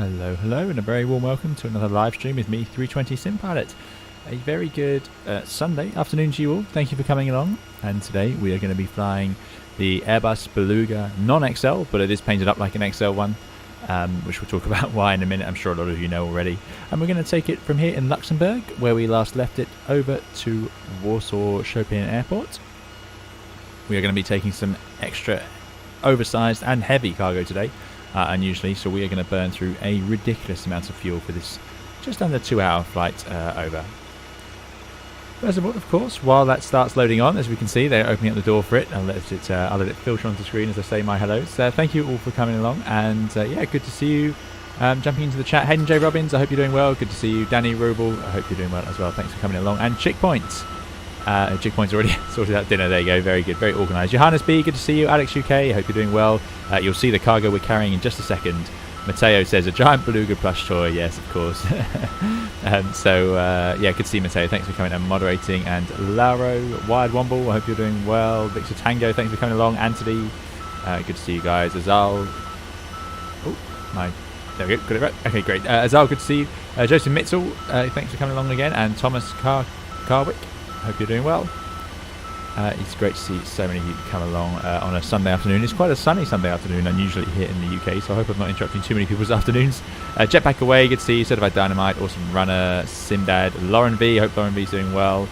Hello, hello, and a very warm welcome to another live stream with me, 320 Sim Pilot. A very good Sunday afternoon to you all. Thank you for coming along. And today we are going to be flying the Airbus Beluga non-XL, but it is painted up like an XL one, which we'll talk about why in a minute. I'm sure a lot of you know already. And we're going to take it from here in Luxembourg, where we last left it, over to Warsaw Chopin Airport. We are going to be taking some extra oversized and heavy cargo today. Unusually, so we are going to burn through a ridiculous amount of fuel for this just under 2-hour flight over. First of all, of course, while that starts loading on, as we can see, they're opening up the door for it. I'll let it filter onto the screen as I say my hellos. Thank you all for coming along, and yeah, good to see you jumping into the chat. Hayden J. Robbins, I hope you're doing well. Good to see you. Danny Rubel, I hope you're doing well as well. Thanks for coming along. And Chickpoint. Chickpoint's already sorted out dinner. There you go. Very good. Very organised. Johannes B, good to see you. Alex UK, I hope you're doing well. You'll see the cargo we're carrying in just a second. Mateo says a giant beluga plush toy. Yes, of course. Yeah, good to see you, Mateo. Thanks for coming and moderating. And Laro, Wired Womble, I hope you're doing well. Victor Tango, thanks for coming along. Anthony, good to see you guys. Azal, there we go. Got it right. Okay, great. Azal, good to see you. Joseph Mitchell, thanks for coming along again. And Thomas Carwick, hope you're doing well. It's great to see so many of you come along on a Sunday afternoon. It's quite a sunny Sunday afternoon, unusually here in the UK, so I hope I'm not interrupting too many people's afternoons. Jetpack Away, good to see you. Certified Dynamite, Awesome Runner, Simdad, Lauren V, hope Lauren V's doing well.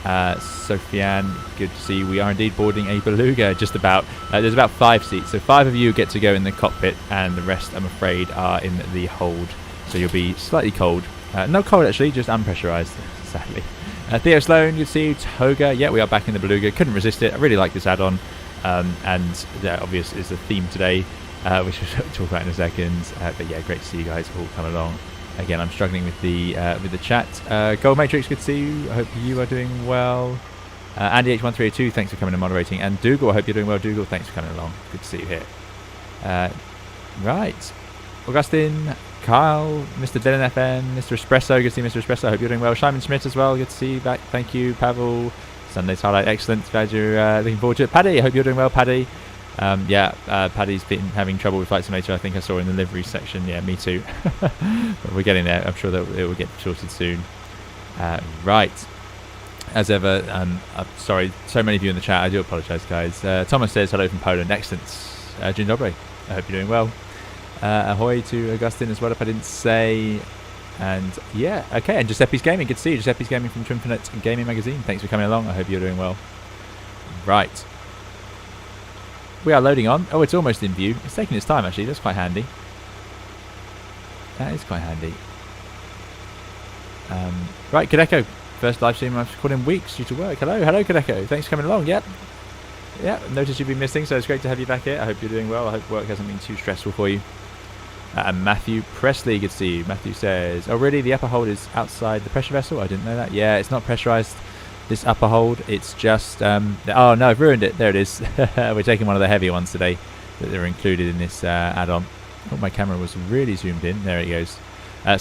Sophiane, good to see you. We are indeed boarding a Beluga, just about. There's about 5 seats, so 5 of you get to go in the cockpit, and the rest, I'm afraid, are in the hold. So you'll be slightly cold. No cold, actually, just unpressurized, sadly. Theo Sloan, good to see you. Toga, yeah, we are back in the Beluga. Couldn't resist it. I really like this add-on. And yeah, obvious is the theme today, which we'll talk about in a second. But yeah, great to see you guys all come along. Again, I'm struggling with the chat. Gold Matrix, good to see you. I hope you are doing well. Andy H1302, thanks for coming and moderating. And Dougal, I hope you're doing well. Dougal, thanks for coming along. Good to see you here. Right. Augustine, Kyle, Mr. Dylan FM, Mr. Espresso, good to see Mr. Espresso, I hope you're doing well. Simon Schmidt as well, good to see you back, thank you. Pavel, Sunday's highlight, excellent, glad you're looking forward to it. Paddy, I hope you're doing well, Paddy. Paddy's been having trouble with Flight Simulator, I think I saw in the livery section, yeah, me too. But we're getting there, I'm sure that it will get sorted soon. Right, as ever, sorry, so many of you in the chat, I do apologise guys. Thomas says hello from Poland, excellent. Dzień dobry, I hope you're doing well. Ahoy to Augustine as well, if I didn't say. And yeah, okay, and Giuseppe's Gaming, good to see you. Giuseppe's Gaming from Twinfinite Gaming Magazine, thanks for coming along, I hope you're doing well. Right, we are loading on. Oh, it's almost in view. It's taking its time actually, that's quite handy. That is quite handy. Right, Kadeko, first live stream I've recorded in weeks due to work. Hello Kadeko, thanks for coming along. Yep. Yeah, noticed you've been missing, so it's great to have you back here. I hope you're doing well. I hope work hasn't been too stressful for you. And Matthew Presley, good to see you. Matthew says, oh really, the upper hold is outside the pressure vessel? I didn't know that. Yeah, it's not pressurized, this upper hold. It's just, oh no, I've ruined it. There it is. We're taking one of the heavier ones today that are included in this add-on. Oh, my camera was really zoomed in. There it goes.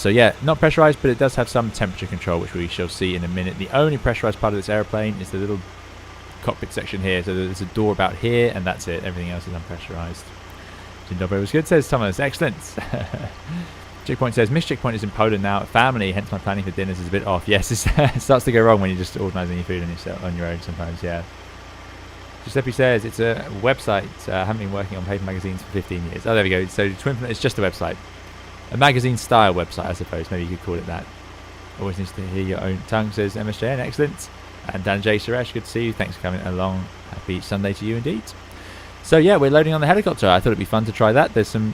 So yeah, not pressurized, but it does have some temperature control, which we shall see in a minute. The only pressurized part of this airplane is the little cockpit section here, so there's a door about here, and that's it. Everything else is unpressurized. Dzień was good, says Thomas. Excellent. Checkpoint says, Miss Checkpoint is in Poland now, family, hence my planning for dinners is a bit off. Yes, it starts to go wrong when you're just organising your food on your own sometimes, yeah. Giuseppe says, it's a website. I haven't been working on paper magazines for 15 years. Oh, there we go. So Twinfinite is just a website. A magazine-style website, I suppose. Maybe you could call it that. Always needs to hear your own tongue, says MSJN. Excellent. And Dan J. Suresh, good to see you. Thanks for coming along. Happy Sunday to you indeed. So yeah, we're loading on the helicopter. I thought it'd be fun to try that. There's some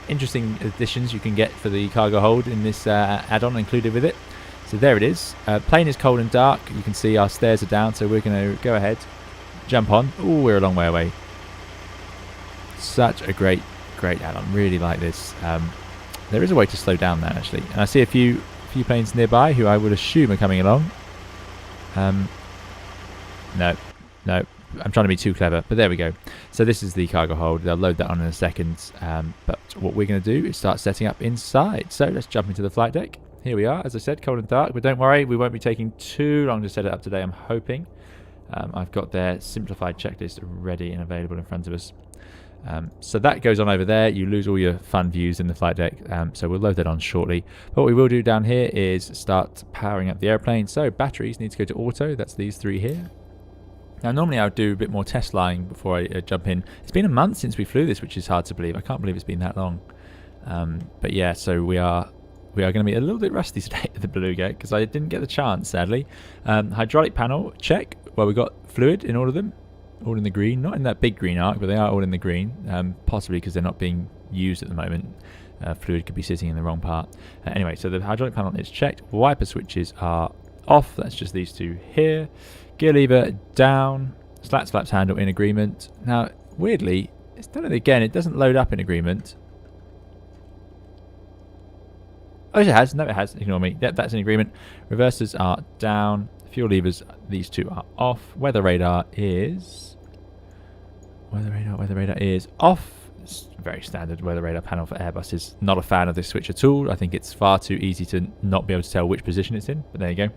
interesting additions you can get for the cargo hold in this add-on included with it. So there it is. Plane is cold and dark. You can see our stairs are down, so we're going to go ahead, jump on. Oh, we're a long way away. Such a great add-on. Really like this. There is a way to slow down that actually, and I see a few planes nearby who I would assume are coming along. No, I'm trying to be too clever, but there we go. So this is the cargo hold. They'll load that on in a second, but what we're going to do is start setting up inside. So let's jump into the flight deck. Here we are, as I said, cold and dark, but don't worry, we won't be taking too long to set it up today, I'm hoping. I've got their simplified checklist ready and available in front of us. So that goes on over there. You lose all your fun views in the flight deck, so we'll load that on shortly. But what we will do down here is start powering up the airplane. So batteries need to go to auto. That's these three here. Now normally I would do a bit more test flying before I jump in. It's been a month since we flew this, which is hard to believe. I can't believe it's been that long. But yeah, so we are going to be a little bit rusty today at the Beluga because I didn't get the chance, sadly. Hydraulic panel, check. Well, we got fluid in all of them. All in the green, not in that big green arc, but they are all in the green, possibly because they're not being used at the moment. Fluid could be sitting in the wrong part. Anyway, so the hydraulic panel is checked. Wiper switches are off. That's just these two here. Gear lever down. Slats flaps handle in agreement. Now, weirdly, it's done it again. It doesn't load up in agreement. Oh, it has. No, it has. Ignore me. Yep, that's in agreement. Reversers are down. Fuel levers, these two are off. Weather radar is off. It's a very standard weather radar panel for Airbus. Is not a fan of this switch at all. I think it's far too easy to not be able to tell which position it's in. But there you go.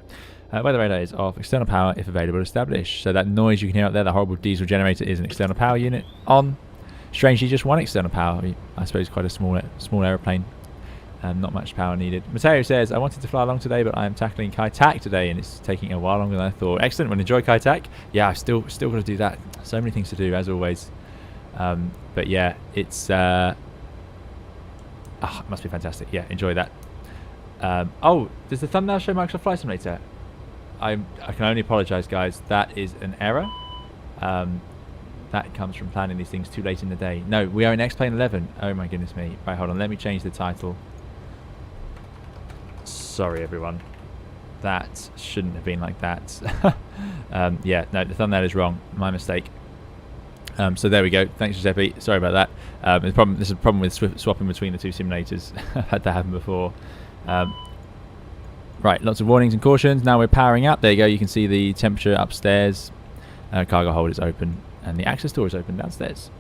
Weather radar is off. External power, if available, established. So that noise you can hear out there, the horrible diesel generator, is an external power unit on. Strangely, just one external power. I suppose quite a small aeroplane. Not much power needed. Mateo says, I wanted to fly along today, but I am tackling Kai Tak today, and it's taking a while longer than I thought. Excellent. Well, enjoy Kai Tak. Yeah, I've still got to do that. So many things to do, as always. But yeah, it's... it must be fantastic. Yeah, enjoy that. Oh, does the thumbnail show Microsoft Flight Simulator? I can only apologise, guys. That is an error. That comes from planning these things too late in the day. No, we are in X-Plane 11. Oh my goodness me. Right, hold on. Let me change the title. Sorry, everyone. That shouldn't have been like that. Yeah, no, the thumbnail is wrong. My mistake. So there we go. Thanks, Giuseppe. Sorry about that. This is a problem with swapping between the two simulators. I've had that happen before. Right, lots of warnings and cautions. Now we're powering up. There you go. You can see the temperature upstairs. Cargo hold is open. And the access door is open downstairs.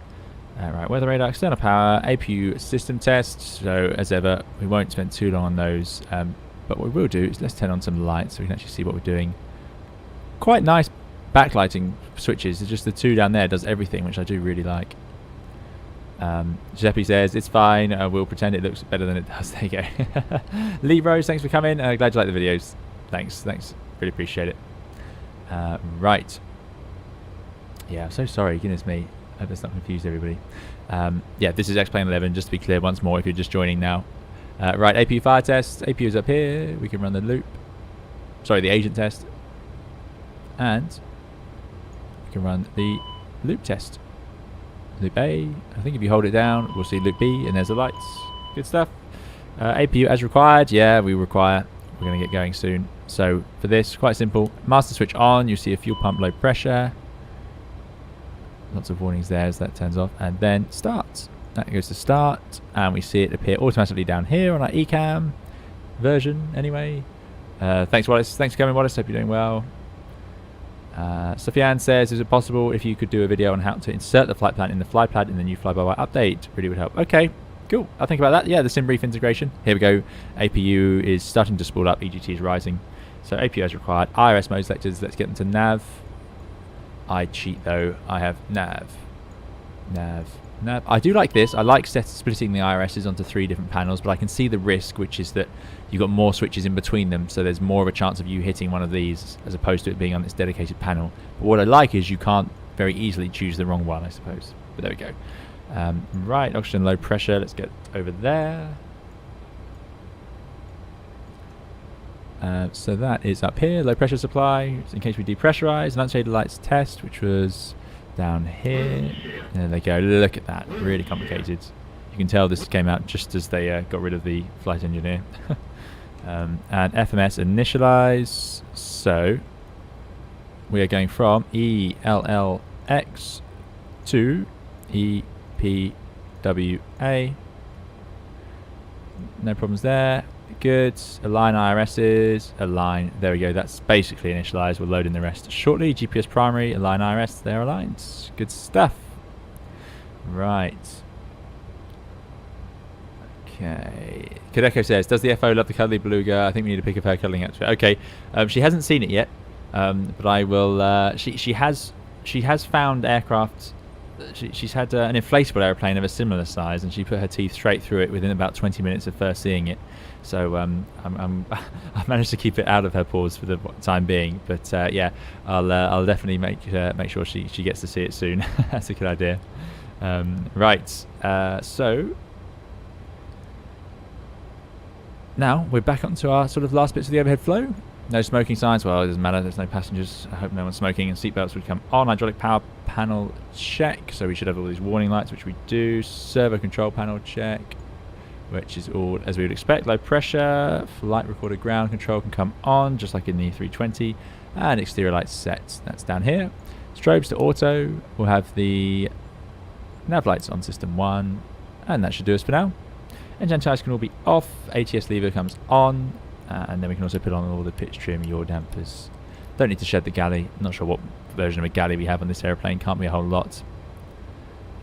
Right, weather radar, external power, APU system test. So as ever, we won't spend too long on those. But what we will do is let's turn on some lights so we can actually see what we're doing. Quite nice backlighting switches. It's just the two down there does everything, which I do really like. Giuseppe says, it's fine. We'll pretend it looks better than it does. There you go. Lee Rose, thanks for coming. Glad you like the videos. Thanks. Really appreciate it. Right. Yeah, I'm so sorry. Goodness me. I hope that's not confused everybody. Yeah, this is X-Plane 11, just to be clear once more if you're just joining now. Right, APU fire test. APU is up here. We can run the loop. Sorry, the agent test. And we can run the loop test. Loop A. I think if you hold it down, we'll see loop B, and there's the lights. Good stuff. APU as required. Yeah, we require. We're going to get going soon. So for this, quite simple. Master switch on. You see a fuel pump low pressure. Lots of warnings there as that turns off. And then starts. That goes to start. And we see it appear automatically down here on our ECAM version anyway. Thanks, Wallace. Thanks for coming, Wallace. Hope you're doing well. Sofiane says, is it possible if you could do a video on how to insert the flight plan in the flight plan in the new fly-by-wire update? Really would help. Okay, cool. I'll think about that. Yeah, the SimBrief integration. Here we go. APU is starting to spool up. EGT is rising. So APU as required. IRS mode selectors. Let's get them to nav. I cheat though. I have nav. I do like this. I like splitting the IRSs onto 3 different panels, but I can see the risk, which is that you've got more switches in between them, so there's more of a chance of you hitting one of these as opposed to it being on this dedicated panel. But what I like is you can't very easily choose the wrong one, I suppose. But there we go. Right, oxygen low pressure. Let's get over there. So that is up here. Low pressure supply, in case we depressurize. Launch shaded lights test, which was down here. There they go. Look at that. Really complicated. You can tell this came out just as they got rid of the flight engineer. And FMS initialize. So we are going from ELLX to EPWA. No problems there. Good. Align IRSs. Align. There we go. That's basically initialized. We'll load in the rest shortly. GPS primary. Align IRS. They're aligned. Good stuff. Right. Okay. Kadeko says, does the FO love the cuddly beluga? I think we need to pick up her cuddling up to it. Okay. She hasn't seen it yet. But I will. She has found aircraft she's had an inflatable aeroplane of a similar size, and she put her teeth straight through it within about 20 minutes of first seeing it. So I've managed to keep it out of her paws for the time being. But yeah, I'll definitely make sure she gets to see it soon. That's a good idea. Right. So now we're back onto our sort of last bits of the overhead flow. No smoking signs. Well, it doesn't matter. There's no passengers. I hope no one's smoking. And seatbelts would come on. Hydraulic power panel check. So we should have all these warning lights, which we do. Servo control panel check, which is all as we would expect. Low pressure. Flight recorder ground control can come on, just like in the A320. And exterior lights set. That's down here. Strobes to auto. We'll have the nav lights on system 1. And that should do us for now. Engine tires can all be off. ATS lever comes on. And then we can also put on all the pitch trim, yaw dampers. Don't need to shed the galley. I'm not sure what version of a galley we have on this airplane. Can't be a whole lot.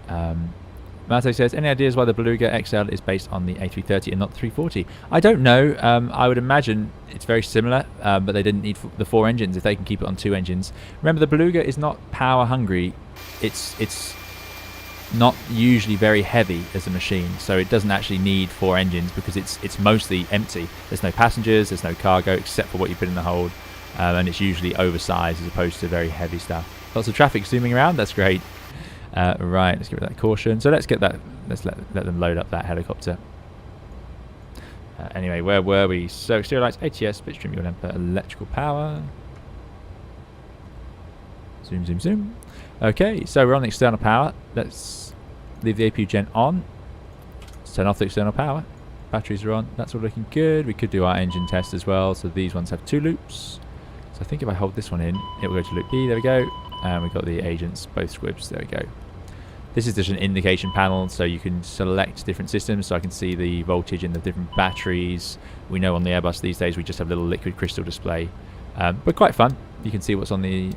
Mato says, any ideas why the Beluga XL is based on the A330 and not the 340? I don't know. I would imagine it's very similar, but they didn't need the 4 engines if they can keep it on 2 engines. Remember, the Beluga is not power hungry. It's not usually very heavy as a machine, so it doesn't actually need 4 engines because it's mostly empty. There's no passengers, there's no cargo except for what you put in the hold, and it's usually oversized as opposed to very heavy stuff. Lots of traffic zooming around. That's great. Right, let's get rid of that caution. So let's get that. Let's let them load up that helicopter. Anyway, where were we? So exterior lights, ATS, pitch trim, yaw damper, electrical power. Zoom, zoom, zoom. Okay, so we're on the external power. Let's leave the APU gen on. Let's turn off the external power. Batteries are on. That's all looking good. We could do our engine test as well. So these ones have 2 loops. So I think if I hold this one in, it will go to loop B. There we go. And we've got the agents, both squibs. There we go. This is just an indication panel, so you can select different systems. So I can see the voltage in the different batteries. We know on the Airbus these days we just have a little liquid crystal display. But quite fun. You can see what's on the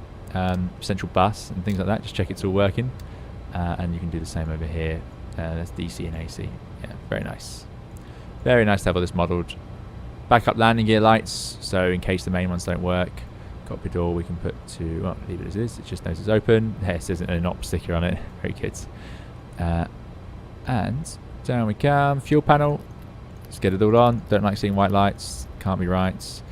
central bus and things like that. Just check it's all working, and you can do the same over here. That's DC and AC. Yeah, very nice. Very nice to have all this modelled. Backup landing gear lights, so in case the main ones don't work. Cockpit door we can put to, well, leave it as is. It just knows it's open. There says an op sticker on it. Very good. And down we come. Fuel panel. Let's get it all on. Don't like seeing white lights. Can't be right.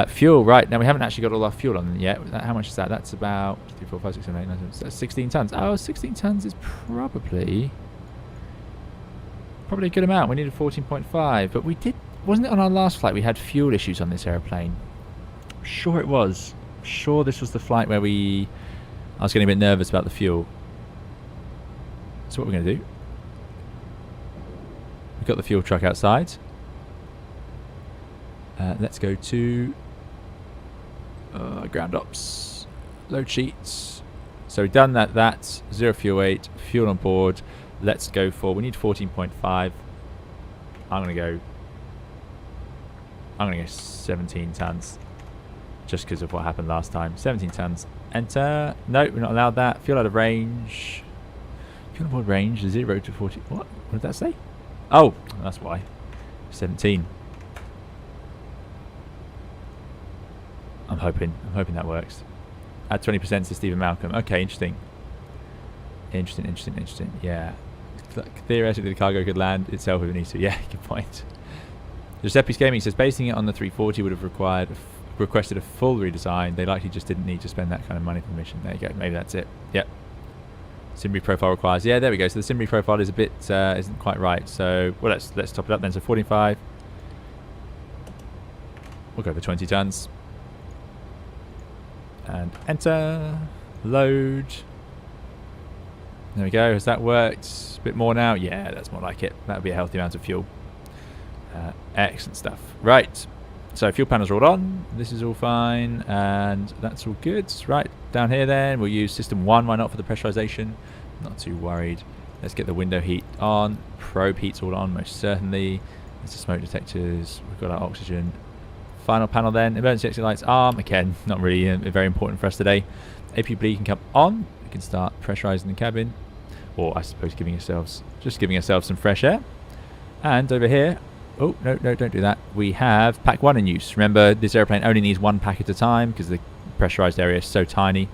Fuel, right. Now we haven't actually got all our fuel on yet. How much is that? That's about 3, 4, 5, 6, 7, 8, 9, 10. That's 16 tons. Oh, 16 tons is probably a good amount. We needed 14.5, but we did. Wasn't it on our last flight we had fuel issues on this airplane? I'm sure it was. I'm sure this was the flight where I was getting a bit nervous about the fuel. So what we're going to do? We've got the fuel truck outside. Let's go to ground ops, load sheets. So we've done that. 0 fuel weight, fuel on board. Let's go for, we need 14.5. I'm going to go 17 tons. Just because of what happened last time. 17 tons. Enter. No, we're not allowed that. Fuel out of range. Fuel on board range, 0 to 40. What did that say? Oh, that's why. 17. I'm hoping that works. Add 20% to Stephen Malcolm. Okay, interesting. Interesting. Yeah. Theoretically, the cargo could land itself if it needs to. Yeah, good point. Giuseppe's Gaming says, basing it on the 340 would have requested a full redesign. They likely just didn't need to spend that kind of money for the mission. There you go. Maybe that's it. Yep. Simri profile requires. Yeah, there we go. So the Simri profile is a bit isn't quite right. So well, let's top it up then. So 45. We'll go for 20 tons. And enter. Load. There we go. Has that worked? A bit more now? Yeah, that's more like it. That would be a healthy amount of fuel. Excellent stuff. Right. So fuel panels are all on. This is all fine. And that's all good. Right. Down here then, we'll use system 1. Why not for the pressurization? Not too worried. Let's get the window heat on. Probe heat's all on, most certainly. There's the smoke detectors. We've got our oxygen. Final panel then. Emergency exit lights arm. Again, not really very important for us today. APU bleed can come on. We can start pressurizing the cabin. Or I suppose giving ourselves some fresh air. And over here, oh, no, don't do that. We have pack 1 in use. Remember, this airplane only needs 1 pack at a time because the pressurized area is so tiny.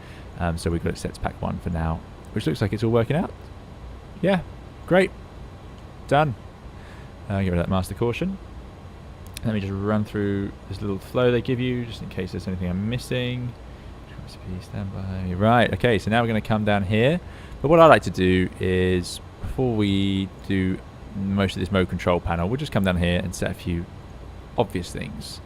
So we've got it set to pack 1 for now. which looks like it's all working out. Yeah, great. Done. Get rid of that master caution. Let me just run through this little flow they give you, just in case there's anything I'm missing. Standby. Right, okay, so now we're going to come down here. But what I like to do is, before we do most of this mode control panel, we'll just come down here and set a few obvious things.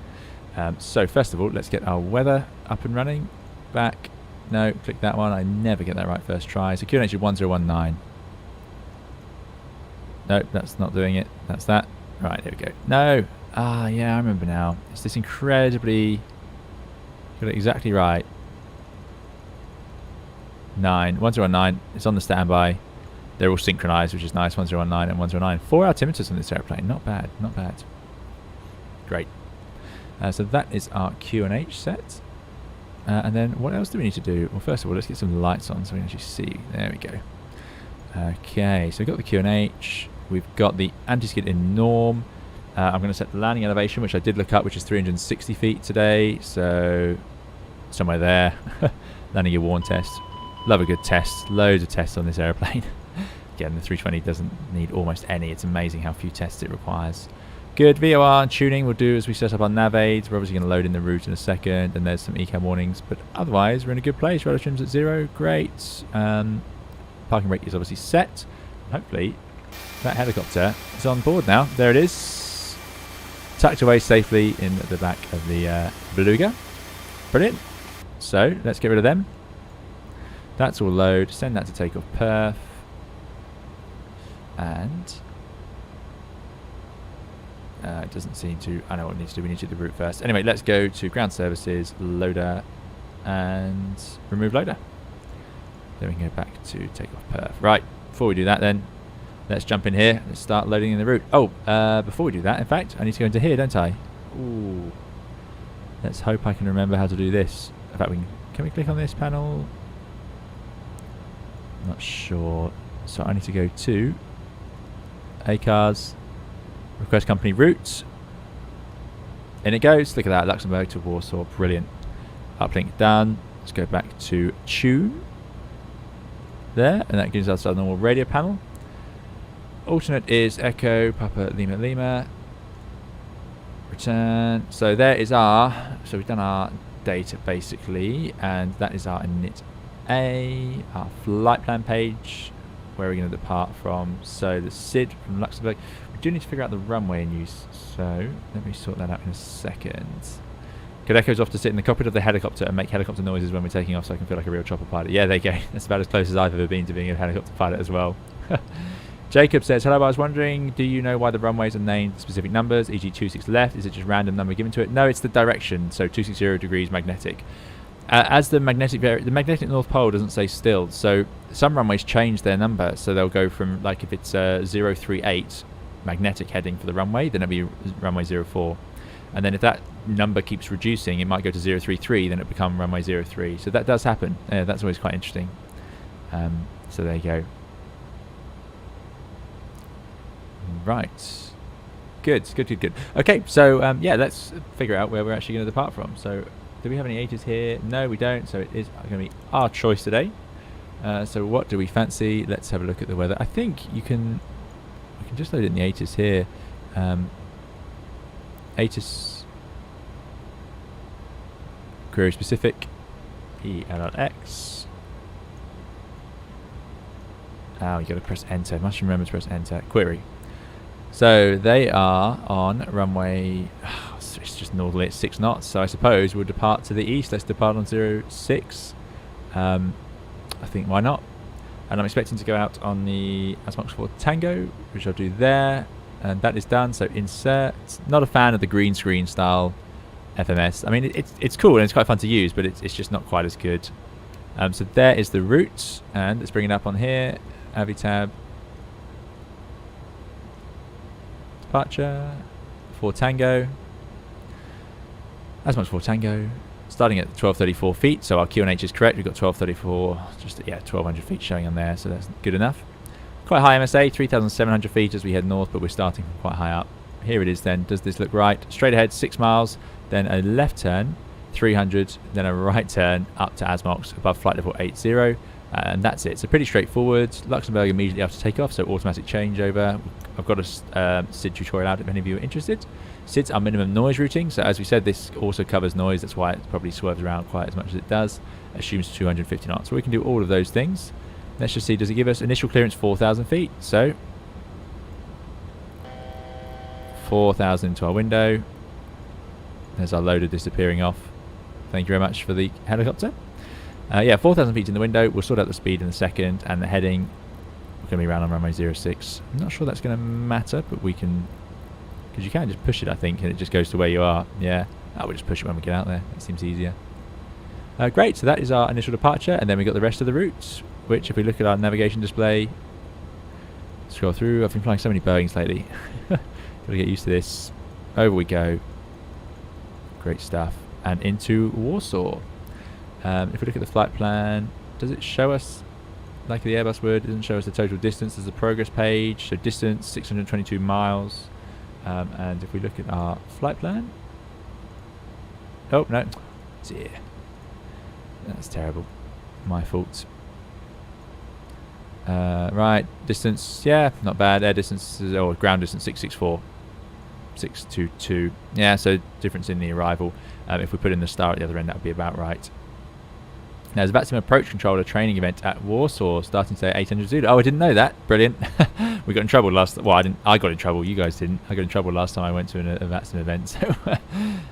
So first of all, let's get our weather up and running. Back. No, click that one. I never get that right first try. So QNH is 1019. No, that's not doing it. That's that. Right, there we go. No. Ah, yeah, I remember now. It's this incredibly... Got it exactly right. 1019. It's on the standby. They're all synchronized, which is nice. 1019 and 109. 4 altimeters on this airplane. Not bad. Not bad. Great. So that is our QNH set. And then what else do we need to do? Well, first of all, let's get some lights on so we can actually see. There we go. Okay, so we've got the QNH. We've got the anti-skid in norm. I'm going to set the landing elevation, which I did look up, which is 360 feet today. So somewhere there. Landing your worn test. Love a good test. Loads of tests on this airplane. Again, the 320 doesn't need almost any. It's amazing how few tests it requires. Good. VOR and tuning we'll do as we set up our nav aids. We're obviously going to load in the route in a second, and there's some ECAM warnings. But otherwise, we're in a good place. Rudder trim's at 0. Great. Parking brake is obviously set. Hopefully, that helicopter is on board now. There it is. Tucked away safely in the back of the Beluga. Brilliant. So, let's get rid of them. That's all load. Send that to takeoff perf. And it doesn't seem to... I know what we need to do. We need to do the route first. Anyway, let's go to ground services, loader, and remove loader. Then we can go back to takeoff perf. Right, before we do that then, let's jump in here. Let's start loading in the route. Oh, before we do that, in fact, I need to go into here, don't I? Ooh. Let's hope I can remember how to do this. In fact, can we click on this panel? Not sure. So I need to go to ACARS, request company route. In it goes. Look at that, Luxembourg to Warsaw. Brilliant. Uplink done. Let's go back to tune. There, and that gives us our normal radio panel. Alternate is Echo, Papa, Lima, Lima. Return. So there is our... So we've done our data basically, and that is our init A, our flight plan page, where we're going to depart from. So the SID from Luxembourg. We do need to figure out the runway in use, so let me sort that out in a second. Cadeco's off to sit in the cockpit of the helicopter and make helicopter noises when we're taking off so I can feel like a real chopper pilot. Yeah, there you go. That's about as close as I've ever been to being a helicopter pilot as well. Jacob says, hello, I was wondering, do you know why the runways are named specific numbers, e.g. 26 left? Is it just random number given to it? No, it's the direction, so 260 degrees magnetic. As the magnetic North Pole doesn't stay still, so some runways change their number, so they'll go from, like if it's 038 magnetic heading for the runway, then it'll be runway 04. And then if that number keeps reducing, it might go to 033, then it'll become runway 03. So that does happen. That's always quite interesting. So there you go. Right. Good. Okay, so yeah, let's figure out where we're actually going to depart from. So do we have any ages here? No, we don't. So it is going to be our choice today. So what do we fancy? Let's have a look at the weather. I think we can just load it in the ATIS here. ATIS query specific ELLX. Oh, you got to press enter. Must remember to press enter. Query. So they are on runway. It's just northerly at 6 knots. So I suppose we'll depart to the east. Let's depart on 06. I think why not? And I'm expecting to go out on the ASMOX 4 Tango, which I'll do there. And that is done. So insert. Not a fan of the green screen style FMS. I mean, it's cool and it's quite fun to use, but it's just not quite as good. So there is the route, and let's bring it up on here. Avitab. Departure. 4 Tango. ASMOX 4 Tango. Starting at 1234 feet, so our QNH is correct. We've got 1234, just 1200 feet showing on there, so that's good enough. Quite high MSA, 3,700 feet as we head north, but we're starting from quite high up. Here it is then. Does this look right? Straight ahead, 6 miles, then a left turn, 300, then a right turn up to ASMOX above flight level 80. And that's it. So pretty straightforward. Luxembourg immediately after takeoff, so automatic changeover. I've got a SID tutorial out if any of you are interested. SIDs are minimum noise routing, so as we said, this also covers noise. That's why it probably swerves around quite as much as it does. Assumes 250 knots. So we can do all of those things. Let's just see, does it give us initial clearance 4,000 feet? So 4,000 into our window. There's our loader disappearing off. Thank you very much for the helicopter. Yeah, 4,000 feet in the window. We'll sort out the speed in a second, and the heading, we're going to be around on runway 06. I'm not sure that's going to matter, but we can, because you can just push it, I think, and it just goes to where you are. Yeah, we'll just push it when we get out there. That seems easier. Great, so that is our initial departure, and then we've got the rest of the routes, which if we look at our navigation display, scroll through. I've been flying so many Boeings lately. Got to get used to this. Over we go. Great stuff. And into Warsaw. If we look at the flight plan, does it show us, like the Airbus would, it doesn't show us the total distance. There's a progress page, so distance 622 miles. And if we look at our flight plan, oh no, dear, that's terrible, my fault. Right, distance, yeah, not bad. Air distance, or ground distance 664, 622. Yeah, so difference in the arrival. If we put in the star at the other end, that would be about right. Now, there's a VATSIM approach controller training event at Warsaw starting today at 800 Zulu. Oh, I didn't know that. Brilliant. We got in trouble last. Well, I didn't. I got in trouble. You guys didn't. I got in trouble last time I went to a VATSIM event. So,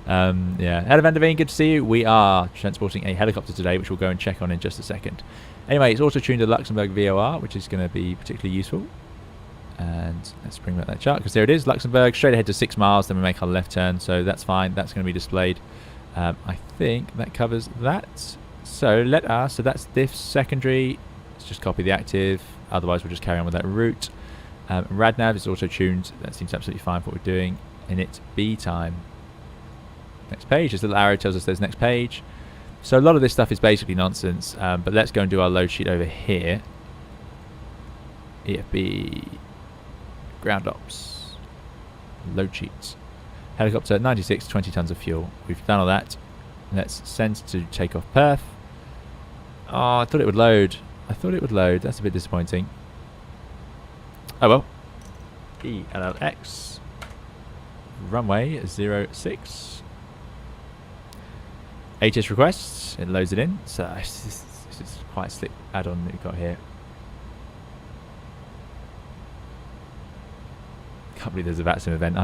yeah. Hello, Van der Veen. Good to see you. We are transporting a helicopter today, which we'll go and check on in just a second. Anyway, it's also tuned to Luxembourg VOR, which is going to be particularly useful. And let's bring back that chart, because there it is. Luxembourg, straight ahead to 6 miles. Then we make our left turn. So that's fine. That's going to be displayed. I think that covers that. So let us, so that's diff secondary, let's just copy the active, otherwise we'll just carry on with that route. Radnav is also tuned, that seems absolutely fine for what we're doing. Init B time. Next page, this little arrow tells us there's next page. So a lot of this stuff is basically nonsense, but let's go and do our load sheet over here. EFB, ground ops, load sheets. Helicopter 96, 20 tons of fuel. We've done all that. Let's send to Takeoff Perth. Oh, I thought it would load. That's a bit disappointing. Oh well. ELLX. Runway 06. HS requests. It loads it in. So this is quite a slick add-on that we've got here. Can't believe there's a VATSIM event.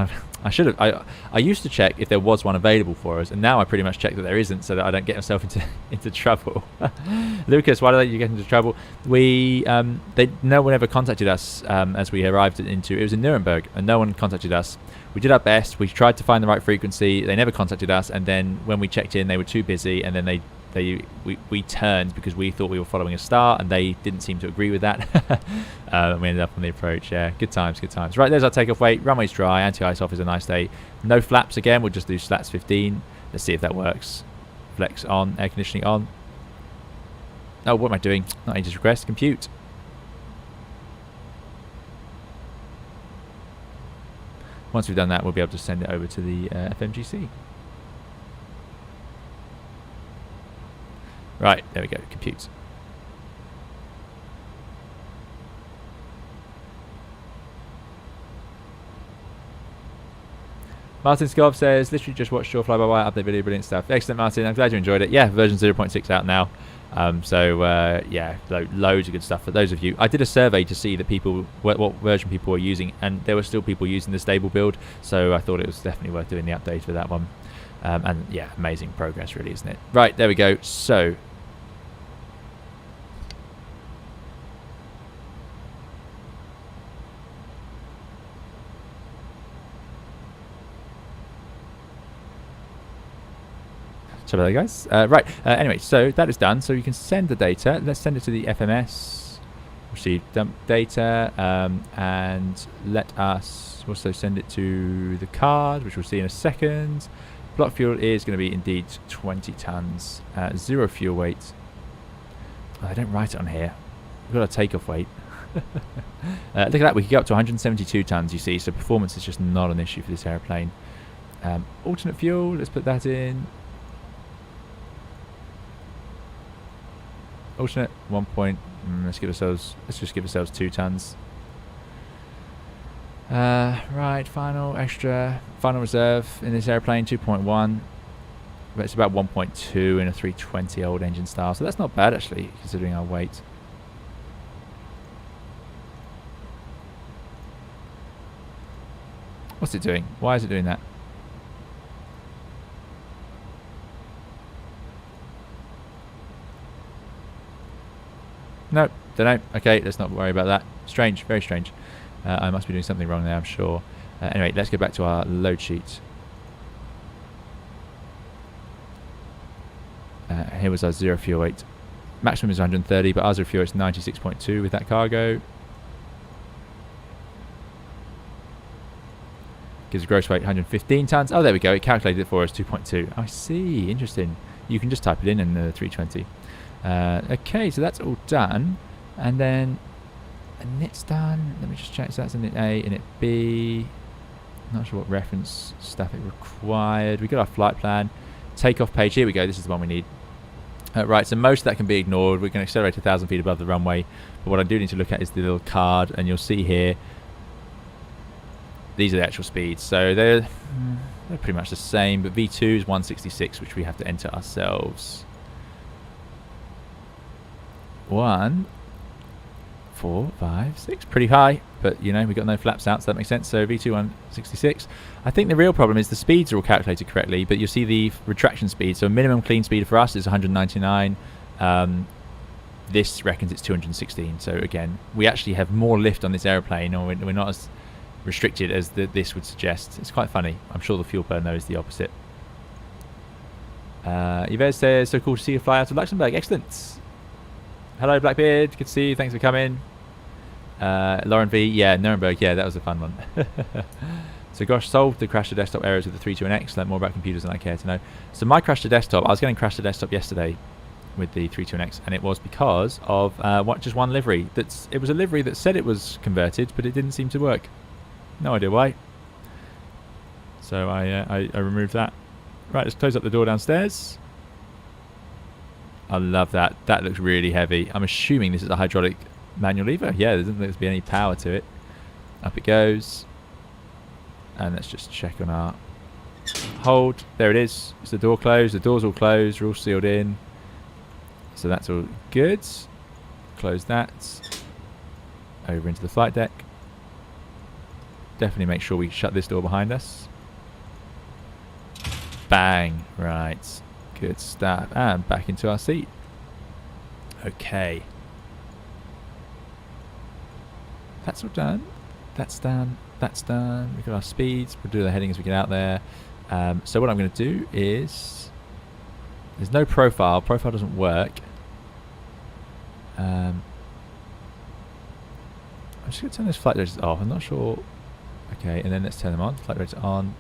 I should have. I used to check if there was one available for us, and now I pretty much check that there isn't, so that I don't get myself into trouble. Lucas, why did you get into trouble? No one ever contacted us as we arrived into. It was in Nuremberg, and no one contacted us. We did our best. We tried to find the right frequency. They never contacted us, and then when we checked in, they were too busy, and then we turned because we thought we were following a star, and they didn't seem to agree with that. We ended up on the approach. Yeah, good times. Right, there's our takeoff weight. Runway's dry. Anti-ice off is a nice day. No flaps again. We'll just do slats 15. Let's see if that works. Flex on. Air conditioning on. Oh, what am I doing? Not ages request. Compute. Once we've done that, we'll be able to send it over to the FMGC. Right, there we go, compute. Martin Skov says, literally just watched your fly-by-wire update video, brilliant stuff. Excellent, Martin, I'm glad you enjoyed it. Yeah, version 0.6 out now. Yeah, loads of good stuff for those of you. I did a survey to see that people, what version people were using, and there were still people using the stable build, so I thought it was definitely worth doing the update for that one. And yeah, amazing progress really, isn't it? Right, there we go. So sorry about that, guys. Right, anyway, so that is done. So you can send the data. Let's send it to the FMS. Receive dump data. And let us also send it to the card, which we'll see in a second. Block fuel is going to be indeed 20 tons. 0 fuel weight. Oh, I don't write it on here. We've got a takeoff weight. Look at that. We can go up to 172 tons, you see. So performance is just not an issue for this airplane. Alternate fuel. Let's put that in. alternate 1 point. Let's just give ourselves 2 tons. Right, final reserve in this airplane 2.1, but it's about 1.2 in a 320 old engine style, so that's not bad actually considering our weight. What's it doing? Why is it doing that? Nope, don't know. Okay, let's not worry about that. Strange, very strange. I must be doing something wrong there, I'm sure. Anyway, let's go back to our load sheet. Here was our 0 fuel weight. Maximum is 130, but our 0 fuel weight is 96.2 with that cargo. Gives a gross weight 115 tons. Oh, there we go. It calculated it for us, 2.2. I see. Interesting. You can just type it in the 320. Okay, so that's all done. And then a knit's done. Let me just check. So that's a knit A, a knit B. Not sure what reference stuff it required. We got our flight plan. Takeoff page. Here we go. This is the one we need. Right, so most of that can be ignored. We can accelerate 1,000 feet above the runway. But what I do need to look at is the little card. And you'll see here, these are the actual speeds. So they're pretty much the same. But V2 is 166, which we have to enter ourselves. 1, 4, 5, 6, pretty high, but you know we've got no flaps out, so that makes sense. So V2 166. I think the real problem is the speeds are all calculated correctly, but you'll see the retraction speed. So minimum clean speed for us is 199. This reckons it's 216. So again, we actually have more lift on this airplane, or we're not as restricted as this would suggest. It's quite funny. I'm sure the fuel burn though is the opposite. Yves says, so cool to see you fly out of Luxembourg. Excellent. Hello Blackbeard, good to see you, thanks for coming. Lauren V, yeah, Nuremberg, yeah, that was a fun one. So gosh, solved the crash to desktop errors with the 321X, learn more about computers than I care to know. So my crash to desktop, I was getting crash to desktop yesterday with the 321X, and it was because of just one livery. It was a livery that said it was converted, but it didn't seem to work. No idea why. So I removed that. Right, let's close up the door downstairs. I love that. That looks really heavy. I'm assuming this is a hydraulic manual lever. Yeah, there doesn't look to be any power to it. Up it goes. And let's just check on our hold. There it is. Is the door closed? The door's all closed. We're all sealed in. So that's all good. Close that. Over into the flight deck. Definitely make sure we shut this door behind us. Bang. Right. Good stuff. And back into our seat. Okay. That's all done. That's done. That's done. We've got our speeds. We'll do the heading as we get out there. So what I'm going to do is... There's no profile. Profile doesn't work. I'm just going to turn those flight directors off. I'm not sure. Okay, and then let's turn them on. Flight directors on.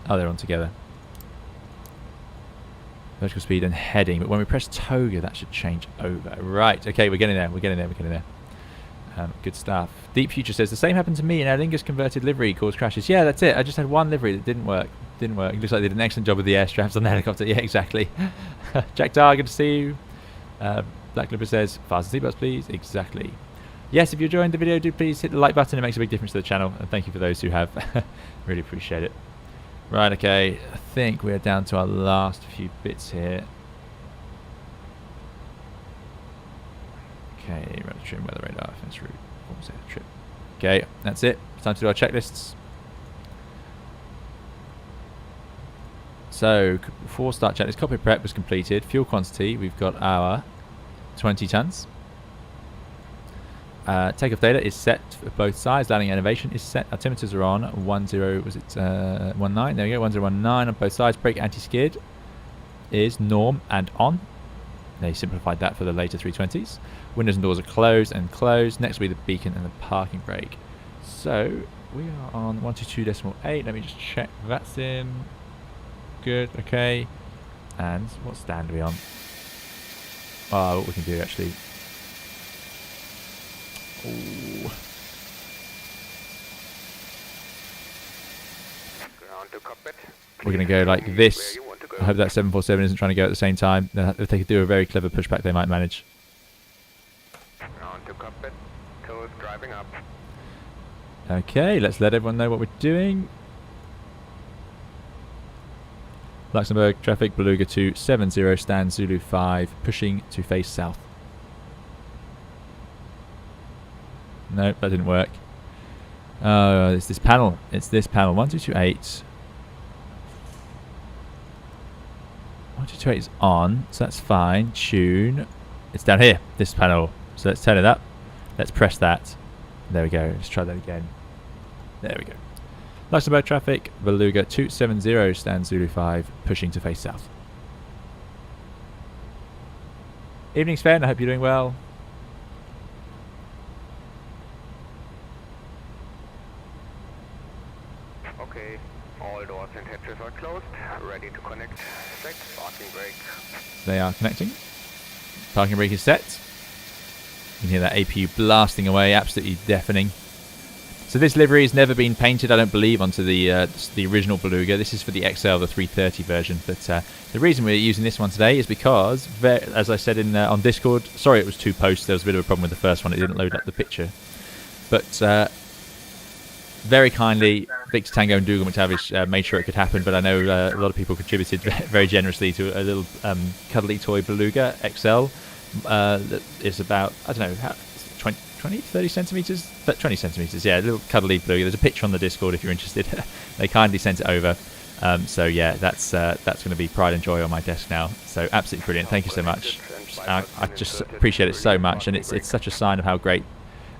Oh, they're on together. Vertical speed and heading, but when we press toga, that should change over. Right, okay, we're getting there, we're getting there, we're getting there. Good stuff. Deep Future says, the same happened to me, and Aer Lingus converted livery caused crashes. Yeah, that's it. I just had one livery that didn't work. Didn't work. It looks like they did an excellent job with the air straps on the helicopter. Yeah, exactly. Jack Dar, good to see you. Black Clipper says, fasten seatbelts, please. Exactly. Yes, if you're enjoying the video, do please hit the like button. It makes a big difference to the channel, and thank you for those who have. Really appreciate it. Right, okay, I think we're down to our last few bits here. Okay, radar trim, weather radar, fence route, trip. Okay, that's it. It's time to do our checklists. So, before start checklist, cockpit prep was completed. Fuel quantity, we've got our 20 tons. Takeoff data is set for both sides. Landing elevation is set. Altimeters are on. 19. There we go. 1019 on both sides. Brake anti-skid is norm and on. They simplified that for the later 320s. Windows and doors are closed and closed. Next will be the beacon and the parking brake. So we are on 122.8. Let me just check that's in. Good. Okay. And what stand are we on? Oh, what we can do actually. Ooh. We're going to go like this I hope that 747 isn't trying to go at the same time. If they could do a very clever pushback, they might manage. On to Cockpit. Toliss driving up. Okay, let's let everyone know what we're doing. Luxembourg traffic, Beluga 270, stand Zulu 5, pushing to face south. Nope, that didn't work. Oh, it's this panel. It's this panel. 1228. 1228 is on, so that's fine. Tune. It's down here, this panel. So let's turn it up. Let's press that. There we go. Let's try that again. There we go. Luxembourg traffic, Beluga 270, stand Zulu 5, pushing to face south. Evening, Sven. I hope you're doing well. Okay, all doors and hatches are closed. Ready to connect. Set parking brake. They are connecting. Parking brake is set. You can hear that APU blasting away, absolutely deafening. So this livery has never been painted, I don't believe, onto the original Beluga. This is for the XL, the 330 version. But the reason we're using this one today is because, as I said on Discord, sorry it was 2 posts. There was a bit of a problem with the first one. It didn't load up the picture. But very kindly, Victor Tango and Dougal McTavish made sure it could happen. But I know a lot of people contributed very generously to a little cuddly toy Beluga XL. That is about, I don't know, 20, 30 centimetres? 20 centimetres, yeah, a little cuddly Beluga. There's a picture on the Discord if you're interested. They kindly sent it over. So yeah, that's going to be pride and joy on my desk now. So absolutely brilliant. Thank you so much. I just appreciate it so much, and it's such a sign of how great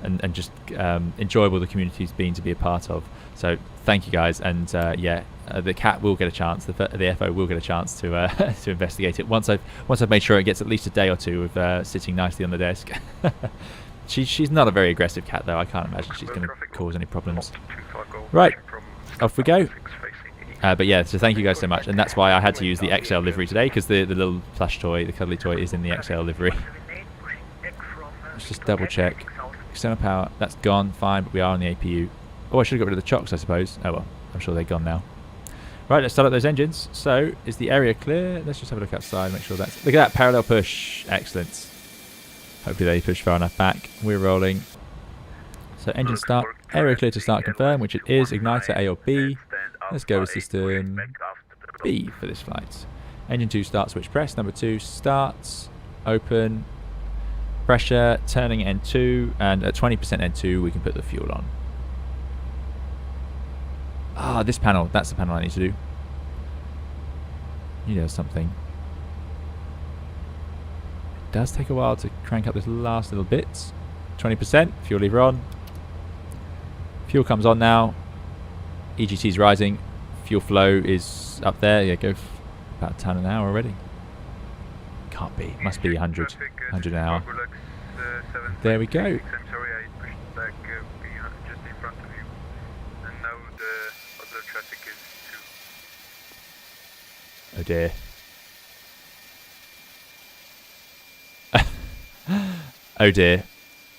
and just enjoyable the community's been to be a part of. So thank you guys, and the cat will get a chance. The FO will get a chance to to investigate it once I've made sure it gets at least a day or two of sitting nicely on the desk. She's not a very aggressive cat though. I can't imagine she's going to cause any problems. Right, off we go. But yeah, so thank you guys so much, and that's why I had to use the XL livery today, because the little plush toy, the cuddly toy, is in the XL livery. Let's just double check. External power, that's gone, fine, but we are on the APU. Oh, I should have got rid of the chocks, I suppose. Oh well, I'm sure they're gone now. Right, let's start up those engines. So, is the area clear? Let's just have a look outside, make sure that's... Look at that, parallel push. Excellent. Hopefully they push far enough back. We're rolling. So, engine start. Area clear to start, confirm, which it is. Igniter A or B. Let's go with system B for this flight. Engine 2 start, switch press. Number 2 starts. Open. Pressure, turning N2, and at 20% N2 we can put the fuel on. Ah, this panel, that's the panel I need to do. You know something. It does take a while to crank up this last little bit. 20%, fuel lever on. Fuel comes on now. EGT's rising. Fuel flow is up there. Yeah, go about 10 an hour already. Can't be. Must be 100 an hour. There we go. I'm sorry, I pushed back just in front of you. And now the other traffic is 2. Oh dear. Oh dear.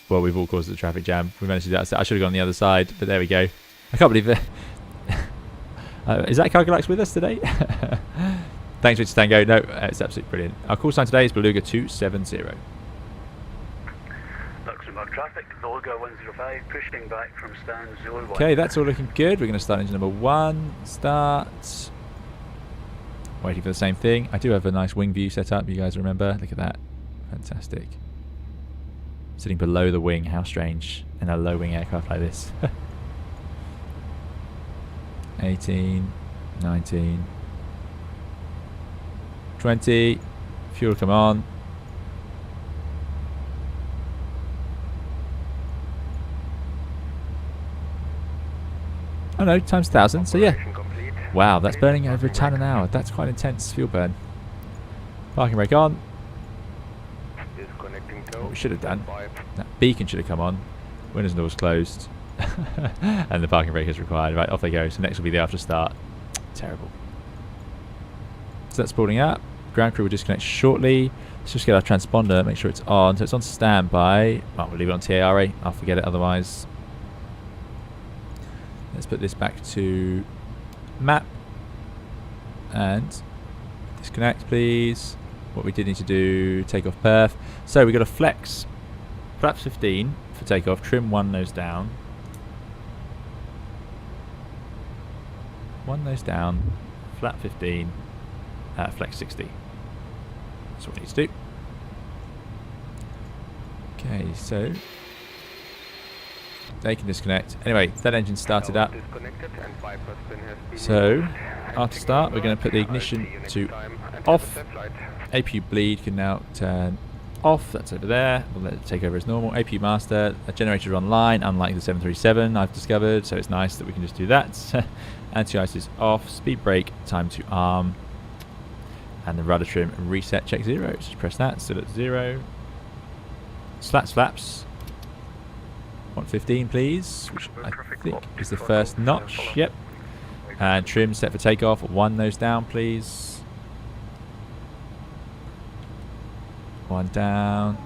Well, we've all caused the traffic jam. We managed to do that. I should have gone on the other side, but there we go. I can't believe it. Is that Calculax with us today? Thanks, Richard Tango. No, it's absolutely brilliant. Our call sign today is Beluga 270. Luxembourg traffic, Beluga 105, pushing back from stand Zulu 1. Okay, that's all looking good. We're going to start engine number 1. Start. Waiting for the same thing. I do have a nice wing view set up. You guys remember? Look at that. Fantastic. Sitting below the wing. How strange in a low wing aircraft like this. 18, 19, 20. Fuel come on. Oh no, times 1,000. So yeah. Wow, that's burning over a ton an hour. That's quite intense fuel burn. Parking brake on. What we should have done. That beacon should have come on. Windows and doors closed. And the parking brake is required. Right, off they go. So next will be the after start. Terrible. So that's boarding up. Ground crew will disconnect shortly. Let's just get our transponder, make sure it's on. So it's on standby. Oh, we'll leave it on TARA. I'll forget it otherwise. Let's put this back to map. And Disconnect, please. What we did need to do, takeoff perf. So we got a flex, flaps 15 for takeoff, trim one nose down. One nose down, flap 15, flex 60. That's what we need to do. Okay, so they can disconnect. Anyway, that engine started up. So after start, we're going to put the ignition to off. APU bleed can now turn off. That's over there. We'll let it take over as normal. APU master, a generator online, unlike the 737 I've discovered. So it's nice that we can just do that. Anti-ice is off. Speed brake, time to arm. And the rudder trim reset, check 0. Just press that, still at 0. Slats flaps. 115 please, which I think is the first notch. Yep. And trim set for takeoff. One nose down please. One down.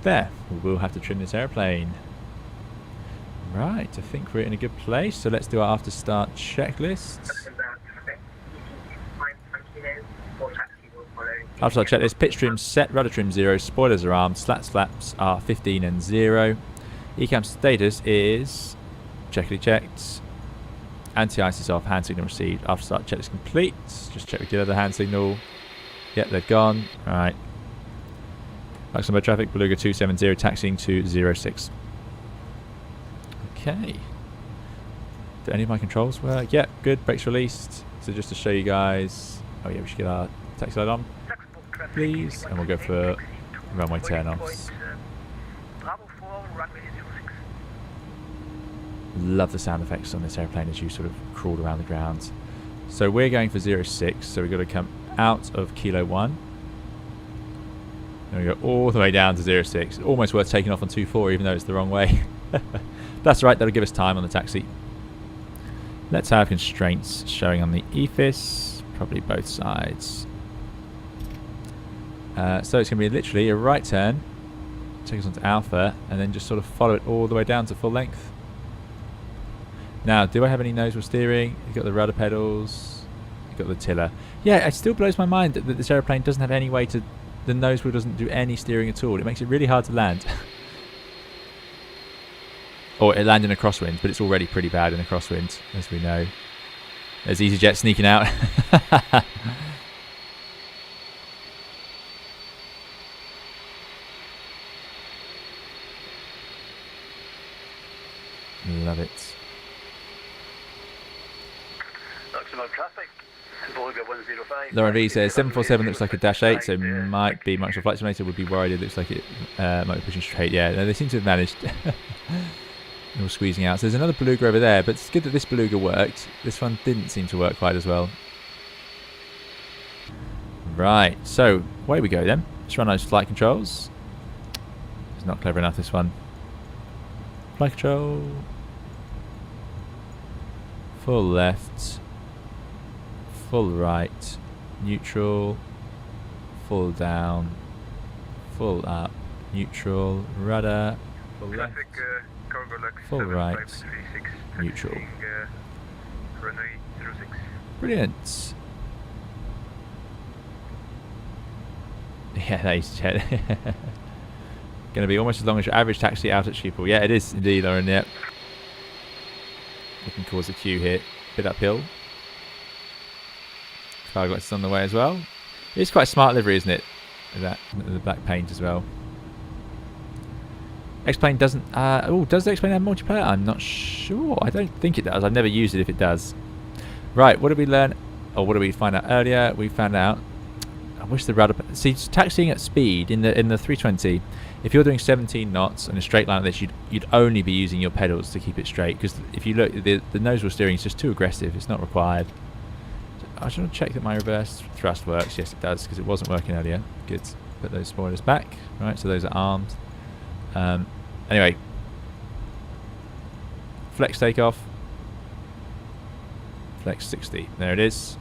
There. We will have to trim this airplane. Right, I think we're in a good place. So let's do our after start checklist. After start checklist, pitch trim set, rudder trim 0, spoilers are armed, slats flaps are 15 and 0. ECAM status is checkly checked. Anti-ice is off, hand signal received. After start checklist complete. Just check with the other hand signal. Yep, they're gone. Alright. Luxembourg traffic, Beluga 270, taxiing to 06. Okay. Do any of my controls work? Yep, good. Brakes released. So just to show you guys. Oh yeah, we should get our taxi light on, please. And we'll go for runway turn-offs. Love the sound effects on this airplane as you sort of crawl around the ground. So we're going for 06, so we've got to come out of Kilo 1. And we go all the way down to 06. Almost worth taking off on 24, even though it's the wrong way. That's right, that'll give us time on the taxi. Let's have constraints showing on the EFIS, probably both sides. So it's going to be literally a right turn, take us onto Alpha, and then just sort of follow it all the way down to full length. Now, do I have any nose wheel steering? You've got the rudder pedals, you've got the tiller. Yeah, it still blows my mind that this airplane doesn't have any way to... The nose wheel doesn't do any steering at all. It makes it really hard to land. Or it lands in a crosswind, but it's already pretty bad in a crosswind, as we know. There's EasyJet sneaking out. Love it. Luxembourg traffic. Beluga 105. Lauren V says 747 looks like a Dash 8, so might be Microsoft Flight Simulator. Would be worried it looks like it might be pushing straight. Yeah, no, they seem to have managed. All squeezing out. So there's another Beluga over there, but it's good that this Beluga worked. This one didn't seem to work quite as well. Right, so away we go then. Let's run those flight controls. It's not clever enough, this one. Flight control. Full left. Full right. Neutral. Full down. Full up. Neutral. Rudder. Full left. Full right. Neutral. Brilliant. Yeah, that is jet. Going to be almost as long as your average taxi out at Schiphol. Yeah, it is indeed, Lauren. Yep. We can cause a queue here. Bit uphill. Cargo lights on the way as well. It's quite a smart livery, isn't it? With that, the black paint as well. X-Plane doesn't... does the X-Plane have multiplayer? I'm not sure. I don't think it does. I've never used it if it does. Right, what did we learn? Or what did we find out earlier? We found out... I wish the rudder... See, taxiing at speed in the 320, if you're doing 17 knots on a straight line like this, you'd only be using your pedals to keep it straight. Because if you look, the nose wheel steering is just too aggressive. It's not required. So I should check that my reverse thrust works. Yes, it does, because it wasn't working earlier. Good. Put those spoilers back. Right, so those are armed. Anyway, flex takeoff, flex 60. There it is.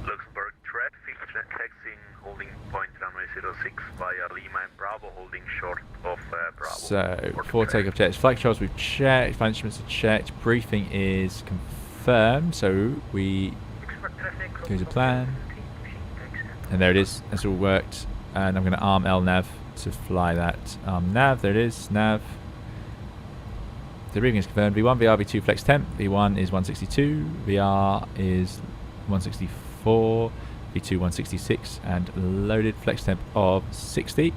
Luxembourg traffic, taxiing, holding point runway 06 via Lima and Bravo, holding short of Bravo. So, for takeoff checks, flight controls we've checked, flight instruments are checked, briefing is confirmed. So we Goes to plan. And there it is. That's all worked. And I'm going to arm L nav to fly that. Nav, there it is. Nav. The briefing is confirmed. V1, VR, V2 flex temp. V1 is 162. VR is 164. V2 166. And loaded flex temp of 60.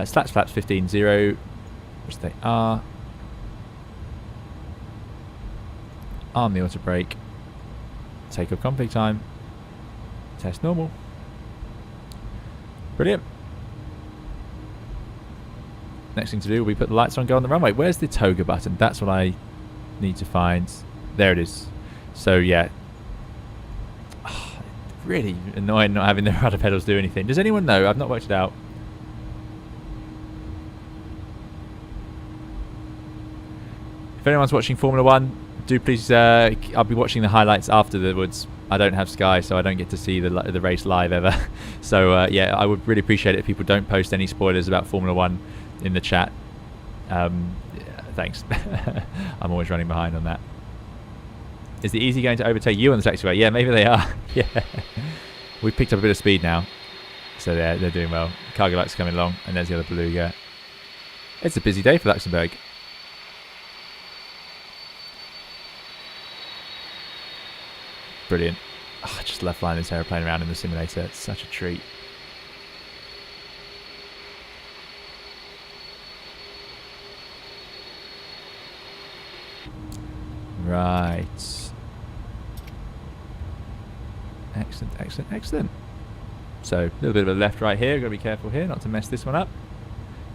Slats flaps 15.0, which they are. Arm the auto brake. Takeoff config time. Test normal. Brilliant. Next thing to do will be put the lights on, go on the runway. Where's the toga button? That's what I need to find. There it is. So yeah. Really annoying not having the rudder pedals do anything. Does anyone know? I've not worked it out. If anyone's watching Formula 1, do please, I'll be watching the highlights afterwards. I don't have Sky, so I don't get to see the race live ever. So yeah, I would really appreciate it if people don't post any spoilers about Formula 1 in the chat. Yeah, thanks. I'm always running behind on that. Is the Easy going to overtake you on the taxiway? Yeah, maybe they are. Yeah, we've picked up a bit of speed now, so they're doing well. Cargo lights coming along, and there's the other Beluga. It's a busy day for Luxembourg. Brilliant. Oh, I just love flying this aeroplane around in the simulator. It's such a treat. Right. Excellent, excellent, excellent. So, a little bit of a left right here. Got to be careful here not to mess this one up.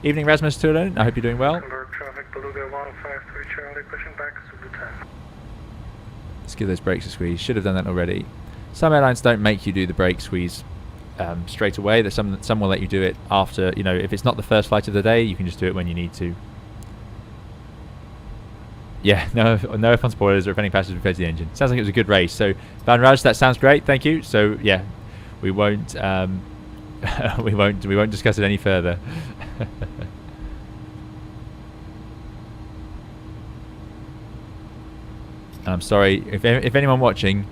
Evening, Rasmus Tulen. I hope you're doing well. Traffic, Beluga 1053 Charlie, pushing back, Zulu 10. Let's give those brakes a squeeze. Should have done that already. Some airlines don't make you do the brake squeeze straight away. There's some will let you do it after, you know, if it's not the first flight of the day, you can just do it when you need to. Yeah, no F1 spoilers or if any passengers refer to the engine. Sounds like it was a good race. So, Van Raj, that sounds great. Thank you. So, yeah, we won't we won't discuss it any further. I'm sorry if anyone watching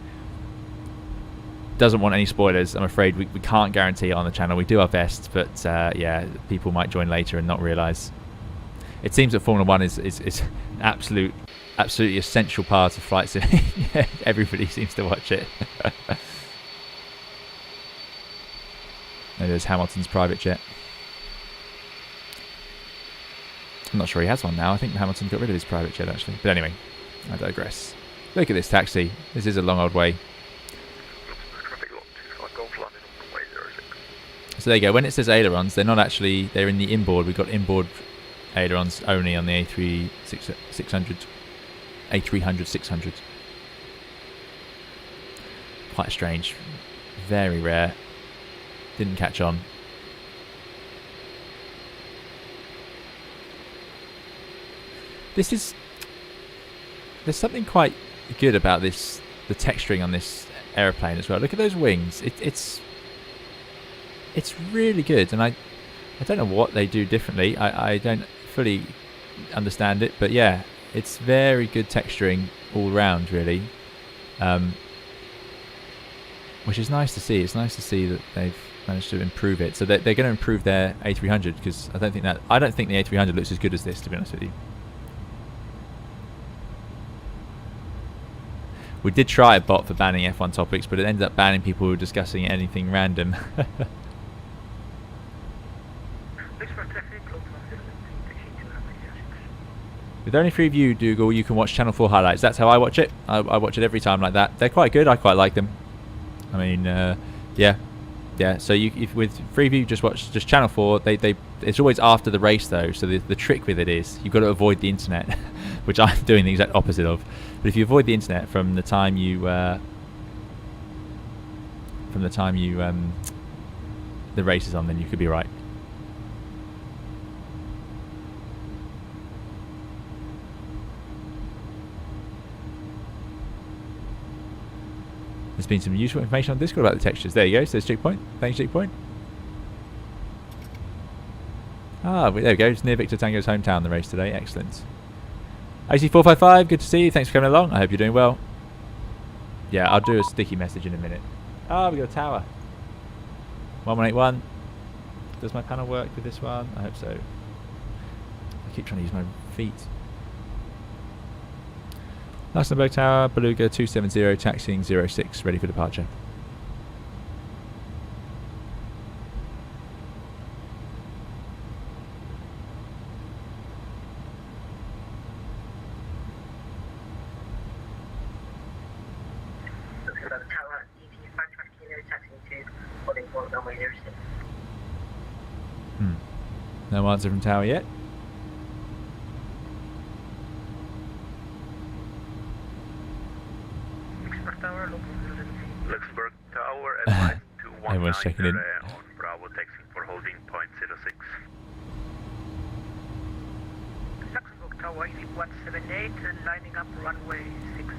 doesn't want any spoilers. I'm afraid we can't guarantee it on the channel. We do our best, but yeah, people might join later and not realise. It seems that Formula 1 is an absolutely essential part of flight sim. Everybody seems to watch it. And there's Hamilton's private jet. I'm not sure he has one now. I think Hamilton got rid of his private jet actually. But anyway, I digress. Look at this taxi. This is a long old way. So there you go. When it says ailerons, they're not actually, they're in the inboard. We've got inboard ailerons only on the A300-600. Quite strange. Very rare. Didn't catch on. There's something quite good about this, the texturing on this aeroplane as well. Look at those wings. It's really good, and I don't know what they do differently. I don't fully understand it, but yeah, it's very good texturing all round, really, which is nice to see. It's nice to see that they've managed to improve it. So they're going to improve their A300 because I don't think the A300 looks as good as this, to be honest with you. We did try a bot for banning F1 topics, but it ended up banning people who were discussing anything random. With only 3 of you, Dougal, you can watch Channel 4 highlights. That's how I watch it. I watch it every time like that. They're quite good. I quite like them. I mean, yeah. So if with 3 of you, just watch Channel 4. It's always after the race though. So the trick with it is you've got to avoid the internet, which I'm doing the exact opposite of. But if you avoid the internet from the time you the race is on, then you could be right. There's been some useful information on Discord about the textures. There you go. So there's Checkpoint. Thanks, Checkpoint. Ah, there we go. It's near Victor Tango's hometown, the race today. Excellent. AC455, good to see you. Thanks for coming along. I hope you're doing well. Yeah, I'll do a sticky message in a minute. Oh, we got a tower. 1181. Does my panel work with this one? I hope so. I keep trying to use my feet. Luxembourg Tower, Beluga 270, taxiing 06, ready for departure. Luxembourg Tower, ET 5 kilo, taxiing 2, holding point runway 06. No answer from tower yet. Luxembourg Tower, advised to 19 Everyone's checking in. on Bravo, taxiing for holding point 06. Luxembourg Tower, ET 178, lining up runway 6.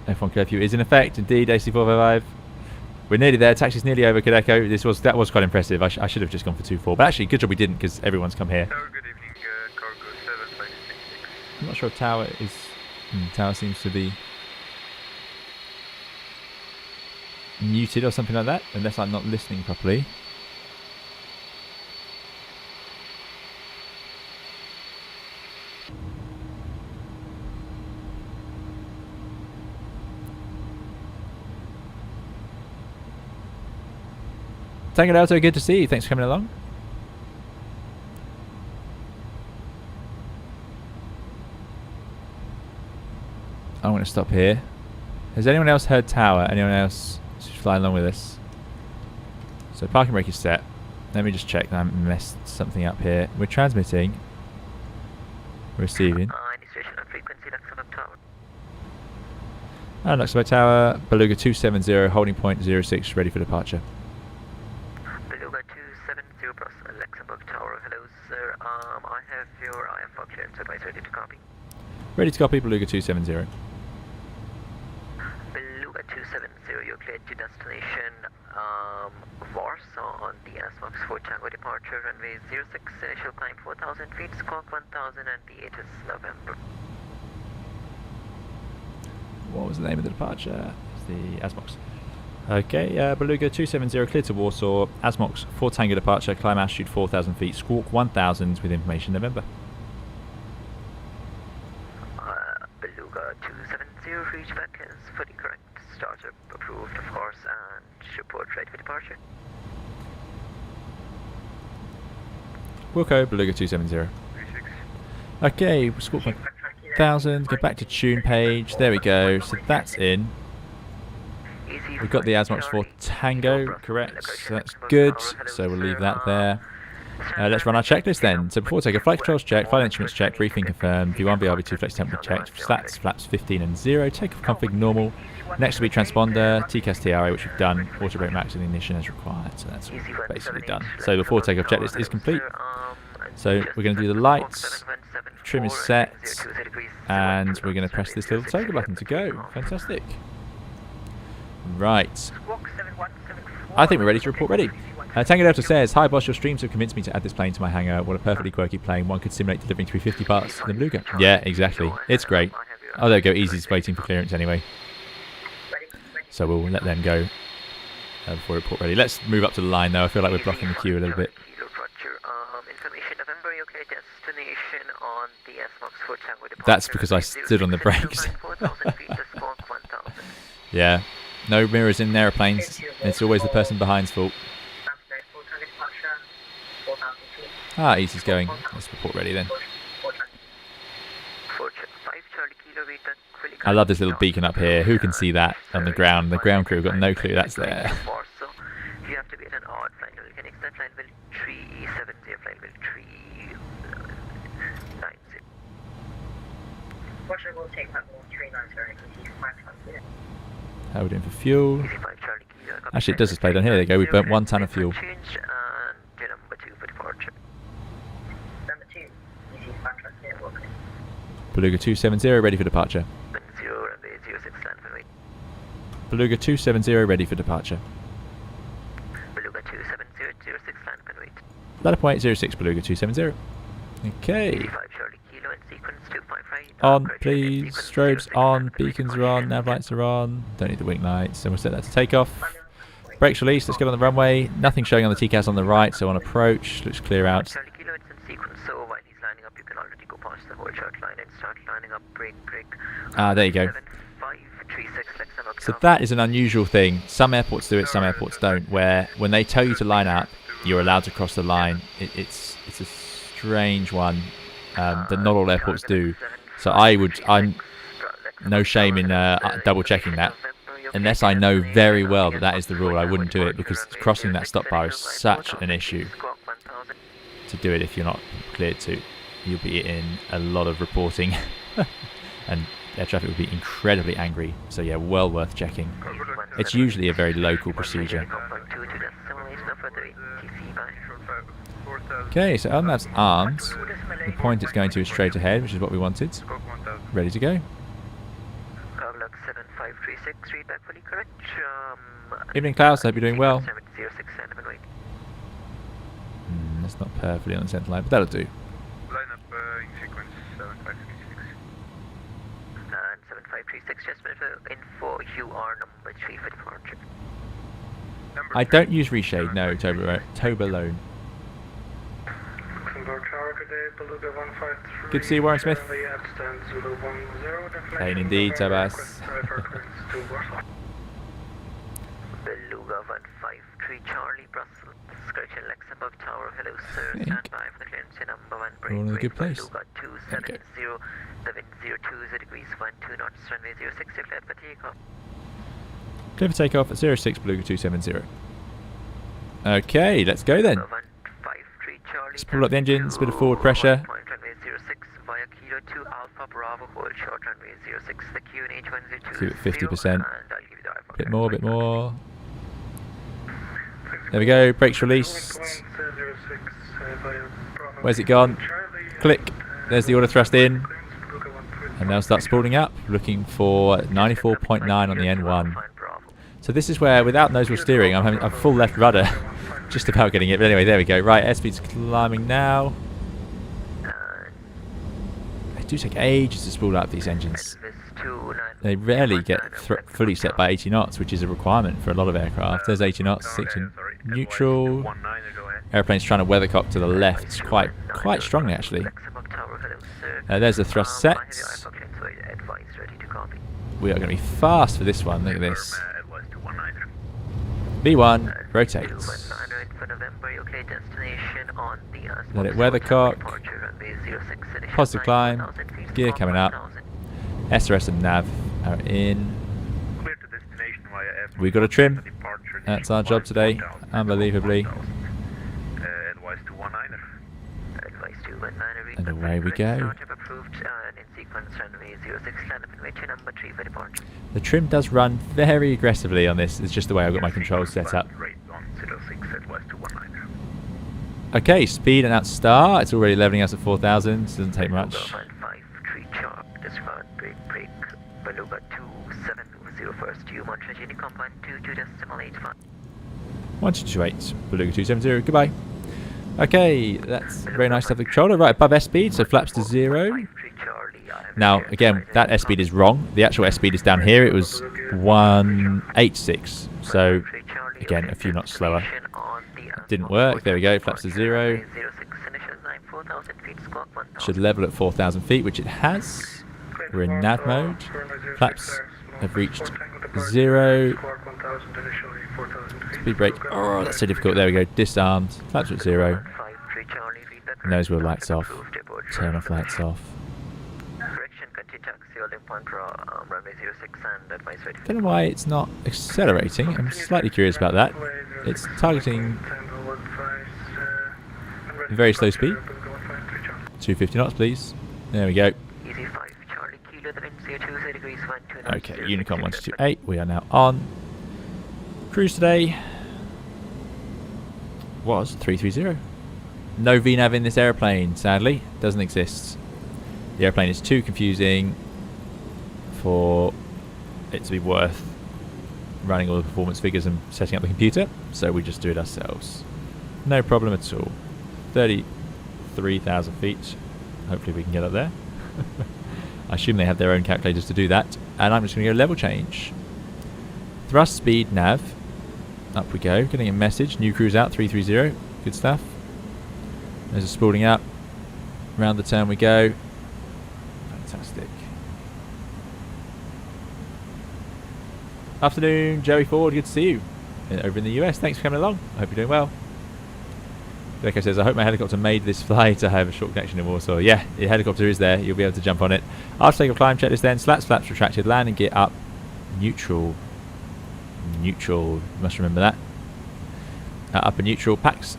F1 curfew is in effect, indeed, AC455. We're nearly there, taxi's nearly over, Kadeko. That was quite impressive. I should have just gone for 2-4, but actually, good job we didn't, because everyone's come here. Tower, good evening, cargo 7566. I'm not sure if tower is... tower seems to be muted or something like that, unless I'm not listening properly. Tango Delta, good to see you. Thanks for coming along. I'm going to stop here. Has anyone else heard tower? Anyone else should fly along with us? So parking brake is set. Let me just check that I haven't messed something up here. We're transmitting. Receiving. Initiation on frequency, Luxembourg Tower. And Luxembourg Tower, Beluga 270, holding point 06, ready for departure. Beluga 270 plus Luxembourg Tower. Hello, sir. I have your IFR clearance advice ready to copy. Ready to copy, Beluga 270. Beluga 270, you're cleared to destination Warsaw on the ASMOX 4 Tango departure, runway 06, initial climb 4,000 feet, squawk 1,000, and the 8th is November. What was the name of the departure? It's the ASMOX. Okay, Beluga 270 cleared to Warsaw, ASMOX 4 Tango departure, climb altitude 4,000 feet, squawk 1,000 with information November. Beluga 270, reach back is fully correct, startup approved of course, and report ready for departure. Wilco, Beluga 270. Okay, squawk 1,000, go back to tune page, there we go, so that's in. We've got the ASMOX 4 Tango, correct, so that's good, so we'll leave that there. Let's run our checklist then. So before takeoff, flight controls checked, flight instruments checked, briefing confirmed, V1, V2, flex temperature checked, slats, flaps 15 and 0, takeoff config normal, next will be transponder, TCAS TRA, which we've done, auto brake max and ignition as required, so that's all basically done. So before takeoff checklist is complete. So we're going to do the lights, trim is set, and we're going to press this little toggle button to go. Fantastic. Right. I think we're ready to report ready. Tango Delta says, hi boss, your streams have convinced me to add this plane to my hangar. What a perfectly quirky plane. One could simulate delivering 350 parts in the Beluga. Yeah, exactly. It's great. Oh, there we go. Easy's waiting for clearance anyway. So we'll let them go before report ready. Let's move up to the line though. I feel like we're blocking the queue a little bit. That's because I stood on the brakes. Yeah. No mirrors in aeroplanes. It's always the person behind's fault. Ah, Easy's going. Let's report ready then. I love this little beacon up here. Who can see that on the ground? The ground crew have got no clue that's there. You have to be at an odd flight level. You can extend flight level 370, flight level 390. Russia will take level 390, sorry. How are we doing for fuel? Actually, it does display down here. There you go. We burnt 1 ton of fuel. Beluga 270 ready for departure. Beluga 270 ready for departure. Beluga 270, 06 land and wait. Ladder point 06 Beluga 270. Okay. 85 Charlie Kilo in sequence 25 right. On, Correction in please. sequence Strobes 06 on. and Beacons are caution. on. Nav lights are on. Don't need the wing lights. And we'll set that to takeoff. Brakes released. Let's get on the runway. Nothing showing on the TCAS on the right, so on approach. Looks clear out. Charlie Kilo, it's in sequence, so while he's lining up, you can already go past the whole chart line and start lining up. Brake. Ah, there you go. 7536 Luxembourg. So that is an unusual thing. Some airports do it, some airports don't, where when they tell you to line up, you're allowed to cross the line. It's a strange one that not all airports do. So I'm no shame in double checking that. Unless I know very well that that is the rule, I wouldn't do it, because crossing that stop bar is such an issue. To do it if you're not cleared to, you'll be in a lot of reporting and air traffic will be incredibly angry. So yeah, well worth checking. It's usually a very local procedure. Okay, so that's armed. The point it's going to is straight ahead, which is what we wanted. Ready to go. Evening, Klaus. I hope you're doing well. That's not perfectly on the centre line, but that'll do. Line up in sequence 7536. And 7536, just in for UR number 3 for departure. I don't use reshade, no, Toblerone. Luxembourg Tower, good day, Beluga 153. Good to see you, Warren Smith. Zulu 10, Plain indeed, Tabas. Beluga 153 Charlie, Brussels, Scratching Luxembourg Tower, hello sir, Think. stand by for the clearance in number 1, We're all in a good place. Beluga 270, 702 degrees 12 knots, runway 06, declared for takeoff. Clear for takeoff at 06 Beluga 270. Okay, let's go then. Let's pull up the engines, bit of forward pressure. Runway 06 via Kilo 2 Alpha Bravo, hold short runway 06, the QNH 102. Keep it 50%. Bit more. There we go, brakes released. Where's it gone? Click. There's the auto thrust in. And they'll start spooling up, looking for 94.9 on the N1. So this is where, without nose wheel steering, I'm having a full left rudder. Just about getting it, but anyway, there we go. Right, airspeed's climbing now. They do take ages to spool up, these engines. They rarely get fully set by 80 knots, which is a requirement for a lot of aircraft. There's 80 knots, 60 neutral. Airplane's trying to weathercock to the left, quite strongly actually. There's the thrust set. We are going to be fast for this one. Look at this. V1 rotates. Let it weathercock. Positive climb. Gear coming up. SRS and nav are in. We got a trim. That's our job today, unbelievably. And away we go. The trim does run very aggressively on this. It's just the way I've got my controls set up. Okay, speed and out star. It's already leveling us at 4,000. Doesn't take much. 1228 Beluga 270. Goodbye. Okay, that's very nice to have the controller right above S-speed, so flaps to 0. Now, again, that S-speed is wrong. The actual S-speed is down here. It was 186. So, again, a few knots slower. Didn't work. There we go. Flaps to 0. Should level at 4,000 feet, which it has. We're in nav mode. Flaps have reached 0. Speed brake. Oh, that's so difficult. There we go. Disarmed. Flaps at 0. Nose wheel lights off. Turn off lights off. Don't know why it's not accelerating. I'm slightly curious about that. It's targeting very slow speed. 250 knots, please. There we go. Okay, Unicorn 1228. We are now on. Cruise today was 330. No VNAV in this airplane, sadly. Doesn't exist. The airplane is too confusing for it to be worth running all the performance figures and setting up the computer, so we just do it ourselves. No problem at all. 30 3,000 feet. Hopefully we can get up there. I assume they have their own calculators to do that. And I'm just going to go level change. Thrust, speed, nav. Up we go. Getting a message. New cruise out, 330. Good stuff. There's a spooling up. Round the turn we go. Fantastic. Afternoon, Joey Ford. Good to see you over in the US. Thanks for coming along. I hope you're doing well. Deco says, I hope my helicopter made this flight. I have a short connection in Warsaw. Yeah, the helicopter is there. You'll be able to jump on it. After takeoff climb checklist then. Slaps, flaps retracted. Landing gear up. Neutral. Neutral. You must remember that. Upper neutral. Packs.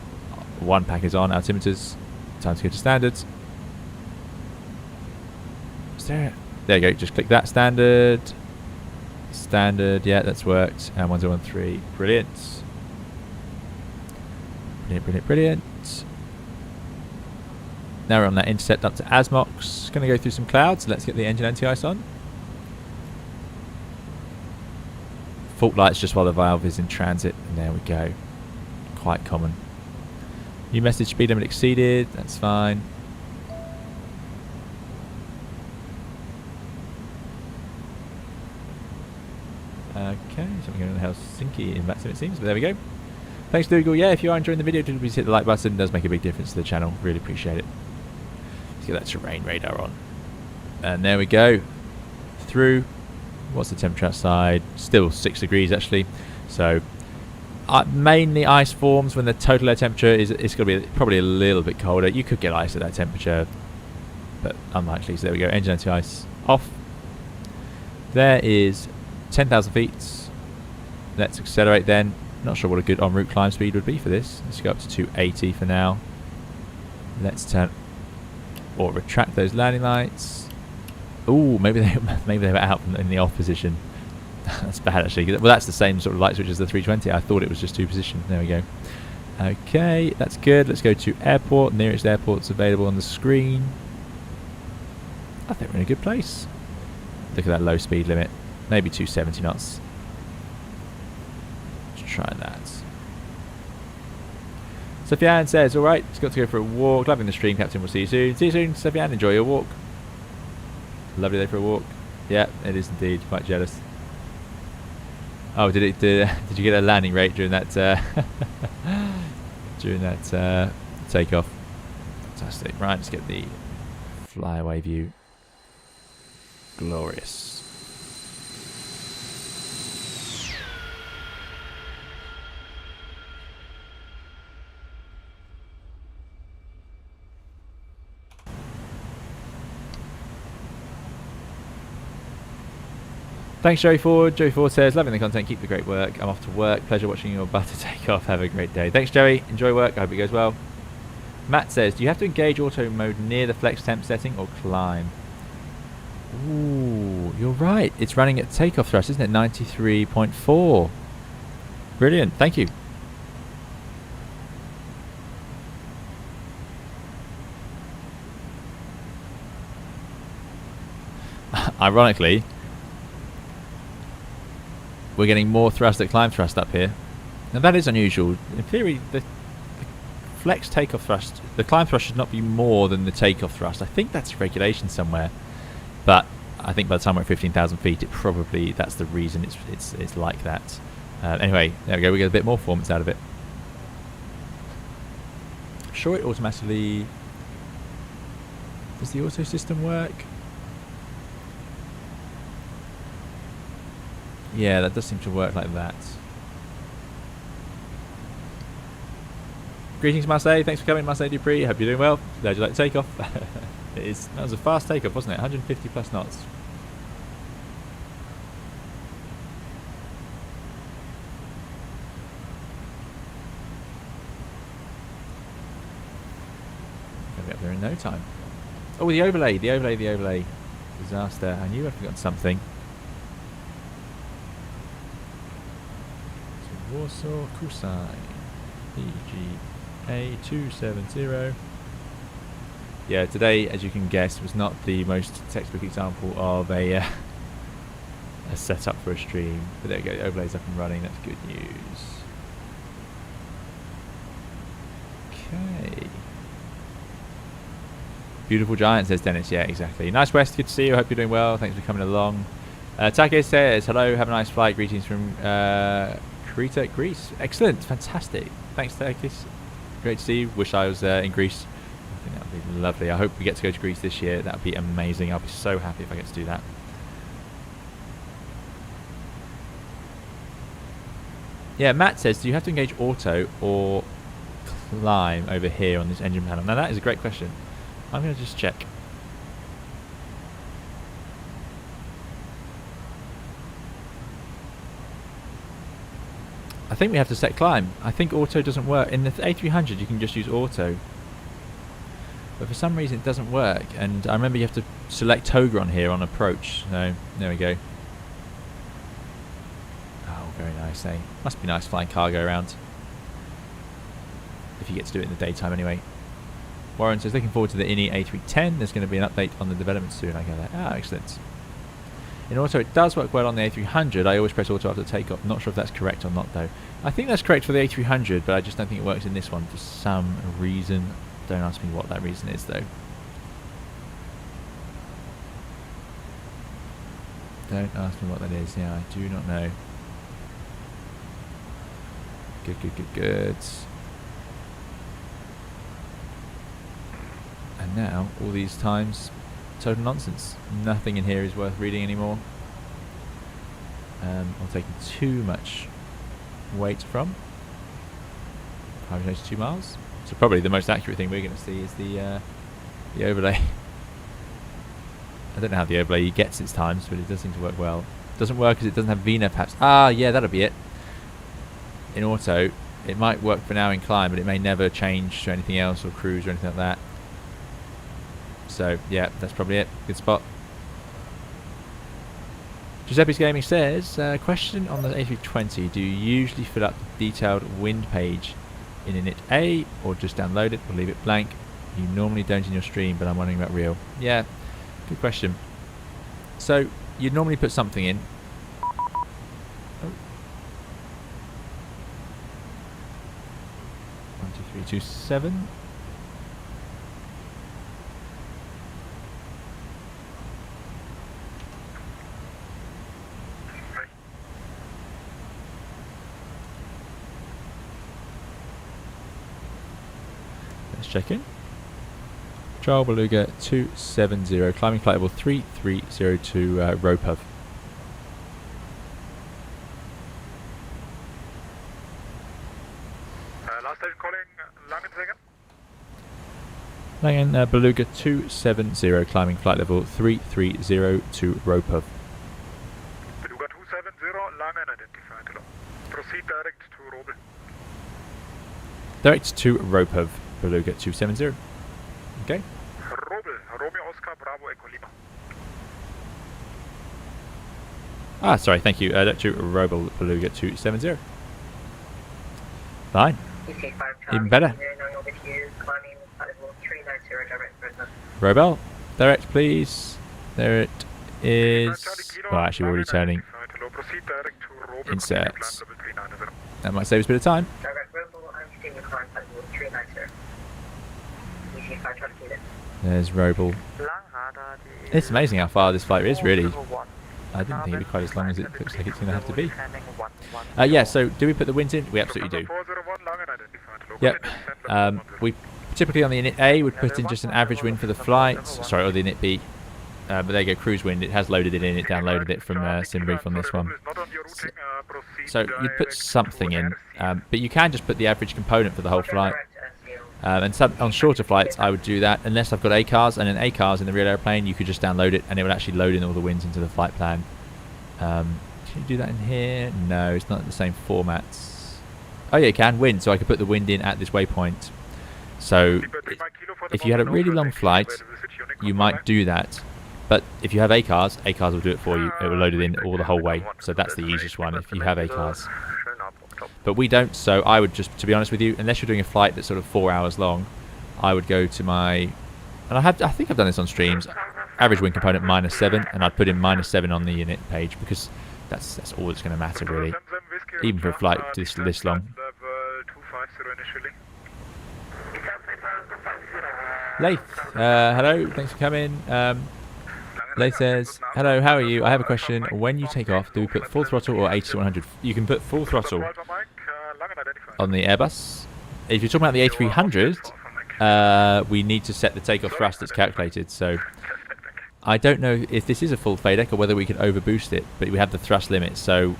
One pack is on. Altimeters. Time to go to standards. There you go. Just click that. Standard. Standard. Yeah, that's worked. And 1013. Brilliant. Brilliant, brilliant, brilliant. Now we're on that intercept up to Asmox. Going to go through some clouds. Let's get the engine anti-ice on. Fault lights just while the valve is in transit. And there we go. Quite common. New message, speed limit exceeded. That's fine. Okay, something going on in Helsinki in Maxim it seems, but there we go. Thanks Dougal. Yeah, if you are enjoying the video, please hit the like button. It does make a big difference to the channel. Really appreciate it. Let's get that terrain radar on. And there we go. Through. What's the temperature outside? Still 6 degrees actually. So mainly ice forms when the total air temperature is it's going to be probably a little bit colder. You could get ice at that temperature, but unlikely. So there we go. Engine anti-ice off. There is 10,000 feet. Let's accelerate then. Not sure what a good en route climb speed would be for this. Let's go up to 280 for now. Let's turn or retract those landing lights. Ooh, maybe they were out in the off position. That's bad actually. Well, that's the same sort of light switch as the 320. I thought it was just 2 position. There we go. Okay, that's good. Let's go to airport. Nearest airport's available on the screen. I think we're in a good place. Look at that low speed limit. Maybe 270 knots. Let's try that. Sofiane says, alright, it's got to go for a walk. Loving the stream, Captain. We'll see you soon. See you soon, Sofiane. Enjoy your walk. Lovely day for a walk. Yeah, it is indeed. Quite jealous. Oh, did you get a landing rate during that takeoff? Fantastic. Right, let's get the flyaway view. Glorious. Thanks, Joey Ford. Joey Ford says, loving the content, keep the great work. I'm off to work. Pleasure watching your butter take off. Have a great day. Thanks, Joey. Enjoy work. I hope it goes well. Matt says, do you have to engage auto mode near the flex temp setting or climb? Ooh, you're right. It's running at takeoff thrust, isn't it? 93.4. Brilliant. Thank you. Ironically, we're getting more thrust at climb thrust up here. Now that is unusual. In theory, the flex takeoff thrust, the climb thrust should not be more than the takeoff thrust. I think that's regulation somewhere. But I think by the time we're at 15,000 feet, it probably, that's the reason it's like that. Anyway, there we go. We get a bit more performance out of it. Sure, it automatically... Does the auto system work? Yeah, that does seem to work like that. Greetings, Marseille. Thanks for coming, Marseille Dupree. Hope you're doing well. Glad you like the takeoff. That was a fast takeoff, wasn't it? 150 plus knots. Gonna be up there in no time. Oh, the overlay. Disaster. I knew I'd forgotten something. Warsaw, Kusai, PG A320. Yeah, today, as you can guess, was not the most textbook example of a setup for a stream. But there we go, the overlay's up and running, that's good news. Okay. Beautiful giant, says Dennis. Yeah, exactly. Nice West, good to see you. Hope you're doing well. Thanks for coming along. Take says, hello, have a nice flight. Greetings from Crete, Greece. Excellent, fantastic. Thanks, Takis. Great to see you. Wish I was in Greece. I think that would be lovely. I hope we get to go to Greece this year. That would be amazing. I'll be so happy if I get to do that. Yeah, Matt says, do you have to engage auto or climb over here on this engine panel? Now that is a great question. I'm going to just check. I think we have to set climb. I think auto doesn't work. In the A300 you can just use auto. But for some reason it doesn't work. And I remember you have to select toga on here on approach. So, there we go. Oh, very nice, eh? Must be nice flying cargo around. If you get to do it in the daytime anyway. Warren says, looking forward to the INI A310. There's going to be an update on the development soon. I get that. Ah, excellent. In auto, it does work well on the A300. I always press auto after takeoff. Not sure if that's correct or not, though. I think that's correct for the A300, but I just don't think it works in this one for some reason. Don't ask me what that reason is, though. Don't ask me what that is. Yeah, I do not know. Good, good, good, good. And now, all these times, total nonsense. Nothing in here is worth reading anymore. I'm taking too much weight from. 582 miles. So probably the most accurate thing we're going to see is the overlay. I don't know how the overlay gets its times, but it does seem to work well. It doesn't work because it doesn't have VNAV perhaps. Ah, yeah, that'll be it. In auto, it might work for now in climb, but it may never change to anything else or cruise or anything like that. So, yeah, that's probably it. Good spot. Giuseppe's Gaming says, question on the A320. Do you usually fill up the detailed wind page in init A or just download it or leave it blank? You normally don't in your stream, but I'm wondering about real. Yeah, good question. So, you'd normally put something in. Oh. 12327. Check in. Charles Beluga 270, climbing flight level 3302 Ropov. Last station calling Langensägen. Langen Beluga 270, climbing flight level 3302 Ropov. Beluga 270, Langen identified. Hello. Proceed direct to Robel. Direct to Ropov. Beluga 270. Okay. Robel, Romeo Oscar Bravo Echo Lima. Ah, sorry, thank you. To Robel Beluga 270. Fine. Even better. Robel, direct please. There it is. Oh, actually, we're already turning. Inserts. That might save us a bit of time. There's Robel. It's amazing how far this flight is, really. I didn't think it'd be quite as long as it looks like it's going to have to be. Yeah, so do we put the winds in? We absolutely do. Yep. We typically on the init A would put in just an average wind for the flight. Sorry, or the init B. But there you go, cruise wind. It has loaded it in. It downloaded it from Simbrief on this one. So you'd put something in. But you can just put the average component for the whole flight. And on shorter flights, I would do that unless I've got ACARS, and in ACARS in the real airplane, you could just download it, and it would actually load in all the winds into the flight plan. Can you do that in here? No, it's not the same formats. Oh yeah, you can wind, so I could put the wind in at this waypoint. So if you had a really long flight, you might do that. But if you have ACARS, ACARS will do it for you. It will load it in all the whole way. So that's the easiest one if you have ACARS. But we don't, so I would just, to be honest with you, unless you're doing a flight that's sort of 4 hours long, I would go to my, and I think I've done this on streams, average wind component -7, and I'd put in -7 on the unit page, because that's all that's going to matter, really, even for a flight this long. Leith, hello, thanks for coming. Leith says, hello, how are you? I have a question. When you take off, do we put full throttle or 80 to 100? You can put full throttle on the Airbus. If you're talking about the A300, we need to set the takeoff thrust that's calculated. So I don't know if this is a full FADEC or whether we can overboost it, but we have the thrust limit. So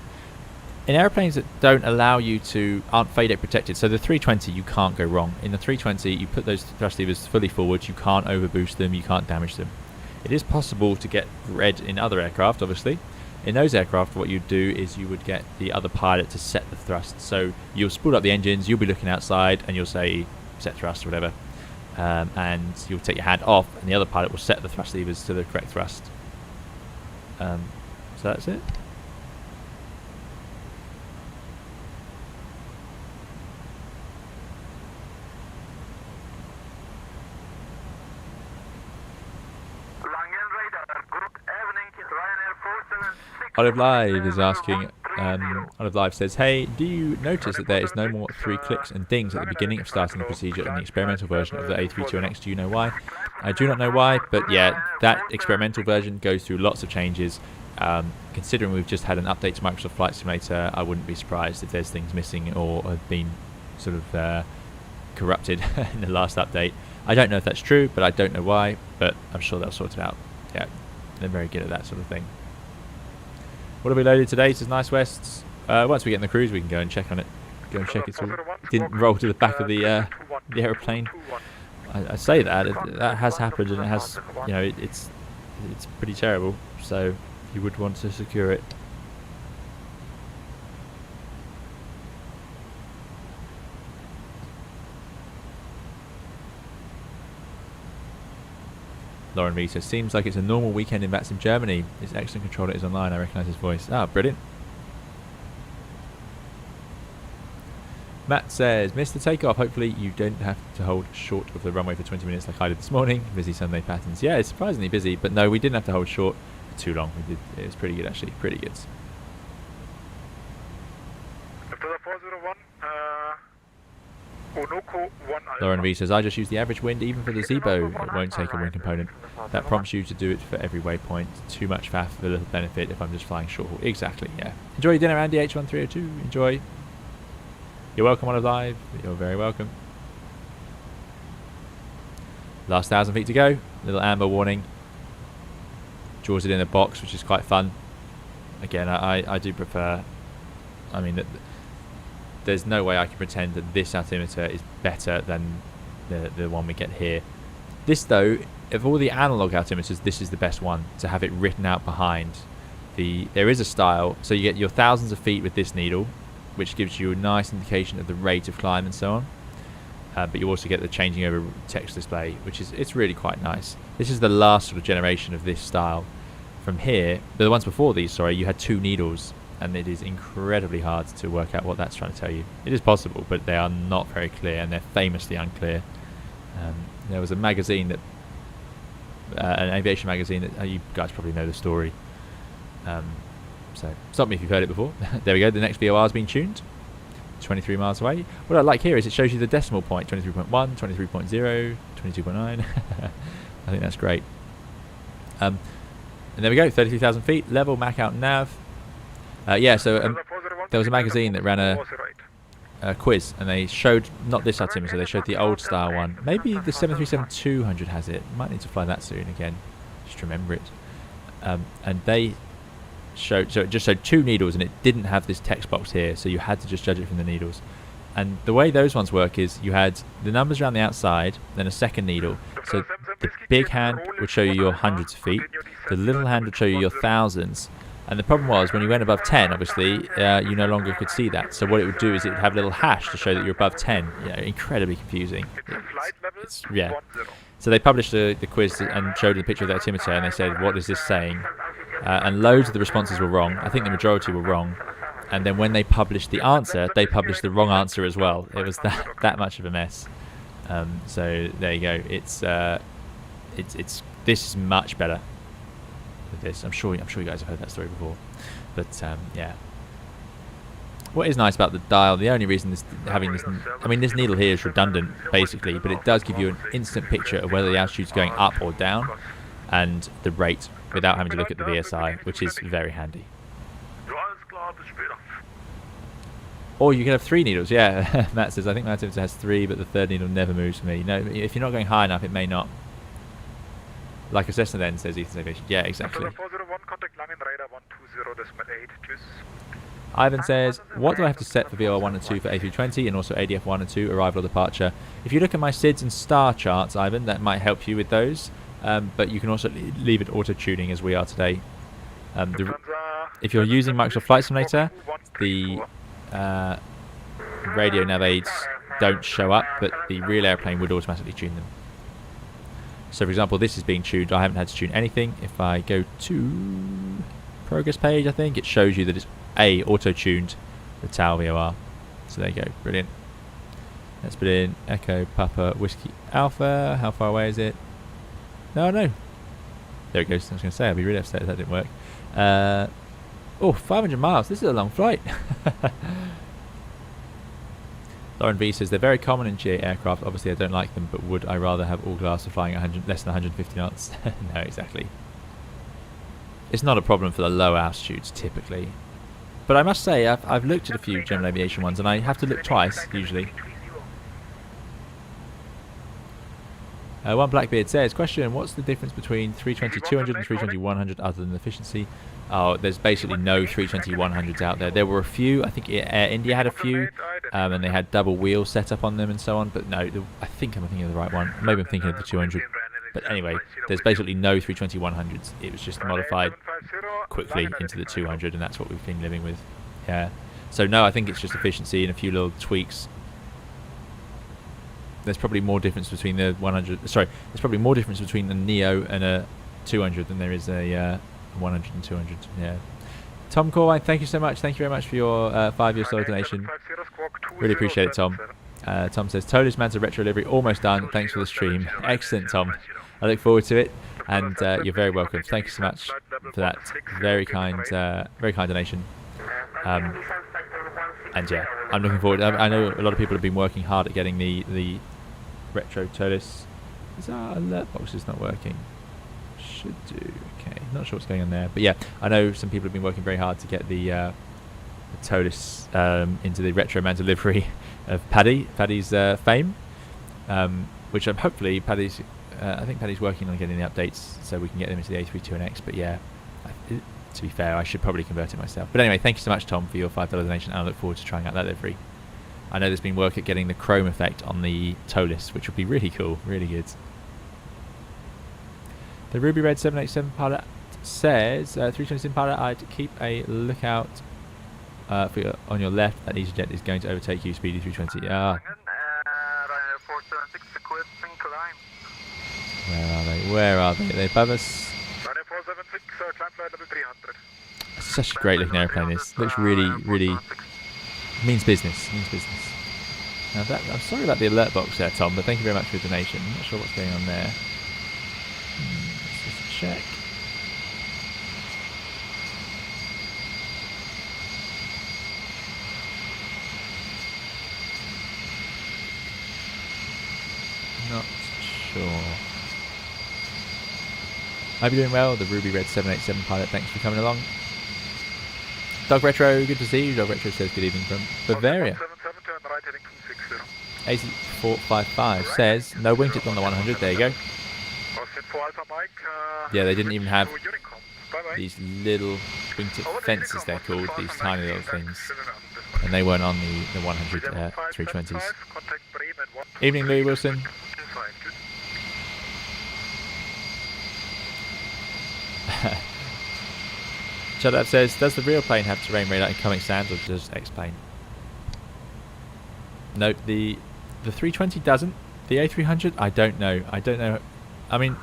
in airplanes that don't allow you to, aren't FADEC protected, so the 320 you can't go wrong. In the 320 you put those thrust levers fully forward, you can't overboost them, you can't damage them. It is possible to get red in other aircraft, obviously. In those aircraft, what you'd do is you would get the other pilot to set the thrust. So you'll spool up the engines, you'll be looking outside, and you'll say set thrust or whatever. And you'll take your hand off, and the other pilot will set the thrust levers to the correct thrust. So that's it. Olive Live is asking, Olive Live says, hey, do you notice that there is no more 3 clicks and dings at the beginning of starting the procedure in the experimental version of the A320X? Do you know why? I do not know why, but yeah, that experimental version goes through lots of changes. Considering we've just had an update to Microsoft Flight Simulator, I wouldn't be surprised if there's things missing or have been sort of corrupted in the last update. I don't know if that's true, but I don't know why, but I'm sure they'll sort it out. Yeah, they're very good at that sort of thing. What have we loaded today? Says Nice Wests. Once we get in the cruise, we can go and check on it. Go and check it's all. Didn't roll to the back of the aeroplane. I say that has happened, and it has, you know, it's pretty terrible. So you would want to secure it. Lauren V says, seems like it's a normal weekend in VATS in Germany. This excellent controller is online. I recognise his voice. Ah, brilliant. Matt says, missed the takeoff. Hopefully you don't have to hold short of the runway for 20 minutes like I did this morning. Busy Sunday patterns. Yeah, it's surprisingly busy, but no, we didn't have to hold short for too long. We did. It was pretty good, actually. Pretty good. Lauren V says, I just use the average wind even for the Zebo. It won't take a wind component. That prompts you to do it for every waypoint. Too much faff for little benefit if I'm just flying short haul. Exactly, yeah. Enjoy your dinner, Andy. H1302. Enjoy. You're welcome on a live. You're very welcome. Last 1,000 feet to go. Little amber warning. Draws it in a box, which is quite fun. Again, I do prefer... I mean... There's no way I can pretend that this altimeter is better than the one we get here. This, though, of all the analog altimeters, this is the best one to have it written out behind. There is a style, so you get your thousands of feet with this needle, which gives you a nice indication of the rate of climb and so on. But you also get the changing over text display, which is it's really quite nice. This is the last sort of generation of this style. From here, the ones before these, sorry, you had 2 needles. And it is incredibly hard to work out what that's trying to tell you. It is possible, but they are not very clear, and they're famously unclear. There was a magazine that, an aviation magazine that you guys probably know the story. So stop me if you've heard it before. There we go. The next VOR has been tuned. 23 miles away. What I like here is it shows you the decimal point: 23.1, 23.0, 22.9. I think that's great. And there we go. 33,000 feet. Level, Mac out, nav. Yeah, so there was a magazine that ran a quiz, and they showed not this altimeter, they showed the old style one. Maybe the 737-200 has it. Might need to fly that soon again, just remember it. And they showed, so it just showed 2 needles, and it didn't have this text box here, so you had to just judge it from the needles. And the way those ones work is you had the numbers around the outside, then a second needle. So the big hand would show you your hundreds of feet, the little hand would show you your thousands. And the problem was, when you went above 10, obviously, you no longer could see that. So what it would do is it would have a little hash to show that you're above 10. You know, incredibly confusing. Yeah. So they published the quiz and showed a picture of the altimeter, and they said, what is this saying? And loads of the responses were wrong. I think the majority were wrong. And then when they published the answer, they published the wrong answer as well. It was that much of a mess. So there you go. This is much better. This, I'm sure you guys have heard that story before, but yeah, What is nice about the dial, the only reason this this needle here is redundant basically, but it does give you an instant picture of whether the altitude's going up or down and the rate without having to look at the VSI, which is very handy. Or you can have 3 needles, yeah. Matt says, I think my altimeter has 3, but the 3rd needle never moves for me. No, if you're not going high enough, it may not. Like a Cessna then, says Ethan Aviation. Yeah, exactly. Ivan says, what do I have to set for VOR 1 and 2 for A320 and also ADF 1 and 2 arrival or departure? If you look at my SIDS and STAR charts, Ivan, that might help you with those. But you can also leave it auto-tuning as we are today. If you're using Microsoft Flight Simulator, the radio nav aids don't show up, but the real airplane would automatically tune them. So for example, this is being tuned. I haven't had to tune anything. If I go to progress page, I think it shows you that it's auto-tuned the TAL VOR. So there you go, brilliant. Let's put in Echo Papa Whiskey Alpha. How far away is it? No. There it goes. I was going to say, I'd be really upset if that didn't work. 500 miles. This is a long flight. Lauren V says, they're very common in GA aircraft. Obviously, I don't like them, but would I rather have all glass for flying at less than 150 knots? No, exactly. It's not a problem for the low altitudes, typically. But I must say, I've looked at a few general aviation ones, and I have to look twice, usually. One Blackbeard says, question, what's the difference between 320-200 and 320-100 other than efficiency? Oh, there's basically no 320-100s out there. There were a few. I think Air India had a few, and they had double wheels set up on them and so on. But no, I think I'm thinking of the right one. Maybe I'm thinking of the 200. But anyway, there's basically no 320-100s. It was just modified quickly into the 200, and that's what we've been living with. Yeah. So no, I think it's just efficiency and a few little tweaks. There's probably more difference between the 100. Sorry, there's probably more difference between a Neo and a 200 than there is a 100 and 200. Yeah. Tom Corwine, thank you so much. Thank you very much for your 5-year solar donation. Really appreciate it, Tom. Tom says, Toliss Manta retro livery almost done. Thanks for the stream. Excellent, Tom. I look forward to it, and you're very welcome. Thank you so much for that very kind donation. And yeah, I'm looking forward. I know a lot of people have been working hard at getting the retro Toliss. Is our alert box is not working? Should do. Okay, not sure what's going on there, but yeah, I know some people have been working very hard to get the Toliss into the retro Manta livery of Paddy's fame, which I'm hopefully Paddy's. I think Paddy's working on getting the updates so we can get them into the A320NX. But yeah, to be fair, I should probably convert it myself. But anyway, thank you so much, Tom, for your $5 donation, and I look forward to trying out that livery. I know there's been work at getting the chrome effect on the Toliss, which would be really cool, really good. The Ruby Red 787 pilot says, 320 Sim pilot, I'd keep a lookout on your left. That EasyJet is going to overtake you, Speedy 320. Where are they? Are they above us? Such a great looking airplane. This looks really means business. Now I'm sorry about the alert box there, Tom, but thank you very much for your donation. I'm not sure what's going on there. Let's just check. Not sure. Hope you're doing well, the Ruby Red 787 pilot. Thanks for coming along. Dog Retro, good to see you. Dog Retro says good evening from Bavaria. 8455 says no wingtips on the 100. There you go. Yeah, they didn't even have these little wingtip fences, they're called, these tiny little things. And they weren't on the 100 320s. Evening, Louis Wilson. Shut Up says, does the real plane have terrain radar in coming stands or does X-plane? No, the 320 doesn't. The A300, I don't know. I mean,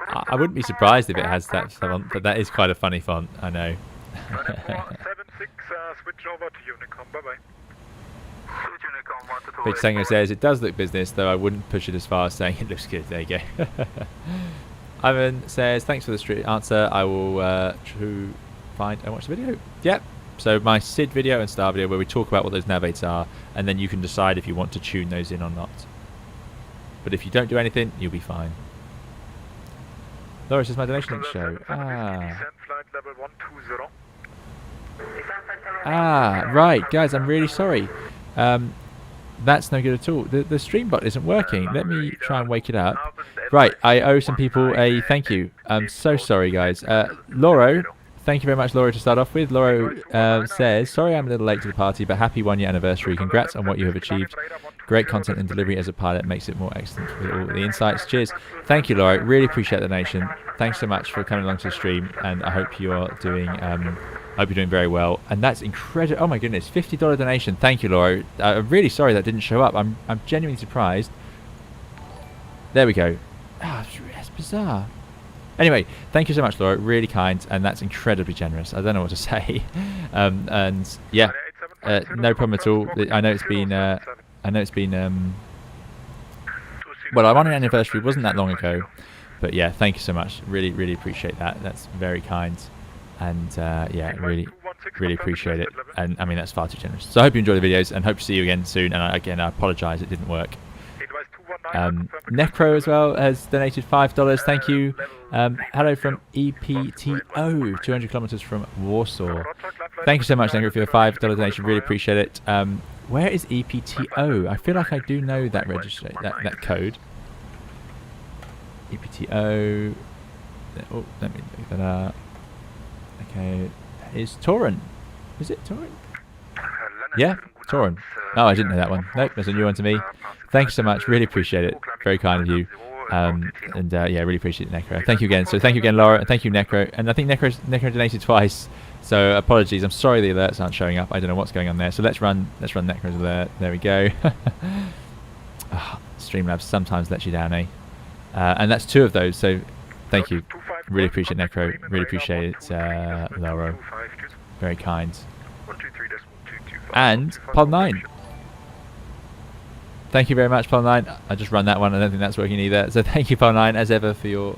I wouldn't be surprised if it has that font, but that is quite a funny font, I know. 76, switch over to Unicom, bye-bye. Big Sanger says, it does look business, though I wouldn't push it as far as saying it looks good. There you go. Ivan says, thanks for the answer. I will find and watch the video. Yep, So my SID video and star video where we talk about what those nav aids are, and then you can decide if you want to tune those in or not. But if you don't do anything, you'll be fine. Laura says my donation link show. Right, guys, I'm really sorry. That's no good at all. The stream bot isn't working. Let me try and wake it up. Right, I owe some people a thank you. I'm so sorry, guys. Laura, thank you very much, Laura, to start off with. Laura says, sorry I'm a little late to the party, but happy 1 year anniversary. Congrats on what you have achieved. Great content and delivery as a pilot makes it more excellent with all the insights. Cheers. Thank you, Laura. Really appreciate the donation. Thanks so much for coming along to the stream, and I hope you're doing very well. And that's incredible. Oh my goodness, $50 donation. Thank you, Laura. I'm really sorry that didn't show up. I'm genuinely surprised. There we go. That's bizarre. Anyway, thank you so much, Laura. Really kind, and that's incredibly generous. I don't know what to say. And yeah, no problem at all. I know it's been. Well, our 1 year anniversary wasn't that long ago, but yeah, thank you so much. Really, really appreciate that. That's very kind, and yeah, really appreciate it. And I mean, that's far too generous. So I hope you enjoy the videos, and hope to see you again soon. And again, I apologise it didn't work. Necro as well has donated $5. Thank you. Hello from EPTO, 200 kilometers from Warsaw. Thank you so much, Necro, for your $5 donation. Really appreciate it. Where is EPTO? I feel like I do know that that code. EPTO. Oh, let me look that up. Okay, that is Torin. Is it Torin? Yeah, Torin. Oh, I didn't know that one. Nope, that's a new one to me. Thanks so much. Really appreciate it. Very kind of you. And yeah, really appreciate it, Necro. Thank you again. So thank you again, Laura. And thank you, Necro. And I think Necro donated twice. So apologies. I'm sorry the alerts aren't showing up. I don't know what's going on there. So let's run Necro's alert. There we go. Streamlabs sometimes lets you down, eh? And that's 2 of those. So thank you. Really appreciate Necro. Really appreciate it, Laura. Very kind. And Pod 9. Thank you very much, Pod 9. I just run that one. I don't think that's working either. So thank you, Pod 9, as ever, for your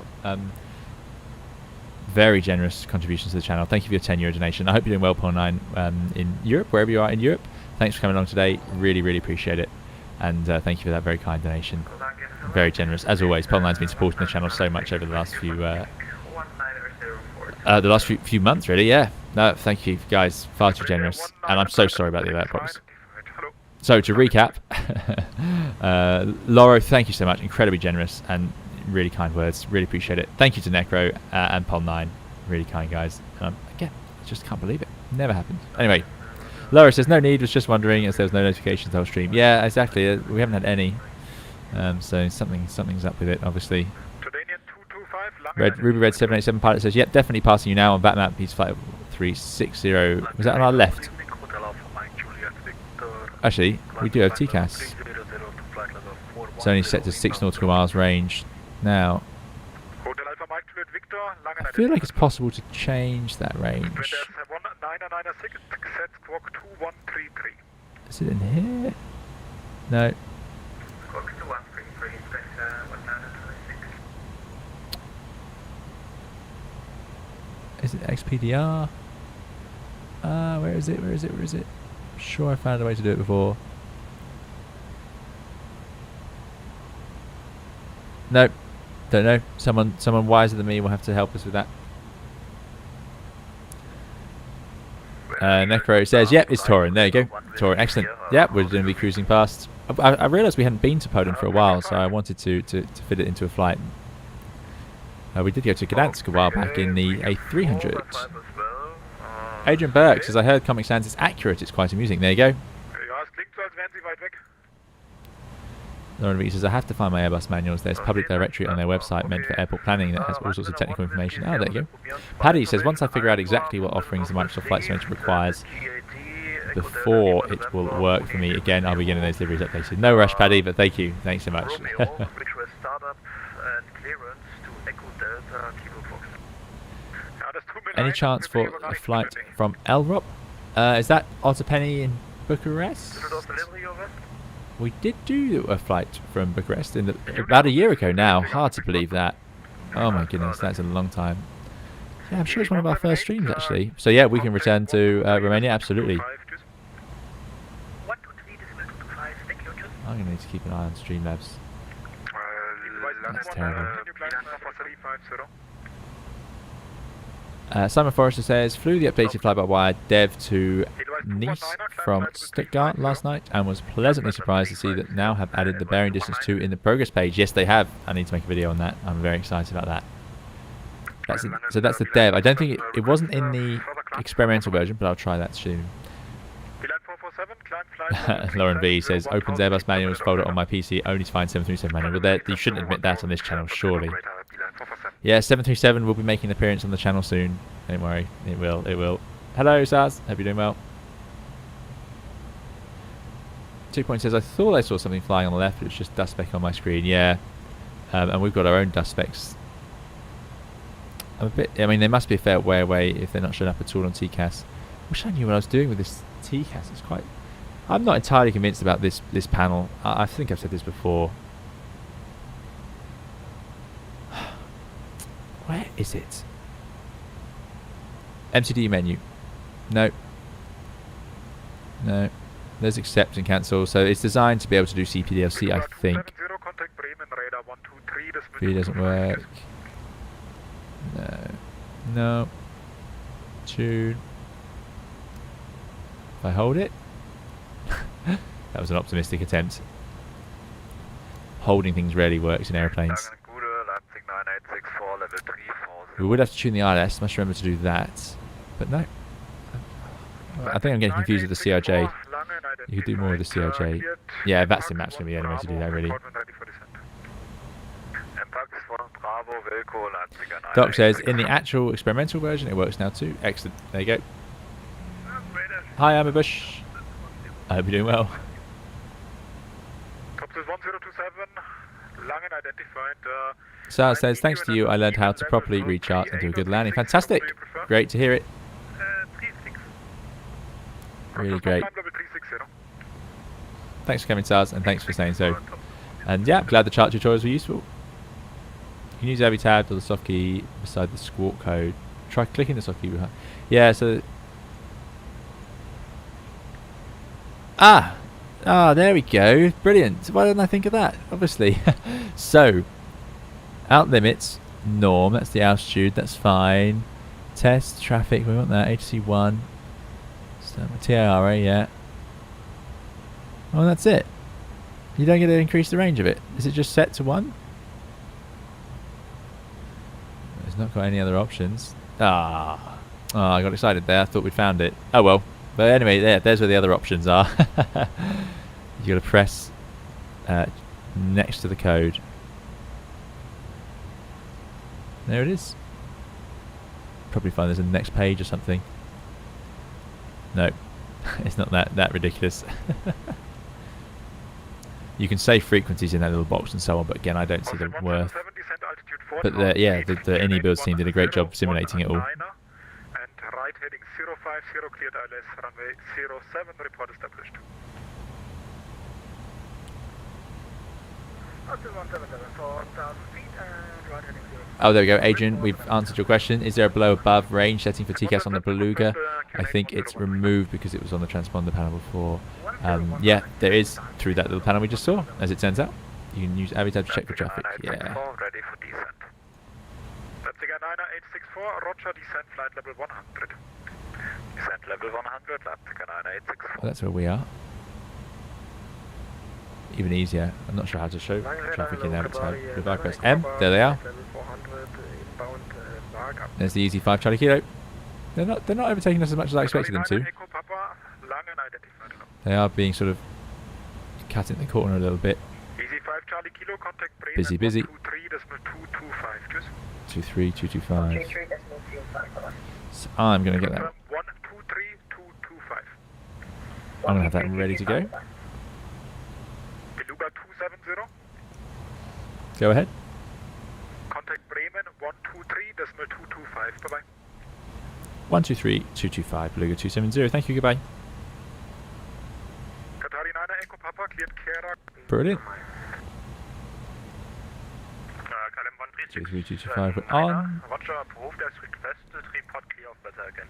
very generous contributions to the channel. Thank you for your €10 donation. I hope you're doing well, Pod 9, in Europe, wherever you are in Europe. Thanks for coming along today. Really, really appreciate it. And thank you for that very kind donation. Very generous. As always, Pod 9's been supporting the channel so much over the last few months, really. Yeah. No, thank you, guys. Far too generous. And I'm so sorry about the alert box. So to recap, Laura, thank you so much. Incredibly generous and really kind words. Really appreciate it. Thank you to Necro and Pol 9. Really kind guys. Again, I just can't believe it. Never happened. Anyway, Laura says no need. Was just wondering as there was no notifications the whole stream. Yeah, exactly. We haven't had any. So something's up with it, obviously. Ruby Red 787 pilot says, yep, definitely passing you now on Batmap. He's flight 360. Was that on our left? Actually, we do have TCAS. It's only set to 6 nautical miles range now. I feel like it's possible to change that range. Is it in here? No. Is it XPDR? Where is it? Where is it? Where is it? I'm sure I found a way to do it before. Nope. Don't know. Someone wiser than me will have to help us with that. Necro says, yep, it's Torin. There you go. Torin, excellent. Yep, we're going to be cruising past. I realised we hadn't been to Poland for a while, so I wanted to fit it into a flight. We did go to Gdansk a while back in the A300. Adrian Burke says, I heard Comic Sans is accurate. It's quite amusing. There you go. Lauren Reed says, I have to find my Airbus manuals. There's a public directory on their website meant for airport planning that has all sorts of technical information. Oh, there you go. Paddy says, once I figure out exactly what offerings the Microsoft Flight Simulator requires before it will work for me again, I'll be getting those deliveries updated. No rush, Paddy, but thank you. Thanks so much. Any chance for a flight from Elrop? Is that Ottopenny in Bucharest? We did do a flight from Bucharest about a year ago now. Hard to believe that. Oh my goodness, that's a long time. Yeah, I'm sure it's one of our first streams actually. So yeah, we can return to Romania, absolutely. I'm going to need to keep an eye on Streamlabs. That's terrible. Simon Forrester says, flew the updated fly-by-wire dev to Nice from Stuttgart last night and was pleasantly surprised to see that now have added the bearing distance 2 in the progress page. Yes, they have. I need to make a video on that. I'm very excited about that. So that's the dev. I don't think it wasn't in the experimental version, but I'll try that soon. Lauren V says, opens Airbus manuals folder on my PC, only to find 737 manual. Well, you shouldn't admit that on this channel, surely. Yeah, 737 will be making an appearance on the channel soon. Don't worry, it will, it will. Hello, Saz. Hope you're doing well. 2 Point says, I thought I saw something flying on the left, but it's just dust speck on my screen. Yeah, and we've got our own dust specks. I mean, they must be a fair way away if they're not showing up at all on TCAS. Wish I knew what I was doing with this TCAS. It's quite... I'm not entirely convinced about this panel. I think I've said this before. Where is it? MCD menu. No. No. There's accept and cancel. So it's designed to be able to do CPDLC, I think. 3 doesn't work. No. No. Tune. If I hold it. That was an optimistic attempt. Holding things rarely works in airplanes. We would have to tune the ILS, must remember to do that. But no. I think I'm getting confused with the CRJ. You could do more with the CRJ. Yeah, that's in maps going to be the only way to do that, really. Doc says, in the actual experimental version, it works now too. Excellent. There you go. Hi, I'm a Bush. I hope you're doing well. Sar says, thanks to you, I learned how to properly rechart and do a good landing. Fantastic. Great to hear it. Really great. Thanks for coming, Sars, and thanks for saying so. And yeah, I'm glad the chart tutorials were useful. You can use every tab or the soft key beside the squawk code. Try clicking the soft key behind. Yeah, so... Ah, there we go. Brilliant. Why didn't I think of that? Obviously. So, out limits, norm, that's the altitude, that's fine. Test, traffic, we want that. HC 1. TIRA, yeah. Oh, that's it. You don't get to increase the range of it. Is it just set to 1? It's not got any other options. Ah. Oh, I got excited there. I thought we'd found it. Oh well. But anyway, there's where the other options are. You got to press next to the code. There it is. Probably find there's a next page or something. No, it's not that ridiculous. You can save frequencies in that little box and so on, but again, I don't see the worth. But the NE builds team did a great job simulating it all. Right heading 050 cleared ILS, runway 07, report established. Oh, there we go, Adrian, we've answered your question. Is there a below above range setting for TCAS on the Beluga? I think it's removed because it was on the transponder panel before. Yeah, there is through that little panel we just saw, as it turns out. You can use every tab to check for traffic. Yeah. Ready for descent. Leipziger 9864, Roger, descent flight level 100. Descent level 100, Leipziger 9864. Well, that's where we are. Even easier. I'm not sure how to show traffic in there. If I press M, there they are. There's the easy 5 Charlie Kilo. They're not overtaking us as much as I expected them to. They are being sort of cut in the corner a little bit. Busy. 23225. So I'm going to get that. I'm going to have that ready to go. Beluga 270. Go ahead. Contact Bremen 123.225. Bye bye. 123.225. Beluga 270. Thank you. Goodbye. Katarina Echo Papa cleared Kerak. Brilliant. Kalem 136 2325, we're on. Roger, approved as requested. Report clear of weather again.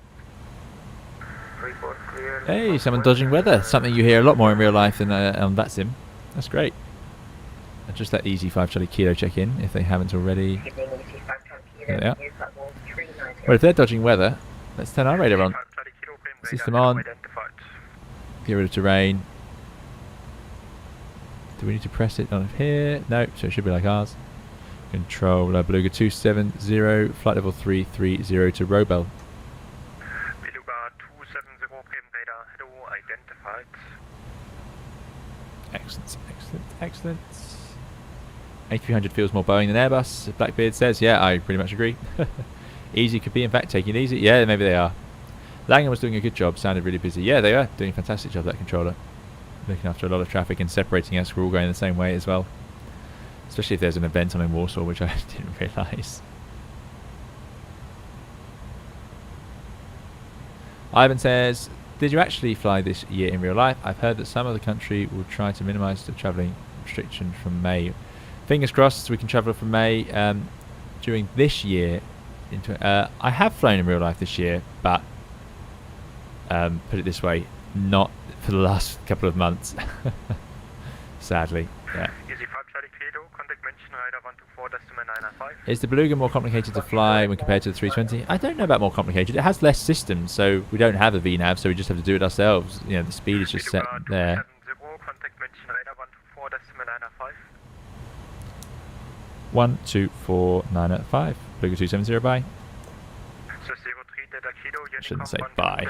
Report clear. Hey, someone dodging weather. Something you hear a lot more in real life than on that sim. That's great. And just let Easy 5 Charlie Kilo check in if they haven't already. There they are. Well, if they're dodging weather, let's turn our radar on. System on. Get rid of terrain. Do we need to press it on here? No, so it should be like ours. Controller Beluga 270, flight level 330 to Robel. Beluga 270, Bremen radar, hello, identified. Excellent, excellent, excellent. A300 feels more Boeing than Airbus, Blackbeard says. Yeah, I pretty much agree. Easy could be, in fact, taking it easy. Yeah, maybe they are. Langham was doing a good job, sounded really busy. Yeah, they are doing a fantastic job, that controller. Looking after a lot of traffic and separating us. We're all going the same way as well. Especially if there's an event on in Warsaw, which I didn't realise. Ivan says, did you actually fly this year in real life? I've heard that some of the country will try to minimise the travelling restriction from May. Fingers crossed we can travel from May during this year. I have flown in real life this year, but put it this way, not for the last couple of months. Sadly, yeah. Easy 5 Charlie Kilo, contact mention rider 124.995. Is the Beluga more complicated to fly when compared to the 320? I don't know about more complicated. It has less systems, so we don't have a VNAV, so we just have to do it ourselves. You know, the speed is just set there. Contact mention radar 124.995. 124905. Beluga 270, bye. So 03 Delta Kilo, Shouldn't say bye.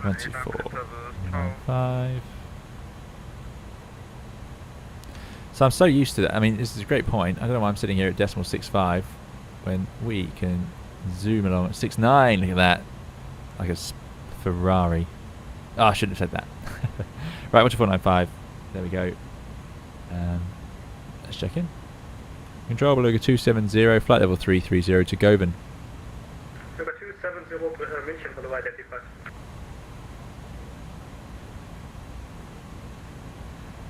12495. So I'm so used to that. I mean, this is a great point. I don't know why I'm sitting here at decimal 6.5 when we can zoom along at 6.9. Look at that. Like a Ferrari. Oh, I shouldn't have said that. Right, 12495. There we go. Let's check in. Control Beluga 270, flight level 330 to Govan. Beluga 270, München, Beluga identified.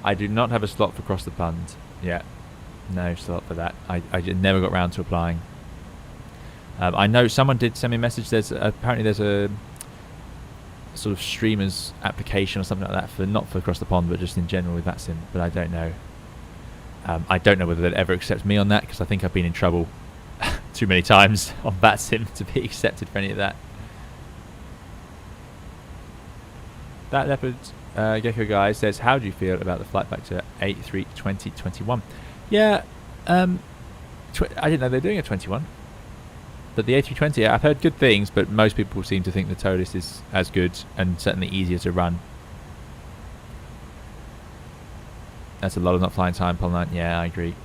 I do not have a slot for cross the pond yet. No slot for that. I never got round to applying. I know someone did send me a message. Apparently there's a sort of streamers application or something like that for not for across the pond, but just in general with VATSIM. But I don't know. I don't know whether they'd ever accept me on that, because I think I've been in trouble too many times on VATSIM to be accepted for any of that. That Leopard Gecko guy says, how do you feel about the flight back to A320-21? Yeah, I didn't know they were doing a 21. But the A320, I've heard good things, but most people seem to think the Toliss is as good and certainly easier to run. That's a lot of not flying time, Pol 9. Yeah, I agree.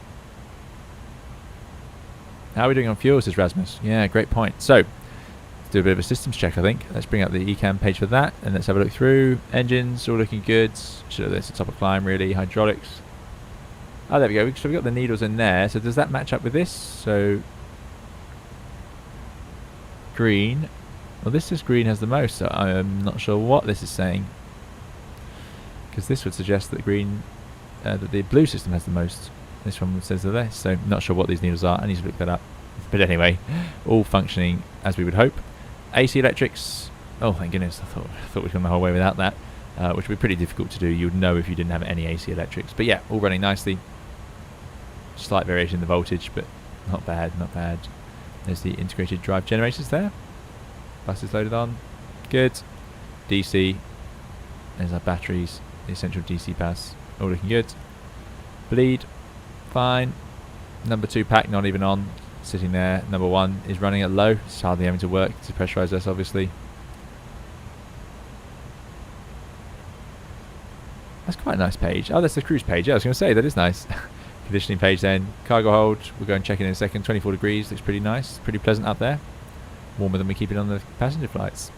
How are we doing on fuel, says Rasmus? Yeah, great point. So, let's do a bit of a systems check, I think. Let's bring up the eCam page for that, and let's have a look through. Engines, all looking good. Should have this at top of climb, really. Hydraulics. Oh, there we go. So we've got the needles in there. So does that match up with this? So, green. Well, this says green has the most, so I'm not sure what this is saying. Because this would suggest that green... that the blue system has the most. This one says the less, so not sure what these needles are. I need to look that up. But anyway, all functioning as we would hope. AC electrics. Oh, thank goodness! I thought we'd come the whole way without that, which would be pretty difficult to do. You would know if you didn't have any AC electrics. But yeah, all running nicely. Slight variation in the voltage, but not bad, not bad. There's the integrated drive generators there. Bus is loaded on. Good. DC. There's our batteries. The essential DC bus. All looking good. Bleed, fine. Number 2 pack not even on, sitting there. Number 1 is running at low. It's hardly having to work to pressurise us, obviously. That's quite a nice page. Oh, that's the cruise page. Yeah, I was going to say, that is nice. Conditioning page then. Cargo hold, we'll go and check in a second. 24 degrees, looks pretty nice. Pretty pleasant up there. Warmer than we keep it on the passenger flights.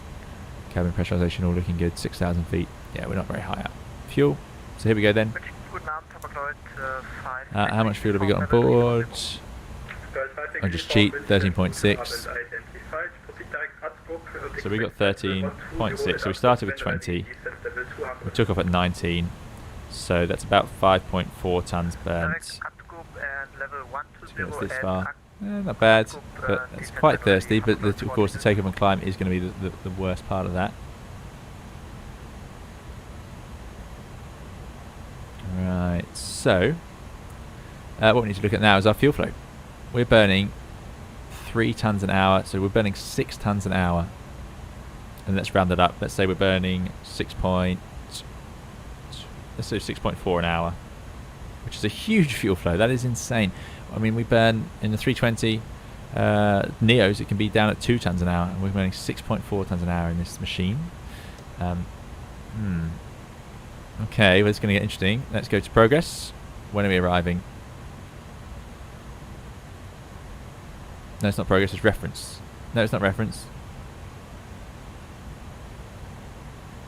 Cabin pressurisation all looking good. 6,000 feet. Yeah, we're not very high up. Fuel. So here we go then. How much fuel have we got on board? I'll just cheat, 13.6. So we got 13.6. So we started with 20. We took off at 19. So that's about 5.4 tons burnt. and level To get us 120 this far. Not bad, but it's quite thirsty, but of course the takeoff and climb is going to be the worst part of that. Right, so what we need to look at now is our fuel flow. We're burning 3 tons an hour, so we're burning 6 tons an hour. And let's round it up. Let's say we're burning 6.4 an hour, which is a huge fuel flow. That is insane. I mean, we burn in the 320 NEOs, it can be down at 2 tons an hour, and we're burning 6.4 tons an hour in this machine. Okay, well, it's going to get interesting. Let's go to progress. When are we arriving? No, it's not progress, it's reference. No, it's not reference.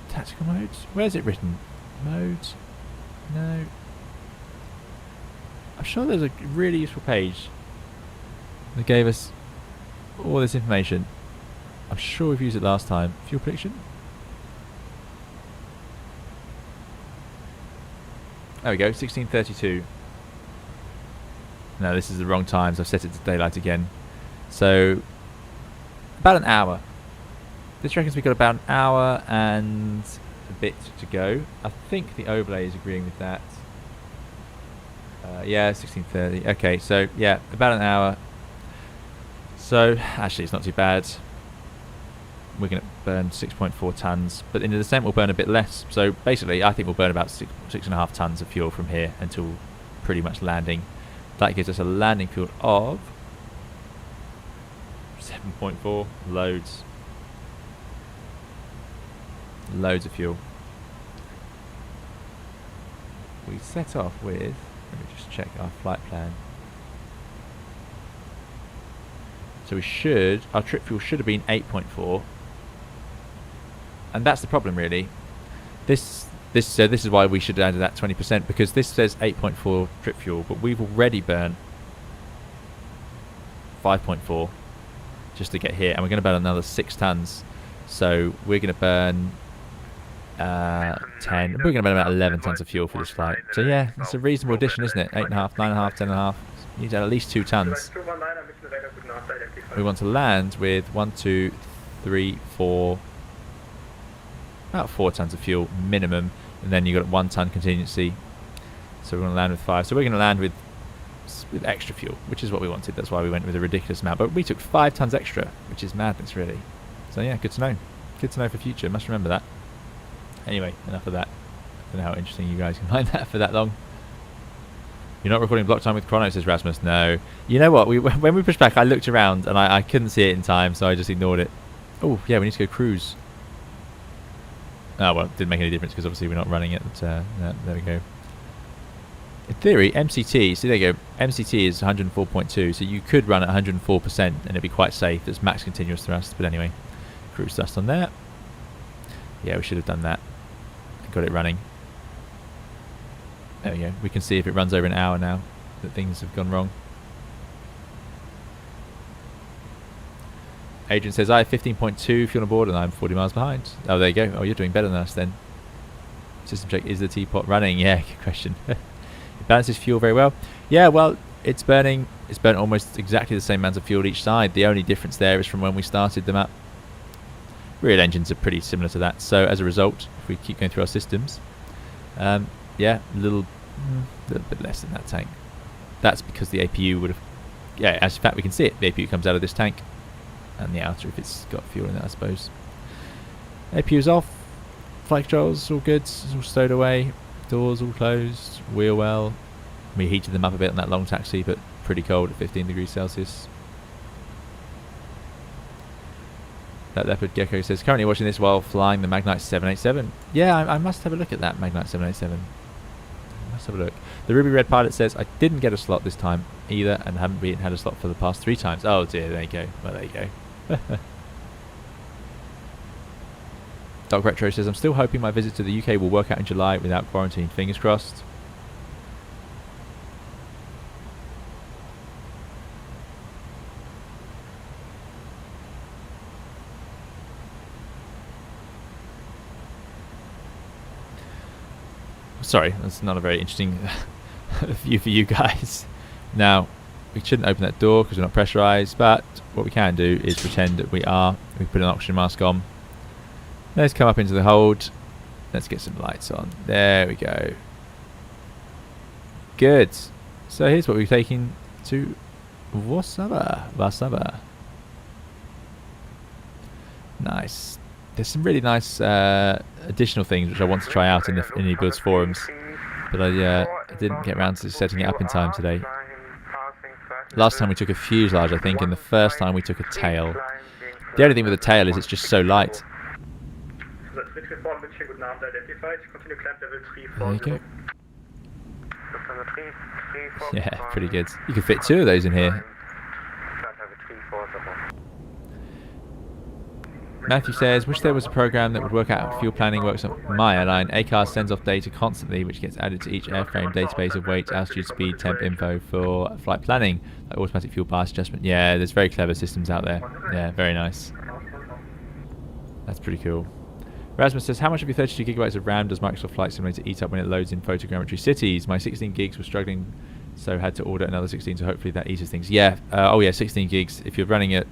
Tactical modes? Where's it written? Modes? No. I'm sure there's a really useful page that gave us all this information. I'm sure we've used it last time. Fuel prediction? There we go, 1632. No, this is the wrong times. I've set it to daylight again. So, about an hour. This reckons we've got about an hour and a bit to go. I think the overlay is agreeing with that. Yeah, 1630. Okay, so yeah, about an hour. So, actually, it's not too bad. We're going to burn 6.4 tons, but in the descent we'll burn a bit less. So basically, I think we'll burn about 6.5 tons of fuel from here until pretty much landing. That gives us a landing fuel of 7.4. Loads. Loads of fuel. We set off with, let me just check our flight plan. So we should, our trip fuel should have been 8.4. And that's the problem, really. This is why we should add that 20%, because this says 8.4 trip fuel, but we've already burnt 5.4 just to get here, and we're going to burn another 6 tons. So we're going to burn 10. We're going to burn about 11 tons of fuel for this flight. So yeah, it's a reasonable addition, isn't it? 8.5, 9.5, 10.5. You need to add at least 2 tons. We want to land with 1, 2, 3, 4. About 4 tons of fuel minimum, and then you've got 1 ton contingency. So we're going to land with 5. So we're going to land with extra fuel, which is what we wanted. That's why we went with a ridiculous amount. But we took 5 tons extra, which is madness, really. So yeah, good to know. Good to know for future. Must remember that. Anyway, enough of that. I don't know how interesting you guys can find that for that long. You're not recording block time with chrono, says Rasmus. No. You know what? When we pushed back, I looked around and I couldn't see it in time, so I just ignored it. Oh, yeah, we need to go cruise. Oh, well, it didn't make any difference because obviously we're not running it. There we go. In theory, MCT, see there you go, MCT is 104.2, so you could run at 104% and it'd be quite safe. It's max continuous thrust, but anyway, cruise thrust on there. Yeah, we should have done that. Got it running. There we go. We can see if it runs over an hour now that things have gone wrong. Adrian says, I have 15.2 fuel on board and I'm 40 miles behind. Oh, there you go. Oh, you're doing better than us then. System check, is the teapot running? Yeah, good question. It balances fuel very well. Yeah, well, it's burnt almost exactly the same amount of fuel each side. The only difference there is from when we started them up. Real engines are pretty similar to that. So as a result, if we keep going through our systems, yeah, a little bit less than that tank. That's because the APU would have, yeah, as in fact we can see it. The APU comes out of this tank. And the outer if it's got fuel in it, I suppose. APU's off. Flight controls all good. It's all stowed away. Doors all closed. Wheel well. We heated them up a bit on that long taxi, but pretty cold at 15 degrees Celsius. That Leopard Gecko says, currently watching this while flying the Magnite 787. Yeah, I must have a look at that Magnite 787. Let's have a look. The Ruby Red Pilot says, I didn't get a slot this time either and haven't really had a slot for the past 3 times. Oh dear, there you go. Well, there you go. Doc Retro says, I'm still hoping my visit to the UK will work out in July without quarantine. Fingers crossed. sorry, that's not a very interesting view for you guys. Now, we shouldn't open that door because we're not pressurized, but what we can do is pretend that we are. We put an oxygen mask on. Let's come up into the hold. Let's get some lights on. There we go. Good. So here's what we're taking to Warsaw. Nice. There's some really nice additional things which I want to try out in the eBuilds forums, but I didn't get around to setting it up in time today. Last time we took a fuselage, I think, and the first time we took a tail. The only thing with the tail is it's just so light. There you go. Yeah, pretty good. You could fit 2 of those in here. Matthew says, wish there was a program that would work out how fuel planning works on my airline. ACARS sends off data constantly, which gets added to each airframe database of weight, altitude, speed, temp info for flight planning, like automatic fuel pass adjustment. Yeah, there's very clever systems out there. Yeah, very nice. That's pretty cool. Rasmus says, how much of your 32 gigabytes of RAM does Microsoft Flight Simulator eat up when it loads in photogrammetry cities? My 16 gigs were struggling, so had to order another 16, so hopefully that eases things. Yeah, oh yeah, 16 gigs. If you're running at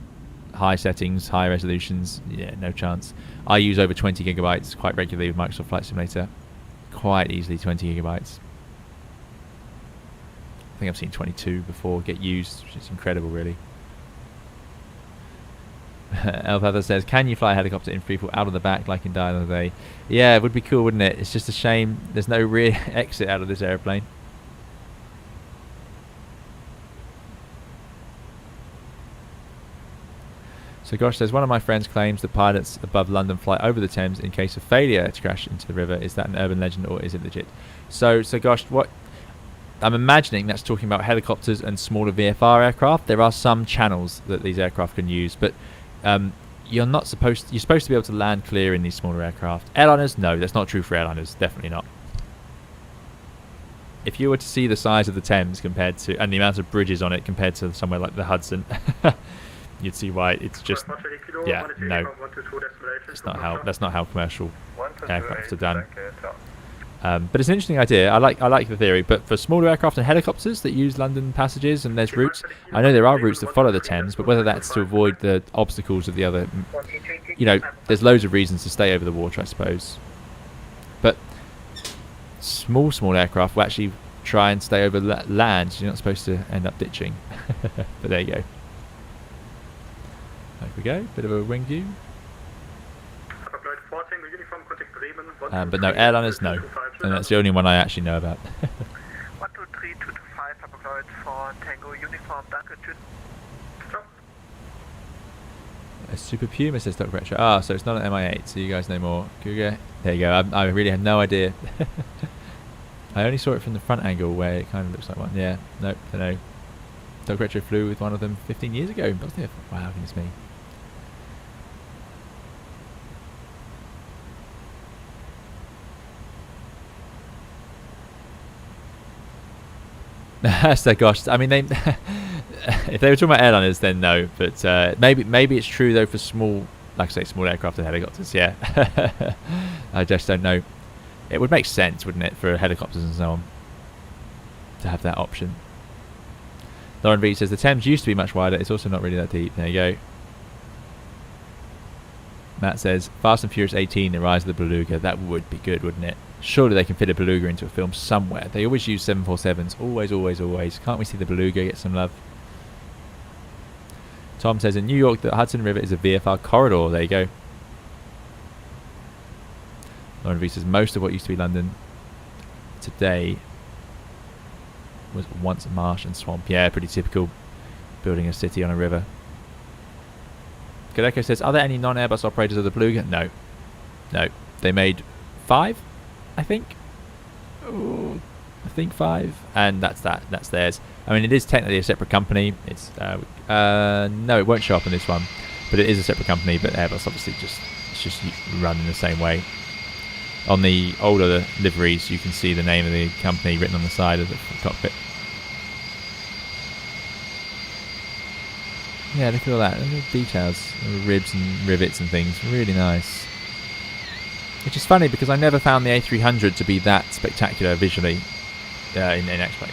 high settings, high resolutions, yeah, no chance. I use over 20 gigabytes quite regularly with Microsoft Flight Simulator. Quite easily 20 gigabytes. I think I've seen 22 before get used, which is incredible, really. Elfather says, can you fly a helicopter in freefall out of the back like in Die Another Day? Yeah, it would be cool, wouldn't it? It's just a shame there's no real exit out of this airplane. So Gosh says, one of my friends claims that pilots above London fly over the Thames in case of failure to crash into the river. Is that an urban legend or is it legit? So Gosh, what I'm imagining that's talking about helicopters and smaller VFR aircraft. There are some channels that these aircraft can use, but you're supposed to be able to land clear in these smaller aircraft. Airliners, no, that's not true for airliners. Definitely not. If you were to see the size of the Thames compared to, and the amount of bridges on it compared to somewhere like the Hudson, you'd see why it's just, yeah, no, that's not how commercial aircraft are done. But it's an interesting idea. I like the theory. But for smaller aircraft and helicopters that use London passages and there's routes, I know there are routes that follow the Thames, but whether that's to avoid the obstacles of the other, you know, there's loads of reasons to stay over the water, I suppose. But small aircraft will actually try and stay over land. So you're not supposed to end up ditching. But there you go. There we go. Bit of a wing view. But no, airliners, no. And that's the only one I actually know about. 123-225, Papa Lloyd for Tango Uniform, danke, tschüss. A Super Puma, says Dr. Retro. Ah, so it's not an MI8, so you guys know more. Google. There you go. I really had no idea. I only saw it from the front angle where it kind of looks like one. Yeah, nope, don't know. Dr. Retro flew with one of them 15 years ago, wasn't it? Wow, goodness me. So gosh, I mean, they if they were talking about airliners, then no. But maybe it's true though for small, like I say, small aircraft and helicopters. Yeah, I just don't know. It would make sense, wouldn't it, for helicopters and so on, to have that option. Lauren V says the Thames used to be much wider. It's also not really that deep. There you go. Matt says Fast and Furious 18, the rise of the Beluga. That would be good, wouldn't it? Surely they can fit a Beluga into a film somewhere. They always use 747s. Always. Can't we see the Beluga get some love? Tom says in New York the Hudson River is a VFR corridor. There you go. Lauren V says most of what used to be London today was once marsh and swamp. Yeah, pretty typical. Building a city on a river. Kadeko says, are there any non-Airbus operators of the Beluga? No. They made 5, I think. Ooh, I think 5, and that's theirs. I mean, it is technically a separate company. It's no, it won't show up on this one, but it is a separate company. But Airbus obviously it's just run in the same way. On the older liveries, you can see the name of the company written on the side of the cockpit. Yeah, look at all that. Look at the details, the ribs and rivets and things. Really nice. Which is funny because I never found the A300 to be that spectacular visually in X-Plane.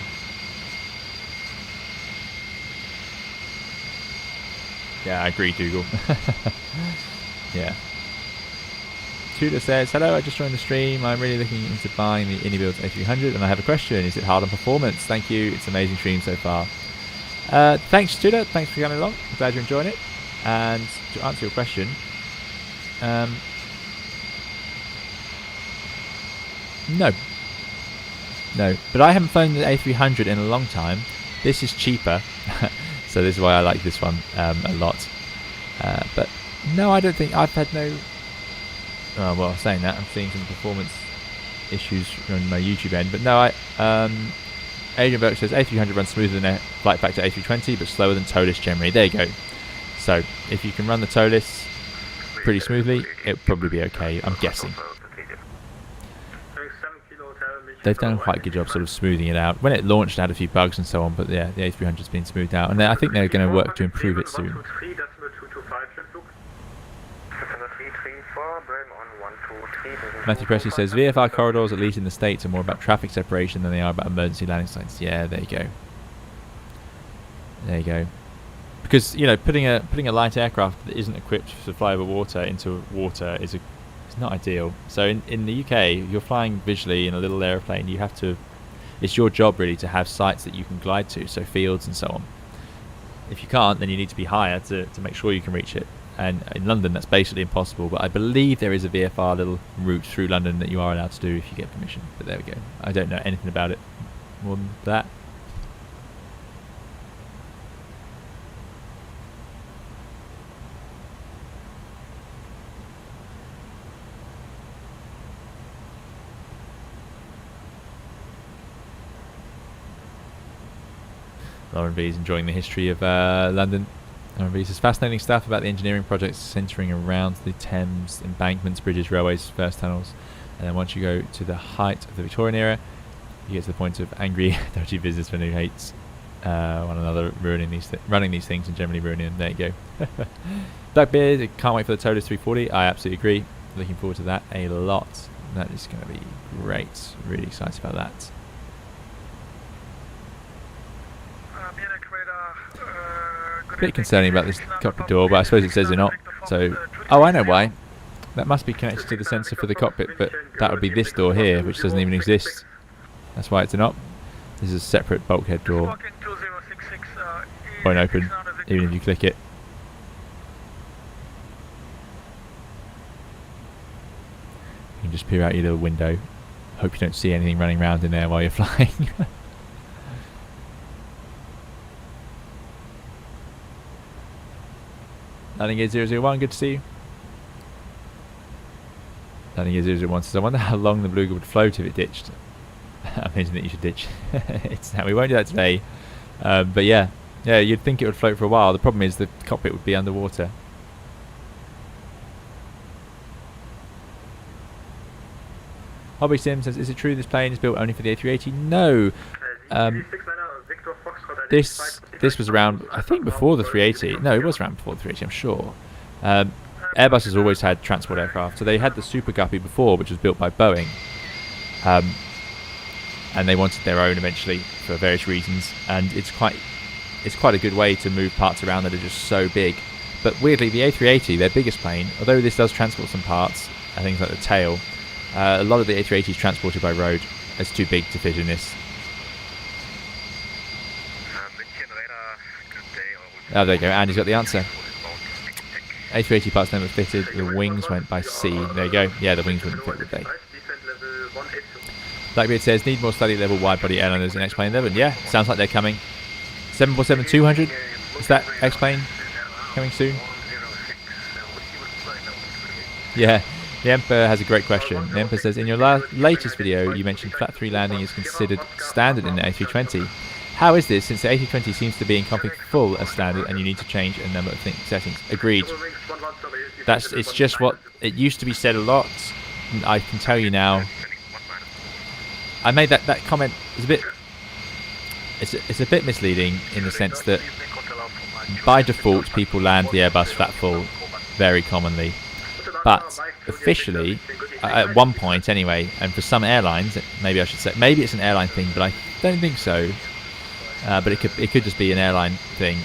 Yeah, I agree, Dougal. Yeah. Tudor says, hello, I just joined the stream. I'm really looking into buying the Indiebuild A300 and I have a question. Is it hard on performance? Thank you. It's an amazing stream so far. Thanks, Tudor. Thanks for coming along. I'm glad you're enjoying it. And to answer your question, no. But I haven't flown the A300 in a long time. This is cheaper. So this is why I like this one a lot. But no, I don't think I've had no... well, saying that, I'm seeing some performance issues on my YouTube end. But no, Adrian Burke says A300 runs smoother than a flight factor A320, but slower than Toliss generally. There you go. So if you can run the Toliss pretty smoothly, it'll probably be okay, I'm guessing. They've done quite a good job sort of smoothing it out. When it launched, it had a few bugs and so on, but yeah, the A300's been smoothed out, and I think they're going to work to improve it soon. Matthew Presley says VFR corridors, at least in the States, are more about traffic separation than they are about emergency landing sites. Yeah, there you go. There you go. Because, you know, putting a light aircraft that isn't equipped to fly over water into water is not ideal. So in the UK, if you're flying visually in a little aeroplane, you have to... It's your job really to have sites that you can glide to, so fields and so on. If you can't, then you need to be higher to make sure you can reach it. And in London, that's basically impossible. But I believe there is a VFR little route through London that you are allowed to do if you get permission. But there we go. I don't know anything about it more than that. Lauren B is enjoying the history of London. Lauren B says fascinating stuff about the engineering projects centering around the Thames, embankments, bridges, railways, first tunnels, and then once you go to the height of the Victorian era, you get to the point of angry, dodgy businessman who hates one another, running these things and generally ruining them. There you go. Blackbeard, can't wait for the Toliss 340. I absolutely agree. Looking forward to that a lot. That is going to be great. Really excited about that. A bit concerning about this cockpit door, but I suppose it says they're not. So, oh, I know why. That must be connected to the sensor for the cockpit, but that would be this door here, which doesn't even exist. That's why it's not. This is a separate bulkhead door. Won't open, even if you click it. You can just peer out your little window. Hope you don't see anything running around in there while you're flying. Landing gear 001, good to see you. Landing gear 001 says, I wonder how long the Beluga would float if it ditched. Amazing that you should ditch. We won't do that today. But yeah, you'd think it would float for a while. The problem is the cockpit would be underwater. Hobby Sim says, is it true this plane is built only for the A380? No. This was around, I think, before the 380. No, it was around before the 380, I'm sure. Airbus has always had transport aircraft. So they had the Super Guppy before, which was built by Boeing. And they wanted their own eventually for various reasons. And it's quite a good way to move parts around that are just so big. But weirdly, the A380, their biggest plane, although this does transport some parts, things like the tail, a lot of the A380 is transported by road. It's too big to fit in this. Oh, there you go, Andy's got the answer. A380 parts never fitted, the wings went by sea. There you go, yeah, the wings wouldn't fit, would they? Blackbeard says, need more study level wide body airliners in X-Plane 11. Yeah, sounds like they're coming. 747-200, is that X-Plane coming soon? Yeah, the Emperor has a great question. The Emperor says, in your latest video, you mentioned flat 3 landing is considered standard in the A320. How is this, since the A320 seems to be in config full as standard and you need to change a number of settings? Agreed. It's just what it used to be said a lot. I can tell you now. I made that comment. It's a bit misleading in the sense that by default people land the Airbus flat full very commonly, but officially at one point anyway, and for some airlines, maybe I should say, maybe it's an airline thing, but I don't think so. But it could just be an airline thing.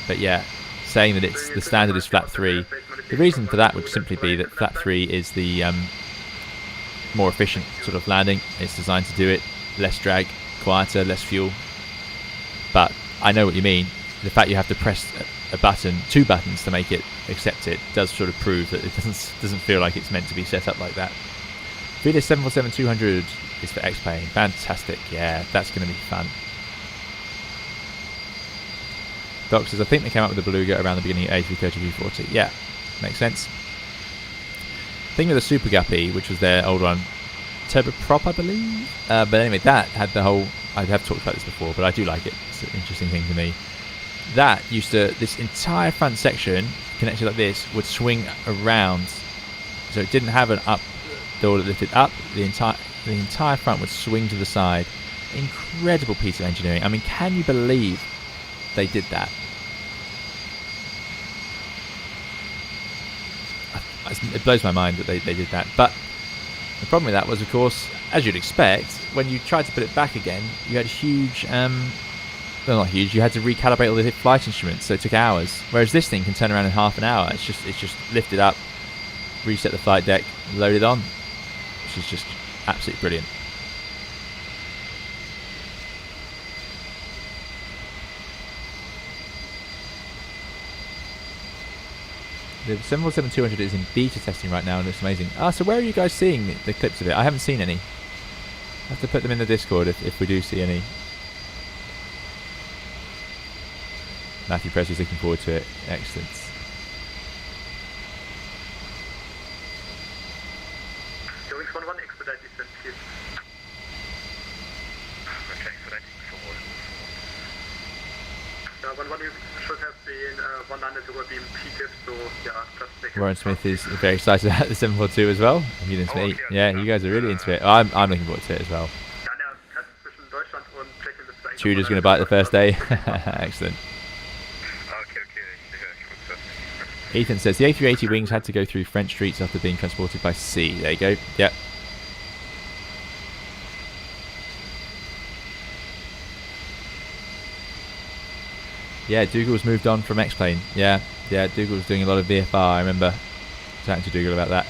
But yeah, saying that it's the standard is flap 3. The reason for that would simply be that flap 3 is the more efficient sort of landing. It's designed to do it, less drag, quieter, less fuel. But I know what you mean. The fact you have to press a button, 2 buttons to make it accept it, does sort of prove that it doesn't feel like it's meant to be set up like that. Toliss 747-200 is for X-Plane. Fantastic. Yeah, that's going to be fun. Doc says, I think they came out with the Beluga around the beginning of A330-240. Yeah, makes sense. Thing with the Super Guppy, which was their old one, turboprop, I believe. But anyway, that had the whole... I have talked about this before, but I do like it. It's an interesting thing to me. That used to... This entire front section, connected like this, would swing around. So it didn't have an up door that lifted up. The entire front would swing to the side. Incredible piece of engineering. I mean, can you believe they did that? It blows my mind that they did that. But the problem with that was, of course, as you'd expect, when you tried to put it back again, you had huge... well, not huge. You had to recalibrate all the flight instruments, so it took hours. Whereas this thing can turn around in half an hour. It's just lifted up, reset the flight deck, load it on, which is just absolutely brilliant. The 747-200 is in beta testing right now, and it's amazing. So where are you guys seeing the clips of it? I haven't seen any. I have to put them in the Discord if we do see any. Matthew Presley's looking forward to it. Excellent. Wings 11, expedite descent, please. Okay, expediting forward. 11, you should have been 100 over beam P-tip, so yeah, just make it. Warren Smith is very excited about the 742 as well. Have you into it? Yeah, you guys are really into it. I'm looking forward to it as well. Tudor's going to bite the first day. Excellent. Ethan says, the A380 wings had to go through French streets after being transported by sea. There you go. Yep. Yeah, Dougal's moved on from X-Plane. Yeah, Dougal was doing a lot of VFR. I remember chatting to Dougal about that.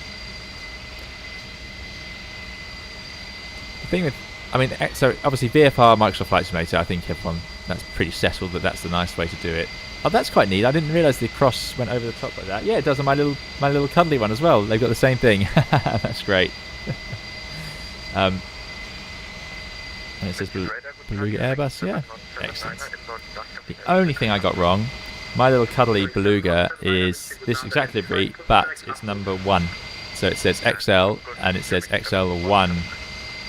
The thing with... I mean, so obviously VFR, Microsoft Flight Simulator, I think everyone... That's pretty settled that that's the nice way to do it. Oh, that's quite neat. I didn't realise the cross went over the top like that. Yeah, it does on my little cuddly one as well. They've got the same thing. That's great. And it says Beluga Airbus. Yeah, excellent. The only thing I got wrong, my little cuddly Beluga is this exact livery, but it's number 1. So it says XL and it says XL1,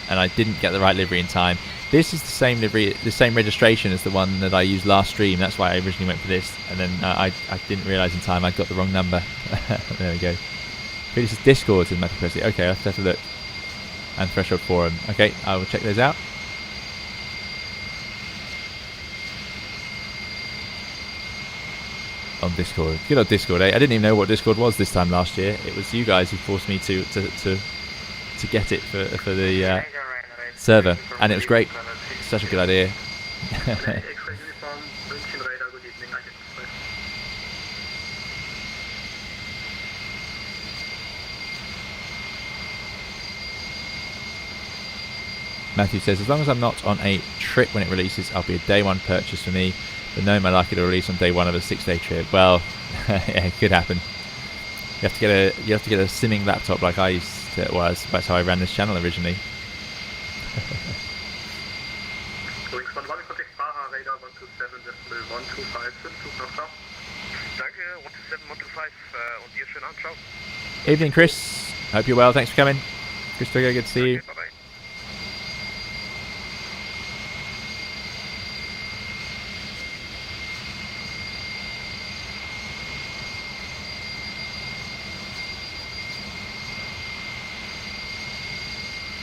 and I didn't get the right livery in time. This is the same livery, the same registration as the one that I used last stream. That's why I originally went for this, and then I didn't realise in time I got the wrong number. There we go. This is Discord, says Matthew Presley. Okay, I'll have to have a look. And Threshold Forum. Okay, I will check those out. On Discord. Good old Discord, eh? I didn't even know what Discord was this time last year. It was you guys who forced me to get it for the server, and it was great. Such a good idea. Matthew says, as long as I'm not on a trip when it releases, I'll be a day 1 purchase for me, but no, my likely to release on day 1 of a 6-day trip. Well, yeah, it could happen. You have to get a simming laptop like I used to. Well, that's how I ran this channel originally. Evening, Chris. Hope you're well. Thanks for coming. Chris Tugger, good to see you. Bye-bye.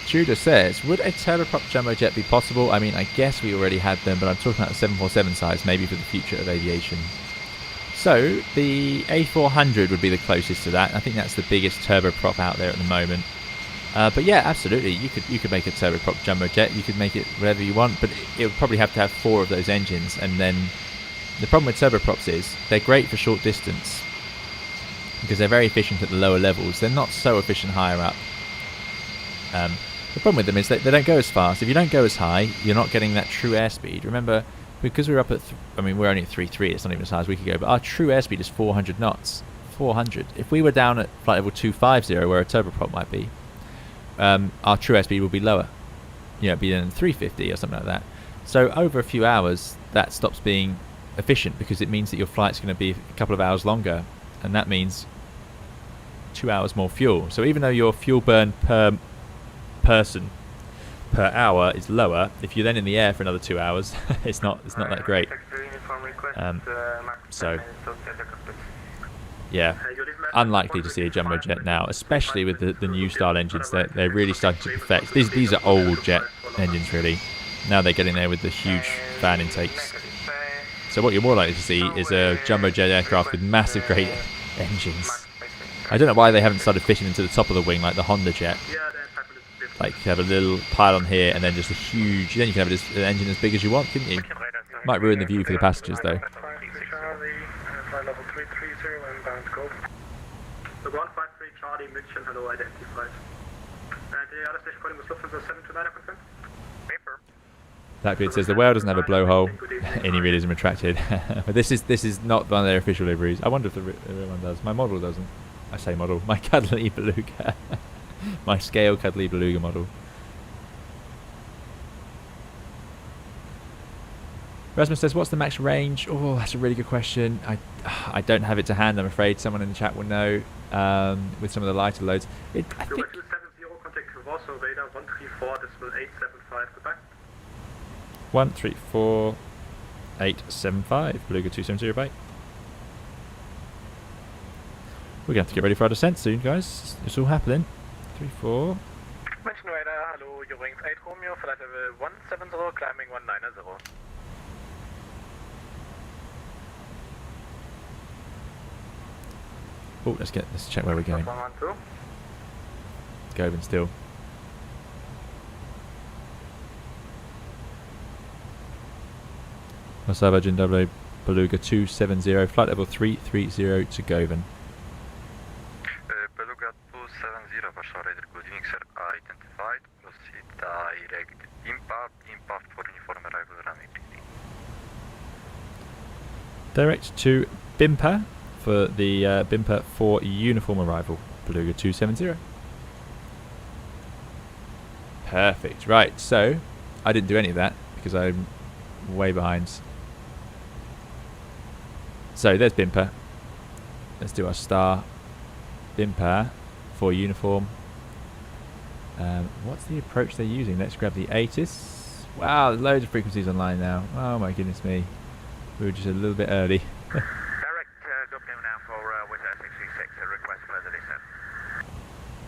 Tudor says, would a turboprop jumbo jet be possible? I mean, I guess we already had them, but I'm talking about the 747 size, maybe for the future of aviation. So, the A400 would be the closest to that. I think that's the biggest turboprop out there at the moment. But yeah, absolutely, you could make a turboprop jumbo jet. You could make it whatever you want, but it would probably have to have 4 of those engines. And then the problem with turboprops is they're great for short distance because they're very efficient at the lower levels. They're not so efficient higher up. The problem with them is that they don't go as fast. If you don't go as high, you're not getting that true airspeed. Remember, because we're up at, we're only at 3.3, it's not even as high as we could go, but our true airspeed is 400 knots. 400. If we were down at flight level 250, where a turboprop might be, our true airspeed will be lower. You know, it'd be then 350 or something like that. So over a few hours, that stops being efficient because it means that your flight's going to be a couple of hours longer, and that means 2 hours more fuel. So even though your fuel burn per person per hour is lower, if you're then in the air for another 2 hours, it's not that great. So yeah, unlikely to see a jumbo jet now, especially with the new style engines. They're really starting to perfect. These are old jet engines really. Now they're getting there with the huge fan intakes. So what you're more likely to see is a jumbo jet aircraft with massive great engines. I don't know why they haven't started fitting into the top of the wing like the Honda jet. Like you have a little pylon here and then just a huge, then you can have an engine as big as you want, couldn't you? Might ruin the view for the passengers though. Charlie, München, hello, identified. And the other station calling was Lufthansa 729, confirmed? Paper. Blackbeard says the whale doesn't have a blowhole. Any realism retracted. But this is not one of their official liveries. I wonder if the real one does. My model doesn't. I say model. My cuddly beluga. My scale cuddly beluga model. Rasmus says, what's the max range? Oh, that's a really good question. I don't have it to hand, I'm afraid. Someone in the chat will know with some of the lighter loads. I think... contact Warsaw, radar 134.875, goodbye. 134.875, Beluga 270, bye. We're going to have to get ready for our descent soon, guys. It's all happening. 34. München radar, hello, your wings 8 Romeo, flight level 170, climbing 190. Oh, let's check where we're going. Going still. Warsaw Jindable Beluga 270, flight level 330 to Govan. Beluga 270, Warsaw radar good wings are identified. Proceed direct impact for uniform arrival runway 3. Direct to Bimpa for the Bimpa for uniform arrival, Beluga 270. Perfect. Right, so I didn't do any of that because I'm way behind. So there's Bimpa. Let's do our star. Bimpa for uniform. What's the approach they're using? Let's grab the ATIS. Wow, there's loads of frequencies online now. Oh my goodness me. We were just a little bit early.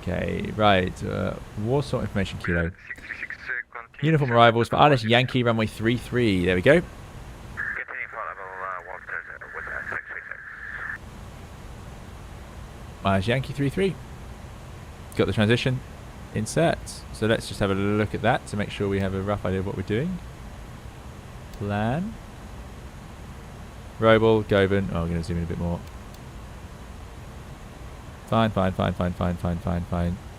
Okay, right. Warsaw information kilo. Uniform arrivals for Alice Yankee runway 33. There we go. Alice Yankee 33. Got the transition. Insert. So let's just have a look at that to make sure we have a rough idea of what we're doing. Plan. Robel, Govan. Oh, I'm going to zoom in a bit more. Fine.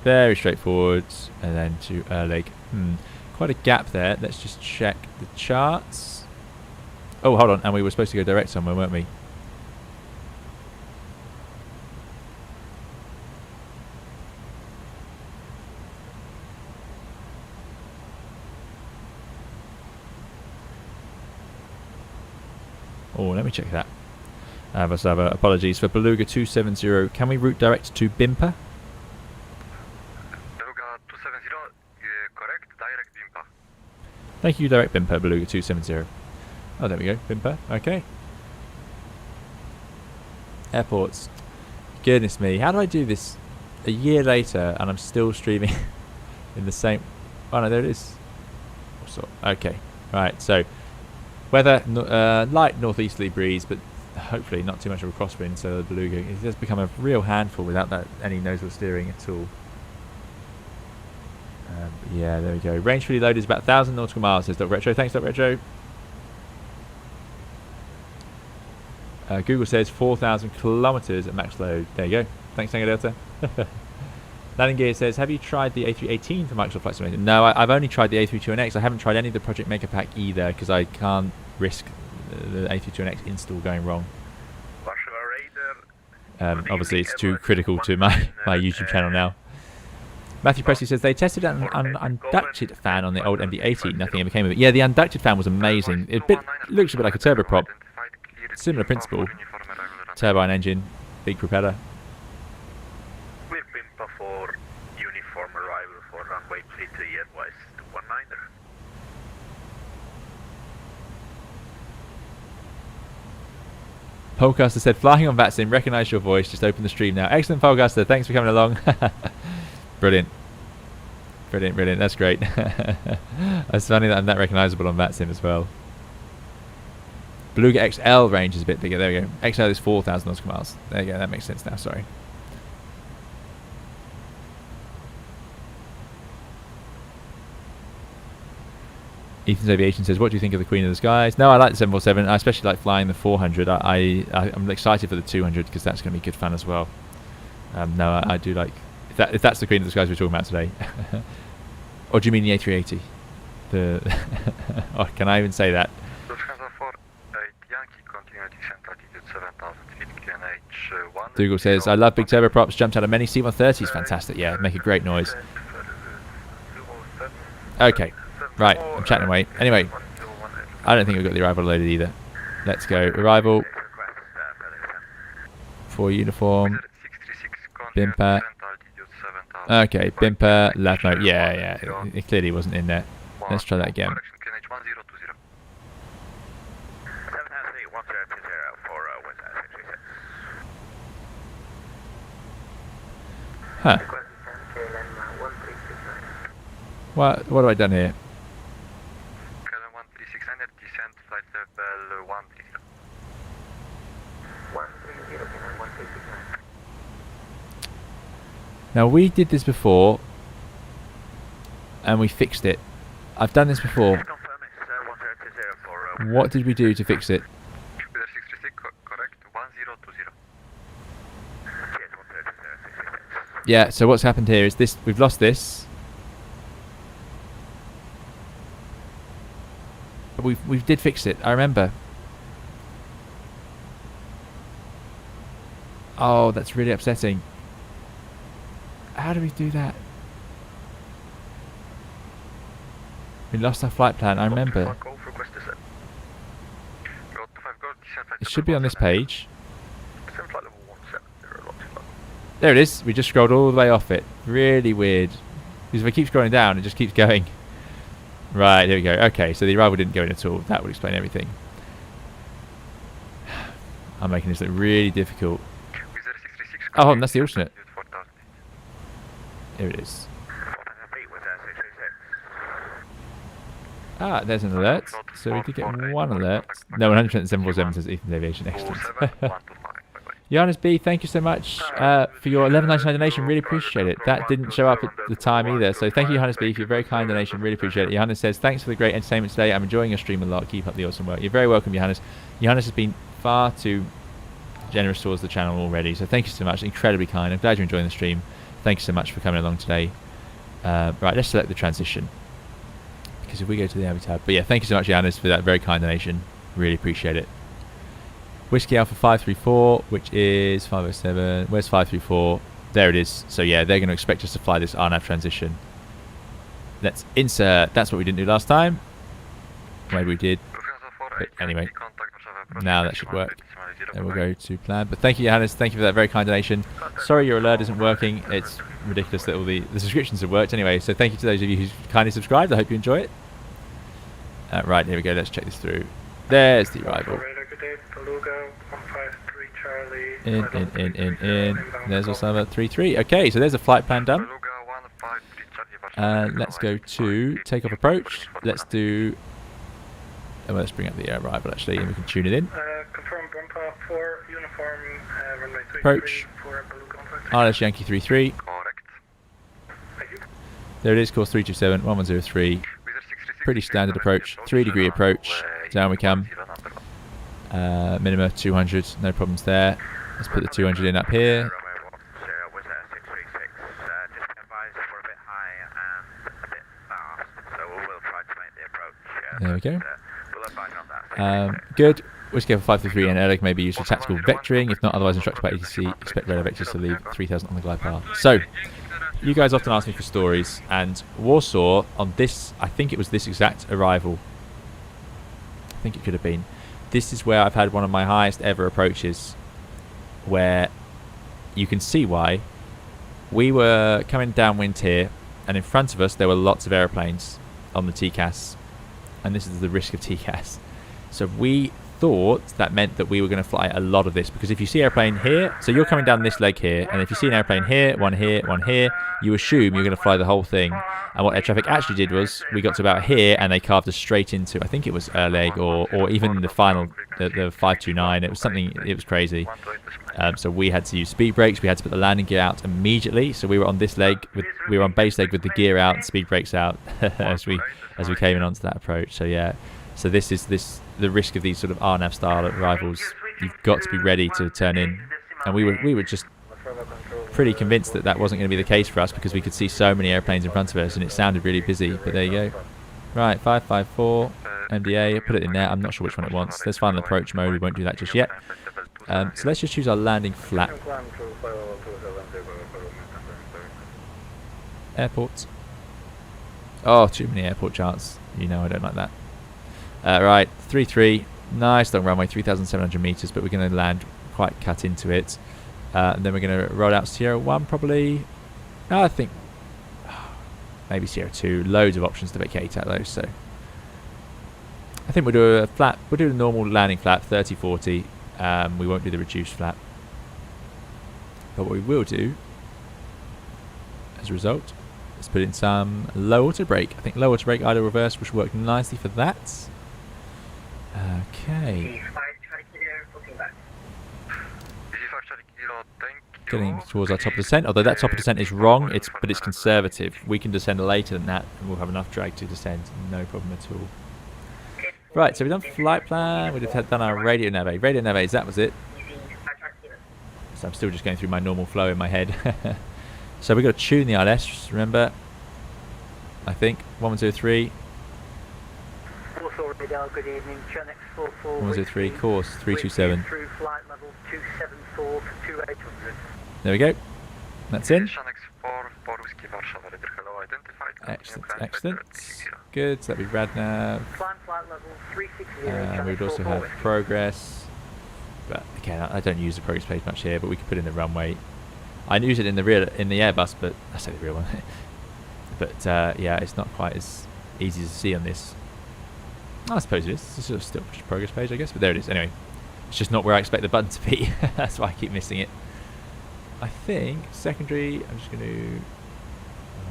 Very straightforward. And then to Erleg. Quite a gap there. Let's just check the charts. Oh, hold on. And we were supposed to go direct somewhere, weren't we? Oh, let me check that. Vasava, apologies for Beluga 270. Can we route direct to Bimpa? Beluga 270, correct, direct Bimpa. Thank you, direct Bimpa, Beluga 270. Oh, there we go, Bimpa. Okay. Airports. Goodness me, how do I do this a year later and I'm still streaming in the same... Oh no, there it is. Okay, right, so weather, light northeasterly breeze, but hopefully not too much of a crosswind, so the Beluga, it does become a real handful without any nose wheel steering at all. Yeah, there we go. Range fully loaded is about 1,000 nautical miles, says Dr. Retro. Thanks, Dr. Retro. Google says 4,000 kilometers at max load. There you go. Thanks, Tango Delta. Landing Gear says, have you tried the A318 for Microsoft Flight Simulator? No, I've only tried the A321X. I haven't tried any of the Project Maker Pack either because I can't risk the A321X install going wrong. Obviously, it's too critical to my YouTube channel now. Matthew Presley says they tested an unducted fan on the old MD-80. Nothing ever came of it. Yeah, the unducted fan was amazing. It looks a bit like a turboprop. Similar principle. Turbine engine, big propeller. We've been before uniform arrival for runway 33 Airbus 219er. Polcaster said, flying on VATSIM, recognise your voice, just open the stream now. Excellent, Polcaster, thanks for coming along. Brilliant. Brilliant, brilliant, that's great. It's funny that I'm that recognisable on VATSIM as well. Beluga XL range is a bit bigger, there we go. XL is 4,000 nautical miles. There you go, that makes sense now, sorry. Ethan's Aviation says, what do you think of the Queen of the Skies? No, I like the 747. I especially like flying the 400. I'm excited for the 200 because that's going to be good fun as well. No, I do like... If that's the Queen of the Skies we're talking about today. Or do you mean the A380? Oh, can I even say that? Dougal says, I love big turboprops. Jumped out of many C-130s. Fantastic. Yeah, make a great noise. Okay. Right, I'm chatting away. Anyway, I don't think we've got the arrival loaded either. Let's go. Arrival. For uniform. Bimper. Okay, bimper, left note. Yeah, it clearly wasn't in there. Let's try that again. Huh. What have I done here? Now we did this before and we fixed it. I've done this before. What did we do to fix it? Yeah, so what's happened here is this, we've lost this. But we did fix it, I remember. Oh, that's really upsetting. How do we do that? We lost our flight plan, I remember. It should be on this page. There it is. We just scrolled all the way off it. Really weird. Because if I keep scrolling down, it just keeps going. Right, there we go. Okay, so the arrival didn't go in at all. That would explain everything. I'm making this look really difficult. Oh, and that's the alternate. There it is. Ah, there's an alert. So we did get one alert. No, 100% 747 says Ethan's Aviation. Excellent. Johannes B, thank you so much for your $11.99 donation. Really appreciate it. That didn't show up at the time either. So thank you, Johannes B, for your very kind donation. Really appreciate it. Johannes says, thanks for the great entertainment today. I'm enjoying your stream a lot. Keep up the awesome work. You're very welcome, Johannes. Johannes has been far too generous towards the channel already. So thank you so much. Incredibly kind. I'm glad you're enjoying the stream. Thank you so much for coming along today. Right, let's select the transition. Because if we go to the Avi tab. But yeah, thank you so much, Johannes, for that very kind donation. Really appreciate it. Whiskey Alpha 534, which is 507. Where's 534? There it is. So yeah, they're going to expect us to fly this RNAV transition. Let's insert. That's what we didn't do last time. Maybe we did. But anyway, now that should work. Then we'll go to plan. But thank you, Johannes. Thank you for that very kind donation. Sorry your alert isn't working. It's ridiculous that all the subscriptions have worked anyway. So thank you to those of you who kindly subscribed. I hope you enjoy it. Right, here we go. Let's check this through. There's the arrival. In. There's Osama 33. Okay, so there's a flight plan done. Let's go to takeoff approach. Let's do... well, let's bring up the arrival actually, and we can tune it in. Confirm bumper for uniform runway 33 approach. for Beluga. RS Yankee 33. Correct. Thank you. There it is, course 327, 1103. Pretty standard approach, 3-degree approach. Down we come. Minima 200, no problems there. Let's put the 200 in up here. There we go. Good. Whiskey Alpha 533 and airlock may be used for tactical vectoring. If not, otherwise instructed by ATC, expect radar vectors to leave 3000 on the glide path. So, you guys often ask me for stories, and Warsaw, on this, I think it was this exact arrival. I think it could have been. This is where I've had one of my highest ever approaches, where you can see why. We were coming downwind here, and in front of us there were lots of aeroplanes on the TCAS, and this is the risk of TCAS. So we thought that meant that we were going to fly a lot of this, because if you see airplane here, so you're coming down this leg here, and if you see an airplane here, one here, you assume you're going to fly the whole thing. And what air traffic actually did was, we got to about here and they carved us straight into, I think it was leg or even the final, the 529. It was something, it was crazy. So we had to use speed brakes. We had to put the landing gear out immediately. So we were on this leg, we were on base leg with the gear out, speed brakes out as we came in onto that approach. So yeah, so this is the risk of these sort of RNAV style arrivals. You've got to be ready to turn in, and we were just pretty convinced that that wasn't going to be the case for us, because we could see so many airplanes in front of us and it sounded really busy. But there you go. Right, 554 MDA. Put it in there. I'm not sure which one it wants. There's final approach mode. We won't do that just yet. So let's just choose our landing flap. Airport. Oh, too many airport charts. You know I don't like that. Right, 3-3. Nice long runway, 3,700 meters, but we're going to land quite cut into it. And then we're going to roll out Sierra 1 probably. No, I think maybe Sierra 2. Loads of options to vacate at those. So I think we'll do a flap. We'll do a normal landing flap, 30-40. We won't do the reduced flap. But what we will do, as a result, is put in some low auto brake. I think low auto brake idle reverse, which worked nicely for that. Okay. Getting towards our top of descent, although that top of descent is wrong, but it's conservative. We can descend later than that, and we'll have enough drag to descend, no problem at all. Right, so we've done flight plan, we've done our radio navigate. Radio navigate, that was it. So I'm still just going through my normal flow in my head. So we've got to tune the ILS, just remember, I think, 1103. Good evening, 103, course 327. There we go. That's in. Excellent, excellent. Good, so that'd be radnav. We'd also have progress. But again, I don't use the progress page much here, but we could put in the runway. I use it in the Airbus, but I say the real one. But yeah, it's not quite as easy to see on this. I suppose it is. It's sort of still just progress page, I guess, but there it is. Anyway, it's just not where I expect the button to be. That's why I keep missing it. I think secondary, I'm just going to,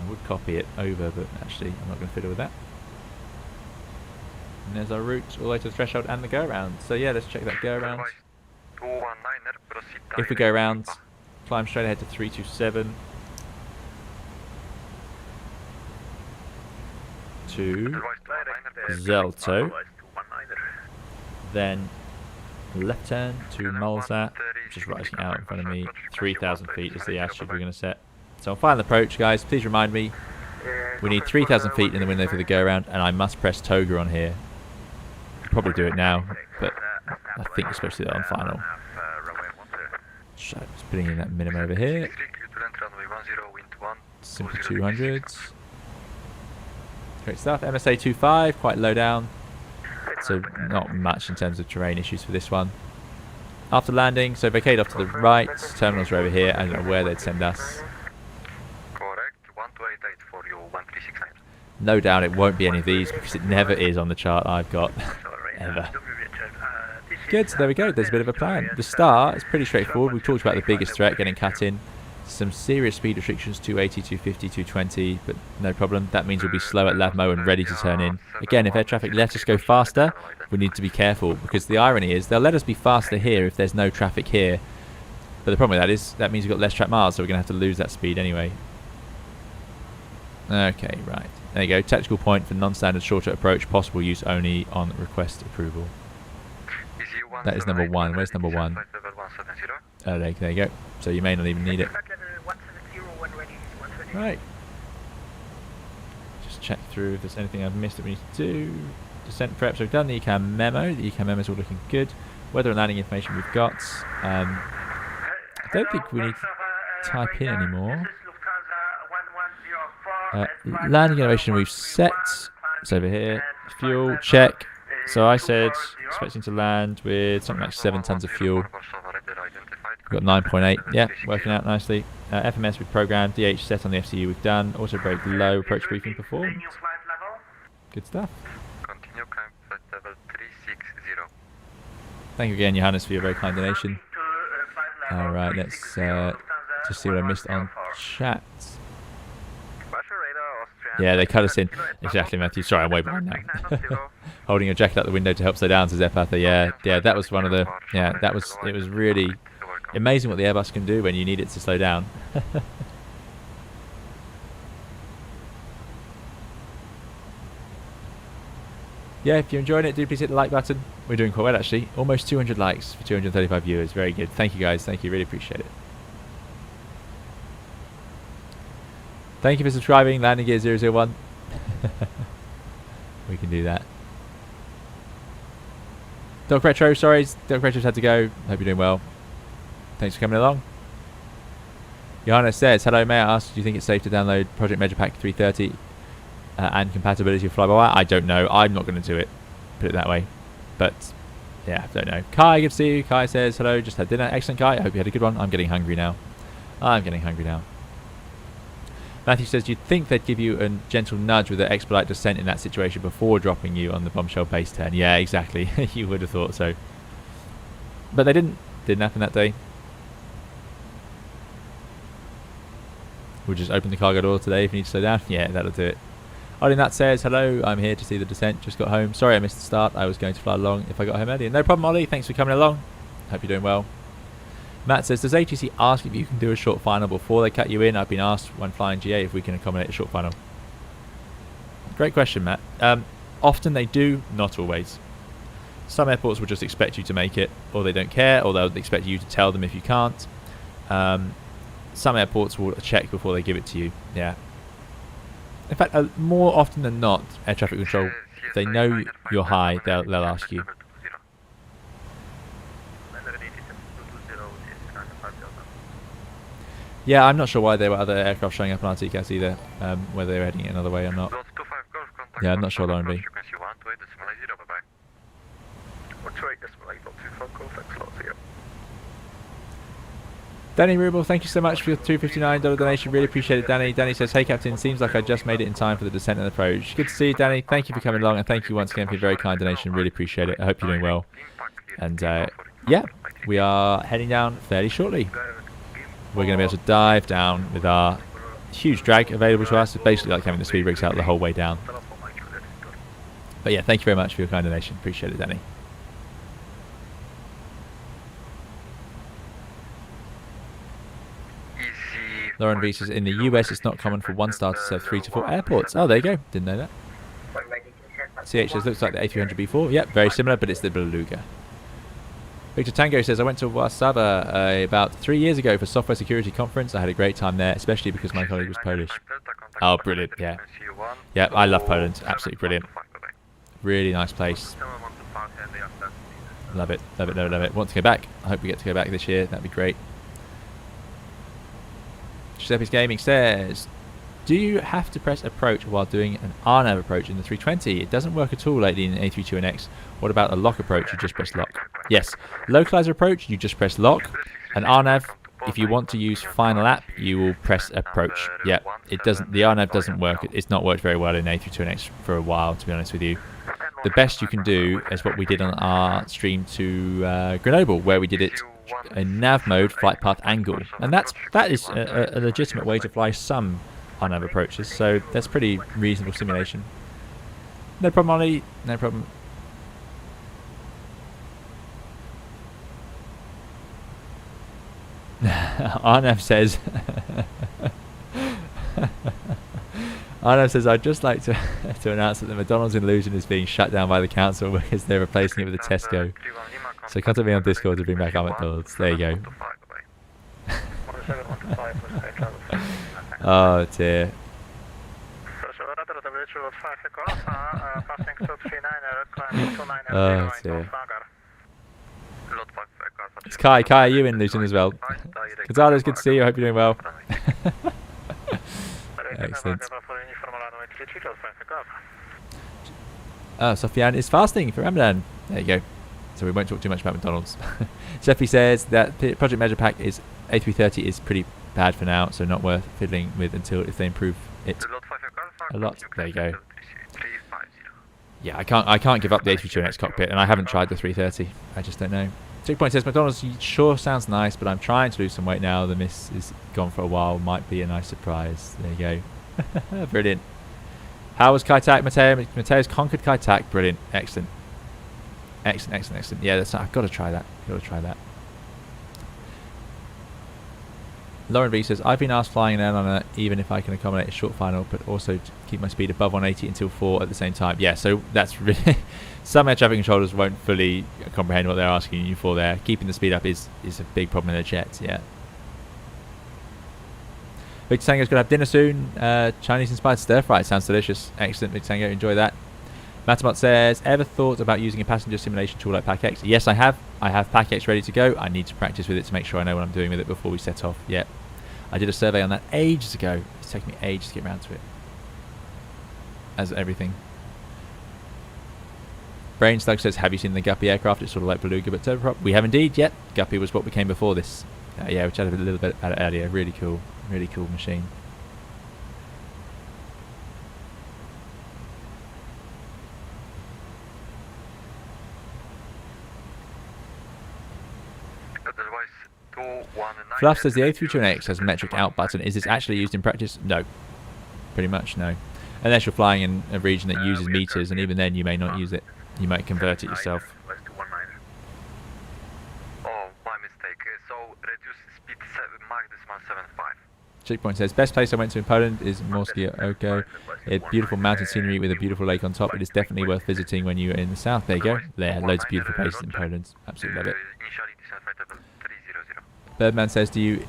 I would copy it over, but actually I'm not going to fiddle with that. And there's our route all the way to the threshold and the go around. So yeah, let's check that go around. If we go around, climb straight ahead to 327. To Zelto, then left turn to Mulzat, which is rising out in front of me. 3,000 feet is the altitude we're going to set. So on final approach, guys, please remind me, we need 3,000 feet in the window for the go around, and I must press Toga on here. Probably do it now, but I think you're supposed to do that on final. So just putting in that minimum over here. Simple 200s. Great stuff. MSA 25, quite low down, so not much in terms of terrain issues for this one. After landing, so vacate off to the right, terminals are over here. I don't know where they'd send us. No doubt it won't be any of these, because it never is on the chart I've got, ever. Good, so there we go, there's a bit of a plan. The start is pretty straightforward. We've talked about the biggest threat, getting cut in. Some serious speed restrictions, 280, 250, 220, but no problem. That means we'll be slow at Lavmo and ready to turn in. Again, if air traffic lets us go faster, we need to be careful, because the irony is they'll let us be faster here if there's no traffic here. But the problem with that is that means we've got less track miles, so we're going to have to lose that speed anyway. Okay, right. There you go. Tactical point for non-standard shorter approach. Possible use only on request approval. That is number 1. Where's number 1? Oh, there you go. So you may not even need it. Right. Just check through if there's anything I've missed that we need to do. Descent prep. So we've done the ECAM memo. The ECAM memo is all looking good. Weather and landing information we've got. I don't think we need to type in anymore. Landing elevation we've set. It's over here. Fuel, check. So I said expecting to land with something like 7 tons of fuel. We've got 9.8. Yeah, working out nicely. FMS we've programmed. DH set on the FCU we've done. Auto brake low. Approach briefing performed. Good stuff. Continue climb flight level 360. Thank you again, Johannes, for your very kind donation. Alright, let's just see what I missed on chat. Yeah, they cut us in. Exactly, Matthew. Sorry, I'm way behind now. Holding your jacket out the window to help slow down, says Epatha. Yeah, that was one of the... Yeah, it was really amazing what the Airbus can do when you need it to slow down. Yeah, if you're enjoying it, do please hit the like button. We're doing quite well, actually. Almost 200 likes for 235 viewers. Very good. Thank you, guys. Thank you. Really appreciate it. Thank you for subscribing, Landing Gear 001. We can do that. Doc Retro, sorry. Doc Retro's had to go. Hope you're doing well. Thanks for coming along. Johanna says, hello, may I ask, do you think it's safe to download Project Measure Pack 330 and compatibility of fly-by-wire? I don't know. I'm not going to do it. Put it that way. But, yeah, I don't know. Kai, good to see you. Kai says, hello, just had dinner. Excellent, Kai. I hope you had a good one. I'm getting hungry now. Matthew says, do you think they'd give you a gentle nudge with an expedite descent in that situation before dropping you on the bombshell base 10? Yeah, exactly. You would have thought so. But they didn't. Didn't happen that day. We'll just open the cargo door today if you need to slow down. Yeah, that'll do it. Ollie Nat says, hello, I'm here to see the descent. Just got home. Sorry I missed the start. I was going to fly along if I got home earlier. No problem, Ollie. Thanks for coming along. Hope you're doing well. Matt says, does ATC ask if you can do a short final before they cut you in? I've been asked when flying GA if we can accommodate a short final. Great question, Matt. Often they do, not always. Some airports will just expect you to make it, or they don't care, or they'll expect you to tell them if you can't. Some airports will check before they give it to you. Yeah. In fact, more often than not, air traffic control, if they know you're high, they'll ask you. Yeah, I'm not sure why there were other aircraft showing up on our TCAS either, whether they were heading it another way or not. Yeah, I'm not sure, Lauren B. Danny Rubel, thank you so much for your $259 donation. Really appreciate it, Danny. Danny says, hey, Captain, seems like I just made it in time for the descent and approach. Good to see you, Danny. Thank you for coming along, and thank you once again for your very kind donation. Really appreciate it. I hope you're doing well. And, yeah, we are heading down fairly shortly. We're going to be able to dive down with our huge drag available to us. It's basically like having the speed brakes out the whole way down. But yeah, thank you very much for your kind donation. Appreciate it, Danny. Lauren V says, in the US it's not common for one star to serve 3 to 4 airports. Oh, there you go. Didn't know that. CH says, looks like the A300 Yep, very similar, but it's the Beluga. Victor Tango says, I went to Warsaw about 3 years ago for software security conference. I had a great time there, especially because my colleague was Polish. Oh, brilliant, yeah. Yeah, I love Poland. Absolutely brilliant. Really nice place. Love it, love it, love it, love it. Want to go back. I hope we get to go back this year. That'd be great. Giuseppe's Gaming says, do you have to press approach while doing an RNAV approach in the 320? It doesn't work at all lately in A320X. What about a lock approach? You just press lock. Yes, localizer approach, you just press lock. An RNAV, if you want to use final app, you will press approach. Yeah, it doesn't. The RNAV doesn't work. It's not worked very well in A320X for a while, to be honest with you. The best you can do is what we did on our stream to Grenoble, where we did it in nav mode, flight path angle, and that is a legitimate way to fly some RNAV approaches. So that's pretty reasonable simulation. No problem, Ollie. No problem. Arnav says Arno says, I'd just like to to announce that the McDonald's in Luton is being shut down by the council because they're replacing it with a Tesco. So contact me on Discord to bring back our McDonald's. There you go. Oh dear. Oh dear. It's Kai. Kai, are you in Luton as well? Gonzalo, good to see you. I hope you're doing well. Excellent. Sofian is fasting for Ramadan. There you go. So we won't talk too much about McDonald's. Seppi says that Project Measure Pack is A330 is pretty bad for now, so not worth fiddling with until if they improve it a lot. There you go. Yeah, I can't give up the A320 cockpit, and I haven't tried the 330. I just don't know. Checkpoint says McDonald's sure sounds nice, but I'm trying to lose some weight now. The miss is gone for a while. Might be a nice surprise. There you go. Brilliant. How was Kai Tak, Matteo? Matteo's conquered Kai Tak. Brilliant. Excellent. Excellent. Yeah, I've got to try that. Lauren V says, I've been asked flying an airliner even if I can accommodate a short final, but also to keep my speed above 180 until 4 at the same time. Yeah, so that's really... Some air traffic controllers won't fully comprehend what they're asking you for there. Keeping the speed up is a big problem in their jets, yeah. Victor Tango's going to have dinner soon. Chinese-inspired stir-fry. Sounds delicious. Excellent, Victor Tango. Enjoy that. Matamot says, ever thought about using a passenger simulation tool like PackX? Yes, I have. I have PackX ready to go. I need to practice with it to make sure I know what I'm doing with it before we set off. Yep. I did a survey on that ages ago. It's taken me ages to get around to it. As everything. Brainslug says, have you seen the Guppy aircraft? It's sort of like Beluga but turboprop. We have indeed, yet. Guppy was what we came before this. Yeah, we chatted a little bit about it earlier. Really cool machine. Fluff says the A320X has a metric out button. Is this actually used in practice? No. Pretty much no. Unless you're flying in a region that uses meters, and even then you may not use it. You might convert it yourself. Oh, my mistake. So reduce speed maximum 75. Checkpoint says, best place I went to in Poland is Morskie Oko. It's beautiful mountain scenery with a beautiful lake on top. It is definitely worth visiting when you're in the south. There you go. There, loads of beautiful places in Poland. Absolutely love it. Birdman says, do you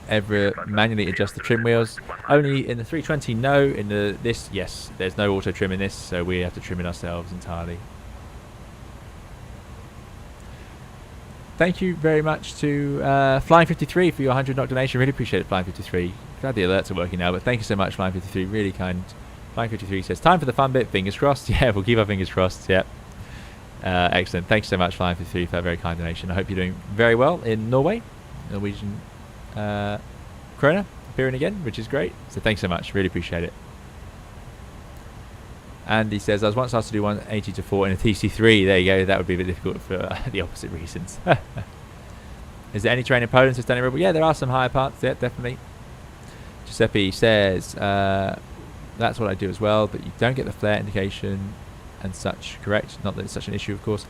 ever manually adjust the trim wheels? Only in the 320, no. In this, yes. There's no auto trim in this, so we have to trim it ourselves entirely. Thank you very much to Flying 53 for your 100 knock donation. Really appreciate it, Flying 53. Glad the alerts are working now, but thank you so much, Flying 53. Really kind. Flying 53 says, time for the fun bit. Fingers crossed. Yeah, we'll keep our fingers crossed. Yep. Excellent. Thank you so much, Flying 53, for that very kind donation. I hope you're doing very well in Norway. Norwegian krona appearing again, which is great. So thanks so much. Really appreciate it. And he says, I was once asked to do 180 to 4 in a TC3. There you go. That would be a bit difficult for the opposite reasons. Is there any terrain in Poland? Says Danny Rebel. Yeah, there are some higher parts. Yeah, definitely. Giuseppe says, that's what I do as well, but you don't get the flare indication and such. Correct. Not that it's such an issue, of course.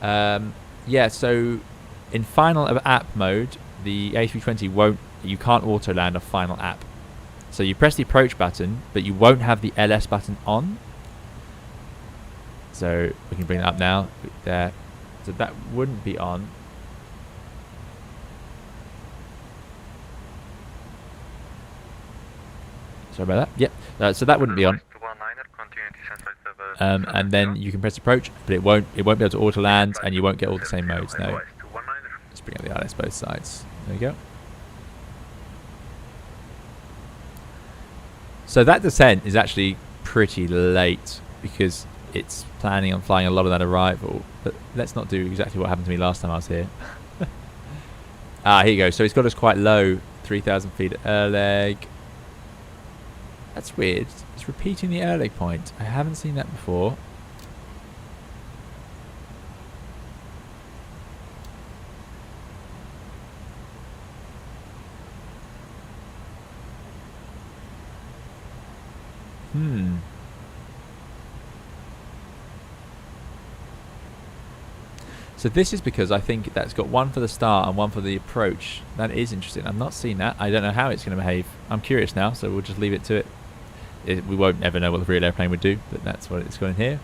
Yeah, so in final app mode, the A320 you can't auto land off final app. So you press the approach button, but you won't have the LS button on. So we can bring that up now. There. So that wouldn't be on. Sorry about that. Yep. So that wouldn't be on. And then you can press approach, but it won't be able to auto land, and you won't get all the same modes. No. Let's bring up the ILS both sides. There you go. So that descent is actually pretty late because it's planning on flying a lot of that arrival. But let's not do exactly what happened to me last time I was here. Here you go. So it's got us quite low, 3,000 feet at Erleg. That's weird. It's repeating the Erleg point. I haven't seen that before. So this is because I think that's got one for the start and one for the approach. That is interesting. I've not seen that. I don't know how it's going to behave. I'm curious now, so we'll just leave it to it. we won't ever know what the real airplane would do, but that's what it's going here.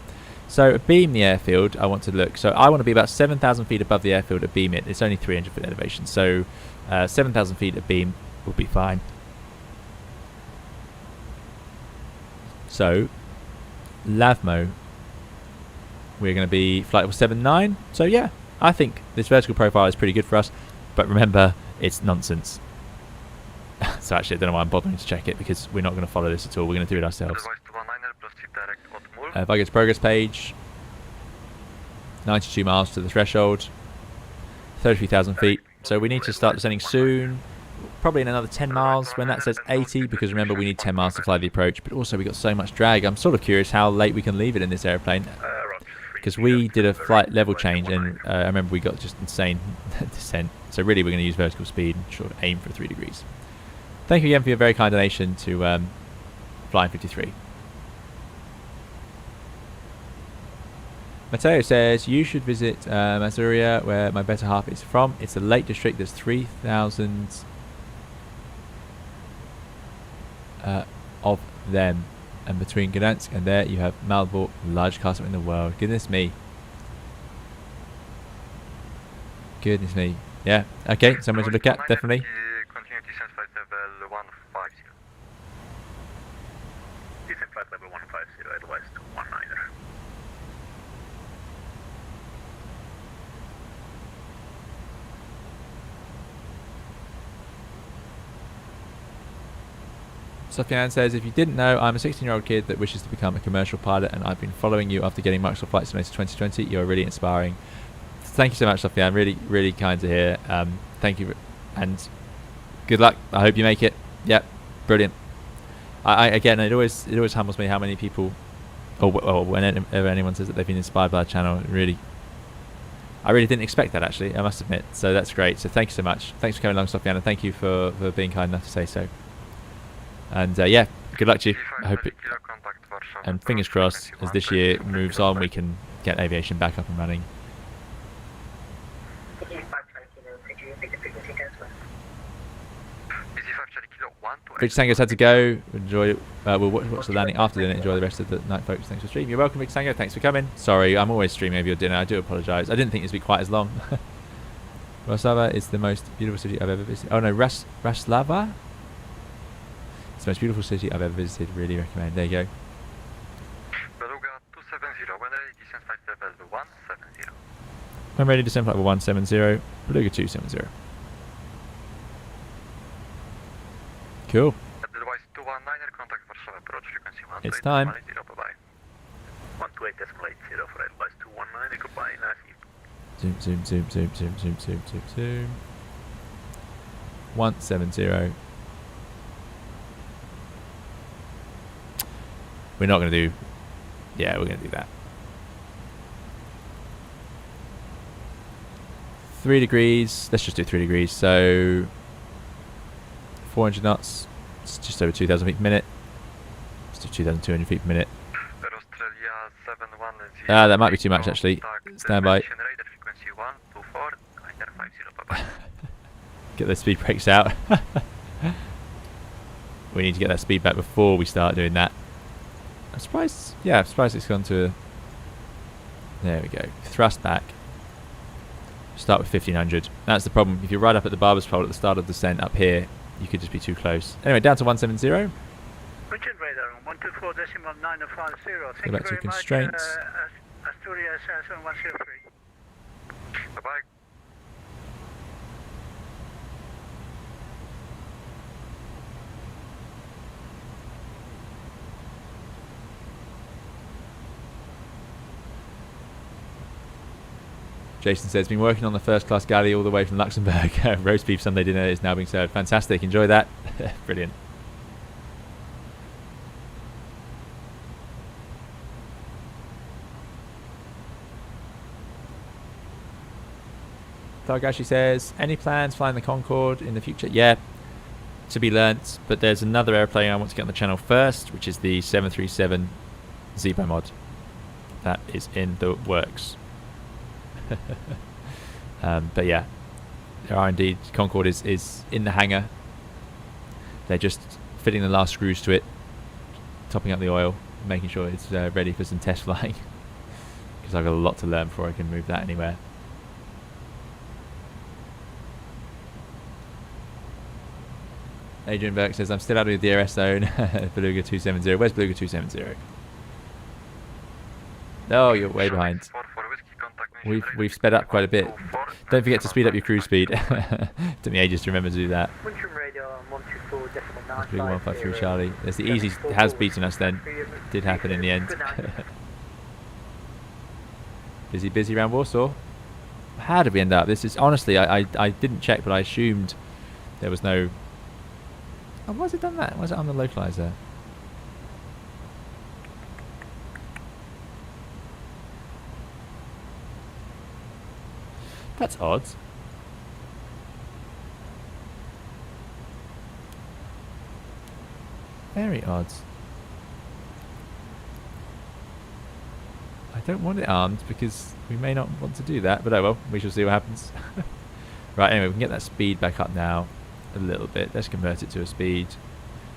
So beam the airfield, I want to look. So I want to be about 7,000 feet above the airfield to beam it. It's only 300 foot elevation, so 7,000 feet at beam will be fine. So Lavmo, we're going to be flight level 79. So yeah, I think this vertical profile is pretty good for us. But remember, it's nonsense. So actually, I don't know why I'm bothering to check it, because we're not going to follow this at all. We're going to do it ourselves. If I go to progress page, 92 miles to the threshold, 33,000 feet. So we need to start descending soon, probably in another 10 miles when that says 80, because remember, we need 10 miles to fly the approach. But also, we got so much drag. I'm sort of curious how late we can leave it in this airplane, because we did a flight level change, and I remember we got just insane descent. So really, we're going to use vertical speed and sort of aim for 3 degrees. Thank you again for your very kind donation to Flying 53. Matteo says, you should visit Masuria, where my better half is from. It's a lake district. There's 3,000 of them. And between Gdansk and there, you have Malbork, the largest castle in the world. Goodness me. Goodness me. Yeah, okay, somewhere to look at, definitely. Continue descent flight level 150. Descent flight level 150, advice to 19er. Sofiane says, if you didn't know, I'm a 16-year-old kid that wishes to become a commercial pilot, and I've been following you after getting Microsoft Flight Simulator 2020. You're really inspiring. Thank you so much, Sofiane. Really, really kind to hear. Thank you, and good luck. I hope you make it. Yep, brilliant. Again, it always humbles me how many people, or whenever anyone says that they've been inspired by our channel. I really didn't expect that, actually, I must admit. So that's great. So thank you so much. Thanks for coming along, Sofiane, and thank you for being kind enough to say so. And yeah, good luck to you. I hope it, and fingers crossed, as this year moves on, we can get aviation back up and running. Rich Tango's had to go. Enjoy. We'll watch the landing after dinner. Enjoy the rest of the night, folks. Thanks for streaming. You're welcome, Rich Tango. Thanks for coming. Sorry, I'm always streaming over your dinner. I do apologise. I didn't think this would be quite as long. Warsaw is the most beautiful city I've ever visited. Oh no, Raslava? It's the most beautiful city I've ever visited. Really recommend. There you go. Beluga 270, when ready, descent flight level 170. When ready, descent flight level 170. Beluga 270. Cool. Advice 219er, contact Warsaw approach frequency 128. It's time. 128.80 for advice 219, goodbye, nice. Zoom. 170. We're not going to do... Yeah, we're going to do that. 3 degrees. Let's just do 3 degrees. So 400 knots. It's just over 2,000 feet per minute. Let's do 2,200 feet per minute. That might be too much, actually. Stand by. Get those speed brakes out. We need to get that speed back before we start doing that. I'm surprised. Yeah, I'm surprised it's gone to a... There we go. Thrust back. Start with 1500. That's the problem. If you're right up at the barber's pole at the start of the descent up here, you could just be too close. Anyway, down to 170. Radar 124.950. Go back to constraints. Asturias 7103. Bye-bye. Jason says, been working on the first class galley all the way from Luxembourg. Roast beef Sunday dinner is now being served. Fantastic. Enjoy that. Brilliant. Targashi says, any plans flying the Concorde in the future? Yeah, to be learnt, but there's another airplane I want to get on the channel first, which is the 737 Zebo mod. That is in the works. But yeah, there are indeed. Concorde is in the hangar. They're just fitting the last screws to it. topping up the oil, making sure it's ready for some test flying. Because I've got a lot to learn before I can move that anywhere. Adrian Burke says, I'm still out of the DRS zone. Beluga 270. Where's Beluga 270? Oh, you're way behind. We've sped up quite a bit. Don't forget to speed up your cruise speed. Took me ages to remember to do that. Beluga 153 Charlie. There's the easy has beaten us then. Did happen in the end. Busy around Warsaw. How did we end up? This is honestly, I didn't check, but I assumed there was no. Oh, why has it done that? Why is it on the localizer? That's odd. Very odd. I don't want it armed because we may not want to do that, but oh well, we shall see what happens. Right, anyway, we can get that speed back up now a little bit. Let's convert it to a speed.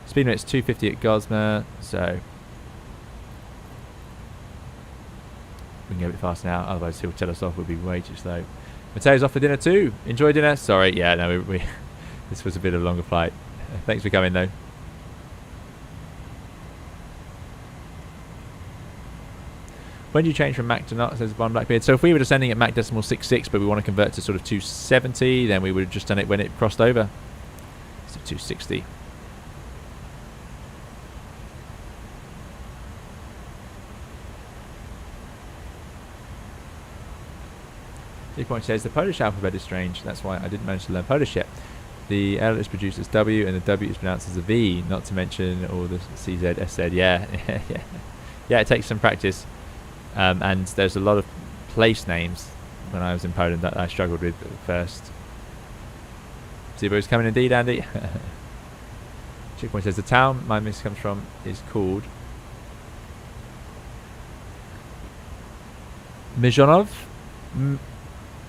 Speed limit's 250 at Gosma, so we can go a bit faster now, otherwise he'll tell us off, we'll be way too slow. Mateo's off for dinner too. Enjoy dinner. Sorry, yeah, no, we this was a bit of a longer flight. Thanks for coming though. When do you change from Mach to not? Says Bond Blackbeard. So if we were descending at Mach decimal 66, but we want to convert to sort of 270, then we would have just done it when it crossed over. So 260. Point says the Polish alphabet is strange. That's why I didn't manage to learn Polish yet. The L is produced as W and the W is pronounced as a V. Not to mention all the CZ, SZ. Yeah, yeah. It takes some practice. And there's a lot of place names when I was in Poland that I struggled with at first. Zero's coming indeed, Andy. Chickpoint says the town my miss comes from is called Mizhonov.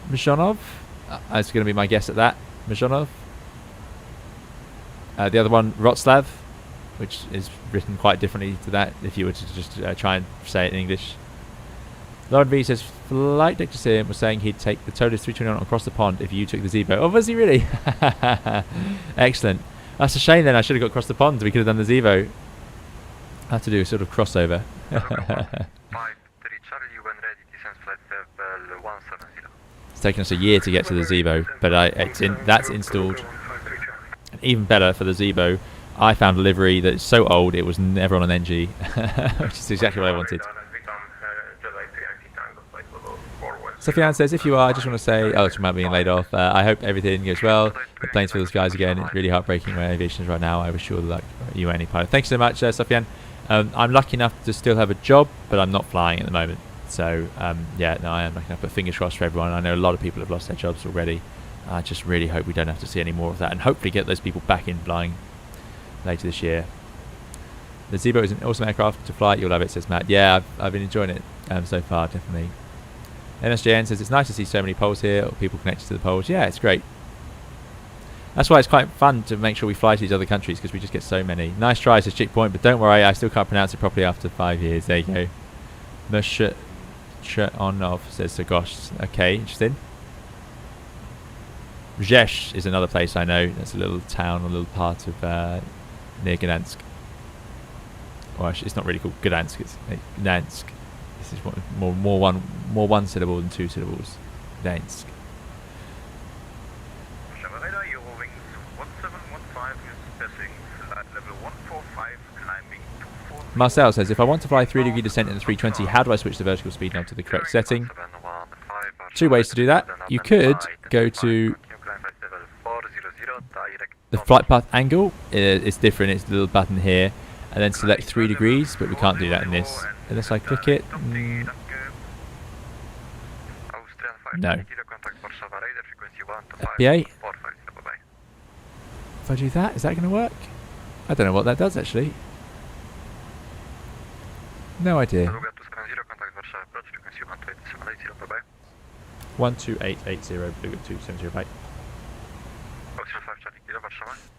Mizhonov? That's going to be my guess at that. Mizhonov. The other one, Wroclaw, which is written quite differently to that if you were to just try and say it in English. Lauren V says, flight deck to Sim was saying he'd take the Toliss 321 across the pond if you took the Zebo. Oh, was he really? Excellent. That's a shame then, I should have got across the pond. We could have done the Zebo. I have to do a sort of crossover. It's taken us a year to get to the Zebo, but that's installed. Even better for the Zebo, I found a livery that's so old it was never on an NG, which is exactly what I wanted. Sofiane says, if you are, I just want to say, it's about being laid off. I hope everything goes well. The planes for the skies again. It's really heartbreaking where aviation is right now. I wish you all the luck, you any pilot. Thanks so much, Sofiane. I'm lucky enough to still have a job, but I'm not flying at the moment. So, yeah, no, I am lucky enough. But fingers crossed for everyone. I know a lot of people have lost their jobs already. I just really hope we don't have to see any more of that and hopefully get those people back in flying later this year. The Zebo is an awesome aircraft to fly. You'll love it, says Matt. Yeah, I've been enjoying it so far, definitely. NSJN says, it's nice to see so many poles here, or people connected to the poles. Yeah, it's great. That's why it's quite fun to make sure we fly to these other countries, because we just get so many. Nice try, says Chick Point, but don't worry, I still can't pronounce it properly after 5 years. There you go. Mshonov says Sagosh. Okay, interesting. Rzesz is another place I know. That's a little town, a little part of near Gdansk. Or actually, it's not really called Gdansk, it's Gdansk. This is more one syllable than two syllables. Gdansk. Marcel says, if I want to fly 3-degree descent in the 320, how do I switch the vertical speed knob to the correct setting? Two ways to do that. You could go to the flight path angle. It's different. It's the little button here. And then select 3 degrees, but we can't do that in this. Unless I click it. No. FBA. If I do that, is that going to work? I don't know what that does actually. No idea. 12880 Beluga 270 bye.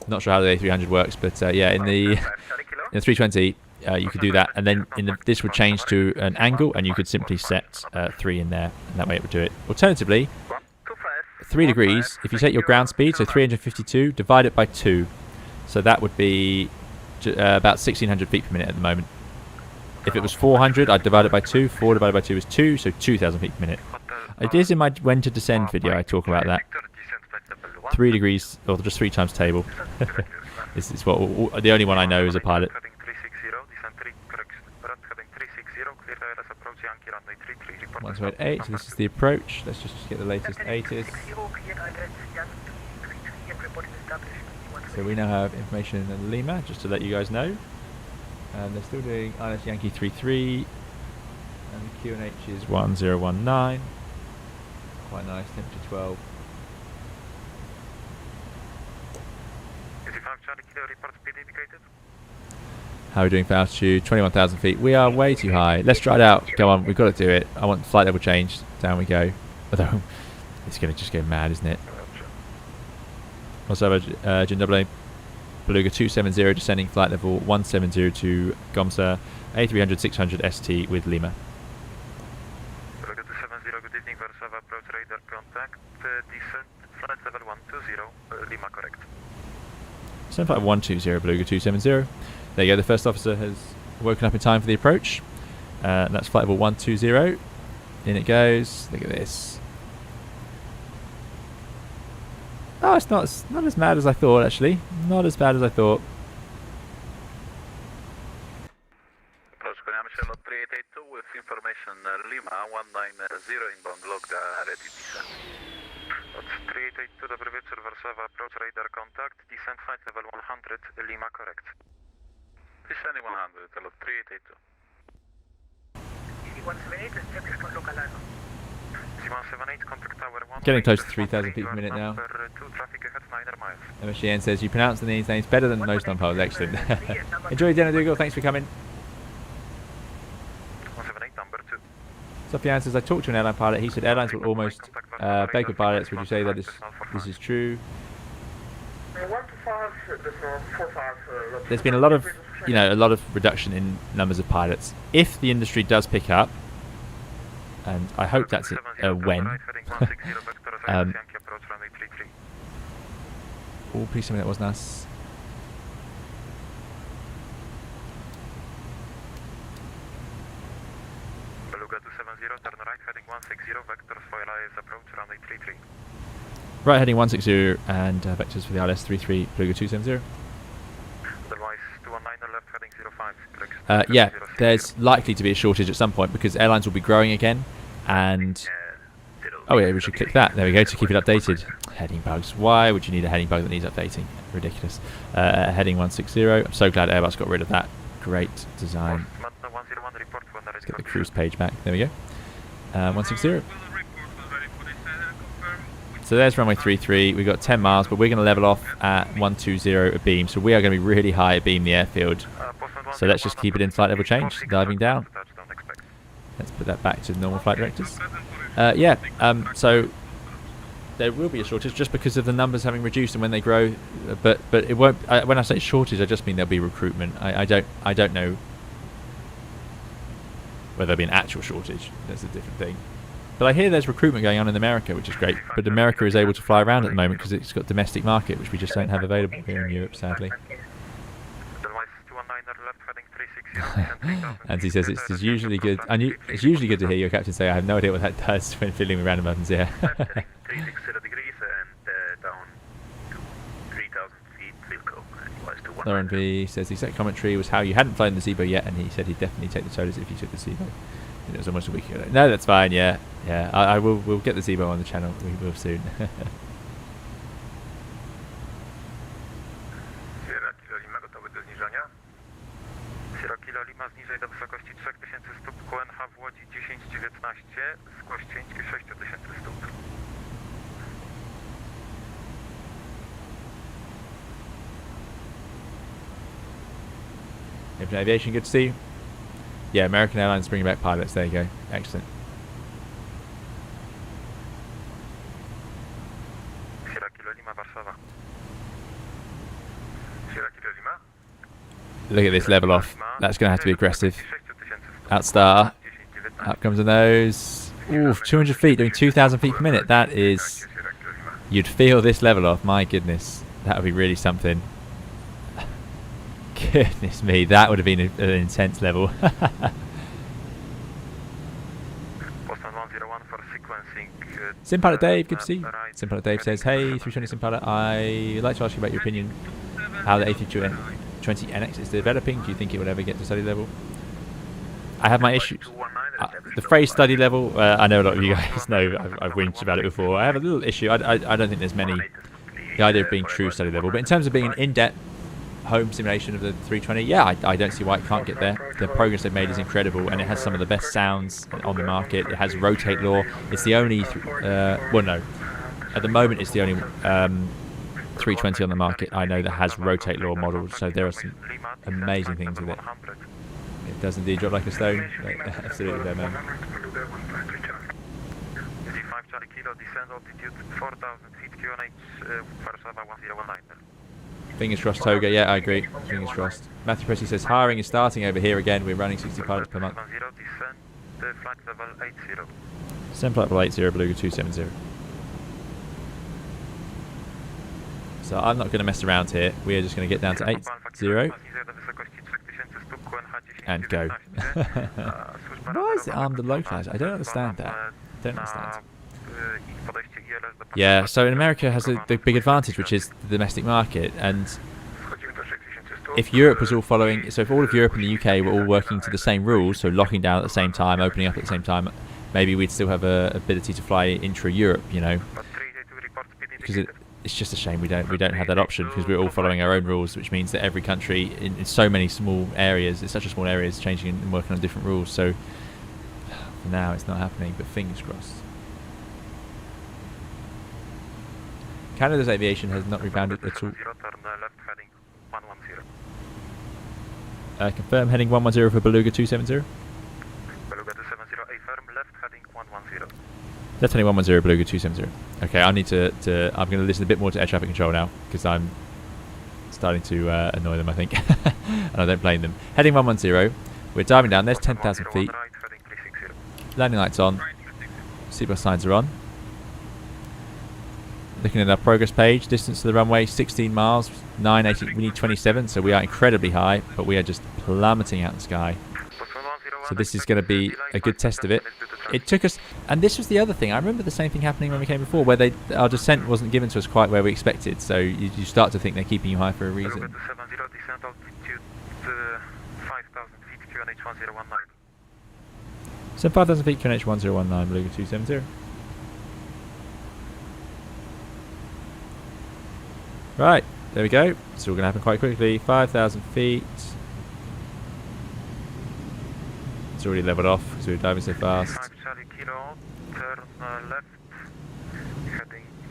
Not sure how the A300 works, but yeah, in the 320, you could do that, and then this would change to an angle, and you could simply set 3 in there, and that way it would do it. Alternatively, 3 degrees, if you take your ground speed, so 352, divide it by 2, so that would be about 1600 feet per minute at the moment. If it was 400, I'd divide it by 2. 4 divided by 2 is 2, so 2000 feet per minute. It is in my when to descend video, I talk about that. 3 degrees, or just 3 times table. This is what the only one I know as a pilot. 128, so this is the approach. Let's just get the latest ATIS. So we now have information in Lima, just to let you guys know. And they're still doing ILS Yankee 33, and the QNH is 1019. Quite nice, temperature 12. How are we doing for altitude? 21,000 feet. We are way too high. Let's try it out. Go on, we've got to do it. I want flight level changed. Down we go. Although, it's going to just go mad, isn't it? Also, GNW Beluga 270 descending flight level 170 to Gomsa A300-600ST with Lima. Beluga 270, good evening, Warsaw, approach radar contact, descent, flight level 120, Lima correct. Descent flight 120, Beluga 270. There you go, the first officer has woken up in time for the approach. That's flight level 120. In it goes. Look at this. Oh, it's not as bad as I thought, actually. Not as bad as I thought. Approach Michelle 3882 with information Lima 190 inbound log ready descent. That's 3882, dobry wieczór, Warszawa, approach radar contact, descent flight level 100, Lima correct. Descending 100, hello 3882. C178 is temperature for local airline. C178, contact tower 1. Getting close to 3,000 feet per minute now. MSGN says you pronounce the names better than most non-pilots. Excellent. Enjoy dinner, Dougal. Thanks for coming. 178, number 2. Sofian says I talked to an airline pilot. He said airlines will almost beg with pilots. Would you say that this is true? There's been a lot of reduction in numbers of pilots. If the industry does pick up, and I hope that's when. Oh, please tell me that wasn't us. Beluga 270, turn right, heading 160, vectors for ILS approach, runway 33. Right, heading 160 and vectors for the ILS 33, Beluga 270. Otherwise, 219 left, heading 05. Yeah, there's likely to be a shortage at some point because airlines will be growing again. And oh yeah, we should click that. There we go, to keep it updated. Heading bugs. Why would you need a heading bug that needs updating? Ridiculous. Heading 160. I'm so glad Airbus got rid of that. Great design. Let's get the cruise page back. There we go. 160. So there's runway 33. We've got 10 miles, but we're going to level off at 120 at beam. So we are going to be really high at beam the airfield. So let's just keep it in flight level change, diving down. Let's put that back to normal flight directors. So there will be a shortage just because of the numbers having reduced and when they grow. But it won't. When I say shortage, I just mean there'll be recruitment. I don't know whether there'll be an actual shortage. That's a different thing. But I hear there's recruitment going on in America, which is great. But America is able to fly around at the moment because it's got domestic market, which we just don't have available here in Europe, sadly. And he says it's usually good. It's usually good to hear your captain say, "I have no idea what that does" when fiddling with random buttons. Yeah. 360 degrees and down to 3,000 feet. Lauren V says the exact commentary was how you hadn't flown the Zibo yet, and he said he'd definitely take the Toliss if you took the Zibo. And it was almost a week ago. No, that's fine. Yeah. I will. We'll get the Zibo on the channel. We will soon. Kilo Lima zniżej do wysokości 3000 stóp, QNH w Łodzi 1019, zgłoś cięć 6000 stóp. Airplane Aviation, good to see you. Yeah, American Airlines bringing back pilots. There you go. Excellent. Sierra Kilo Lima, Warszawa. Sierra Kilo Lima. Look at this level off. That's going to have to be aggressive. Outstar. Up comes the nose. Ooh, 200 feet, doing 2,000 feet per minute. That is... You'd feel this level off. My goodness. That would be really something. Goodness me, that would have been an intense level. Simpilot Dave, good to see you. Simpilot Dave says, hey, 320 Simpilot, I'd like to ask you about your opinion how the A320 NX is developing. Do you think it will ever get to study level? I have my issues. The phrase study level, I know a lot of you guys know, I've whinged about it before. I have a little issue. I don't think there's many, the idea of being true study level, but in terms of being an in-depth home simulation of the 320, yeah, I don't see why it can't get there. The progress they've made is incredible, and it has some of the best sounds on the market. It has rotate law. It's the only, well, no, at the moment it's the only 320 on the market I know that has rotate law models, so there are some amazing things with it. It does indeed drop like a stone. Absolutely there, man. Fingers crossed, Toga. Yeah, I agree. Fingers crossed. Matthew Pressy says, hiring is starting over here again. We're running 60 pilots per month. Send flight level 80, Beluga 270. So I'm not going to mess around here. We are just going to get down to 80 and go. Why is it armed and localized? I don't understand that. Don't understand. Yeah, so in America has the big advantage, which is the domestic market, and if Europe was all following, so if all of Europe and the UK were all working to the same rules, so locking down at the same time, opening up at the same time, maybe we'd still have a ability to fly intra-Europe, you know, because it's just a shame we don't have that option, because we're all following our own rules, which means that every country in so many small areas, it's such a small area, is changing and working on different rules. So for now it's not happening, but fingers crossed. Canada's aviation has not rebounded at all. Confirm heading 110 for Beluga 270. Beluga 270, affirm left heading 110. Left heading 110 Beluga 270. Okay, I need to I'm going to listen a bit more to air traffic control now, because I'm starting to annoy them, I think. And I don't blame them. Heading 110. We're diving down. There's 10,000 feet. Landing lights on. Seatbelt signs are on. Looking at our progress page, distance to the runway 16 miles, 980. We need 27, so we are incredibly high, but we are just plummeting out the sky. So this is going to be a good test of it. It took us, and this was the other thing. I remember the same thing happening when we came before, where our descent wasn't given to us quite where we expected. So you start to think they're keeping you high for a reason. So 5,000 feet, QNH 1019, Beluga 270. Right, there we go. It's all going to happen quite quickly. 5,000 feet. It's already leveled off because we were diving so fast.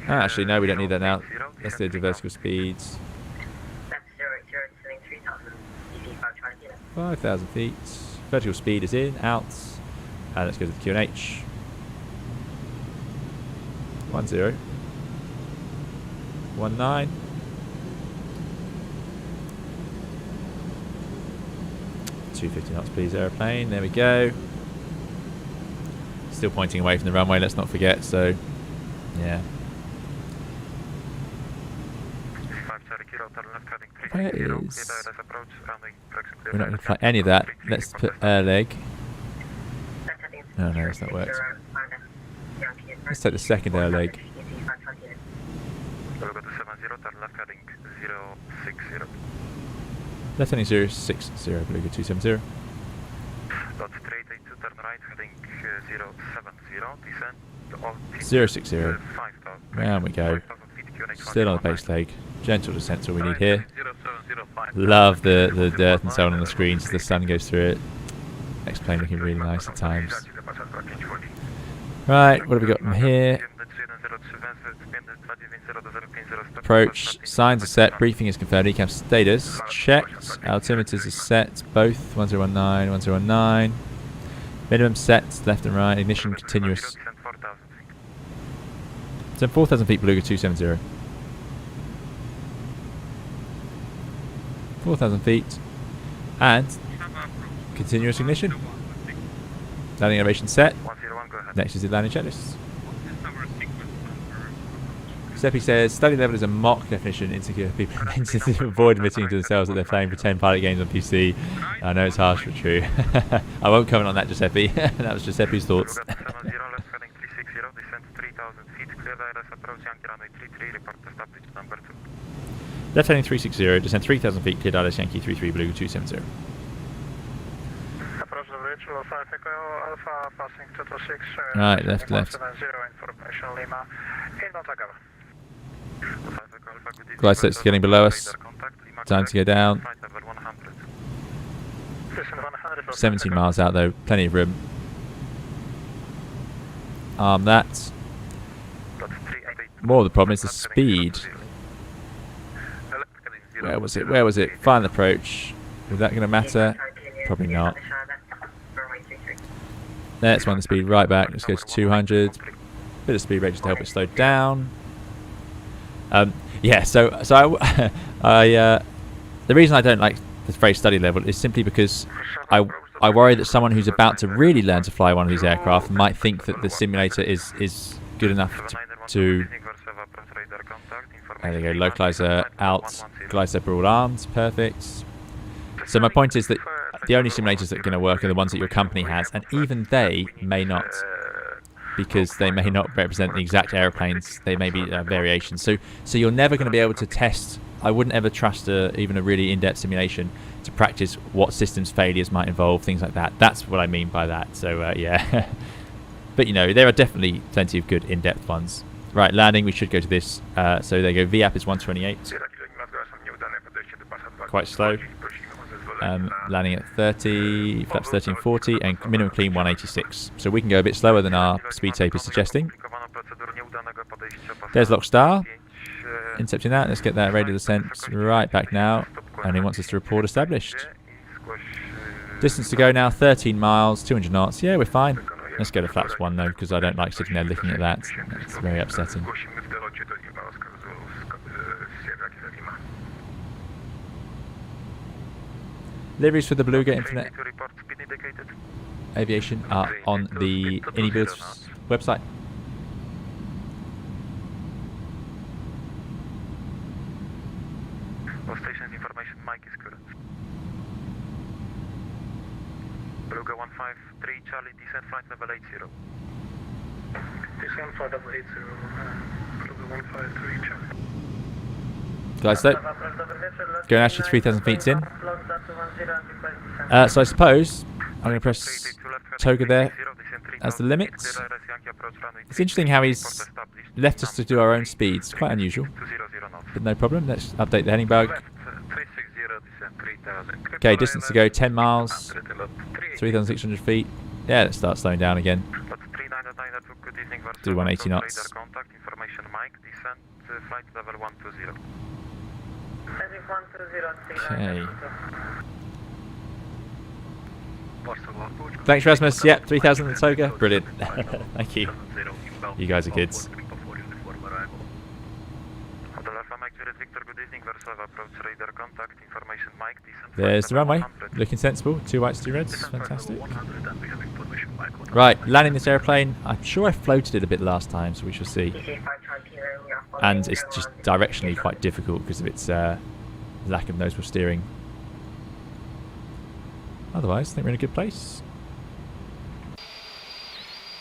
Actually, no, we don't need that now. Let's do the vertical speeds. 5,000 feet. Vertical speed is in, out. And let's go to the QNH. 10. 19. $250 knots, please, aeroplane. There we go. Still pointing away from the runway, let's not forget. So, yeah. Where is... We're not going to fly any of that. Let's put air leg. Oh no, that's not worked. Let's take the second air leg. Left heading 060, Beluga 270. That's 382, turn right, heading 070, descent. 060. There we go. Still on the base leg. Gentle descent's all we need here. Love the dirt and so on the screens as the sun goes through it. Next plane looking really nice at times. Right, what have we got from here? Approach, signs are set, briefing is confirmed, ECAM status checked, altimeters are set, both 1019, 1019. Minimum set, left and right, ignition continuous. So 4,000 feet, Beluga 270. 4,000 feet, and Continuous ignition. Landing elevation set. 101, go ahead. Next is the landing checklist. Seppi says, study level is a mock definition. Insecure people to avoid admitting to themselves that they're playing pretend pilot games on PC. I know it's harsh but true. I won't comment on that, Giuseppe. That was Giuseppe's thoughts. Beluga 70, left heading 360, descent 3,000 feet, clear the ILS approach, Yankee runway 33, report established number 2. Left heading 360, descend 3,000 feet, cleared ILS Yankee 33, Beluga 270. Approach the bridge, Alpha Echo Alpha, passing 226. Right, left. 170, information Lima, inbound takeoff. Glide slope's getting below us. Time to go down. 17 miles out though, plenty of room. Arm that. More of the problem is the speed. Where was it? Final approach. Is that going to matter? Probably not. Let's run the speed right back. Let's go to 200. Bit of speed rate just to help it slow down. Yeah, so the reason I don't like the phrase study level is simply because I worry that someone who's about to really learn to fly one of these aircraft might think that the simulator is good enough to there you go, localizer out, glide slope all arms, perfect. So my point is that the only simulators that are going to work are the ones that your company has, and even they may not, because they may not represent the exact airplanes. They may be variations. So you're never going to be able to test. I wouldn't ever trust even a really in-depth simulation to practice what systems failures might involve, things like that. That's what I mean by that. So yeah, but you know there are definitely plenty of good in-depth ones. Right, landing. We should go to this. So there you go. VAP is 128. Quite slow. Landing at 30, flaps 1340, and minimum clean 186. So we can go a bit slower than our speed tape is suggesting. There's Lockstar. Intercepting that. Let's get that radial descent right back now. And he wants us to report established. Distance to go now, 13 miles, 200 knots. Yeah, we're fine. Let's go to flaps 1 though, because I don't like sitting there looking at that. It's very upsetting. Liveries for the Beluga Infinite Aviation are on the IndyBuild's website. All stations information, Mike is correct. Beluga 153, Charlie, descent flight level 80. Descent flight level 80, Beluga 153, Charlie. Glide slope. Going actually 3,000 feet in. So I suppose I'm going to press Toga there as the limit. It's interesting how he's left us to do our own speeds. Quite unusual. But no problem. Let's update the heading bug. Okay, distance to go 10 miles. 3,600 feet. Yeah, let's start slowing down again. Do 180 knots. Okay. Thanks, Rasmus. Yep, 3,000 in Toga. Brilliant. Thank you. You guys are kids. There's the runway. Looking sensible. 2 whites, 2 reds. Fantastic. Right, landing this airplane. I'm sure I floated it a bit last time, so we shall see. And it's just directionally quite difficult because of its lack of nose wheel steering. Otherwise, I think we're in a good place.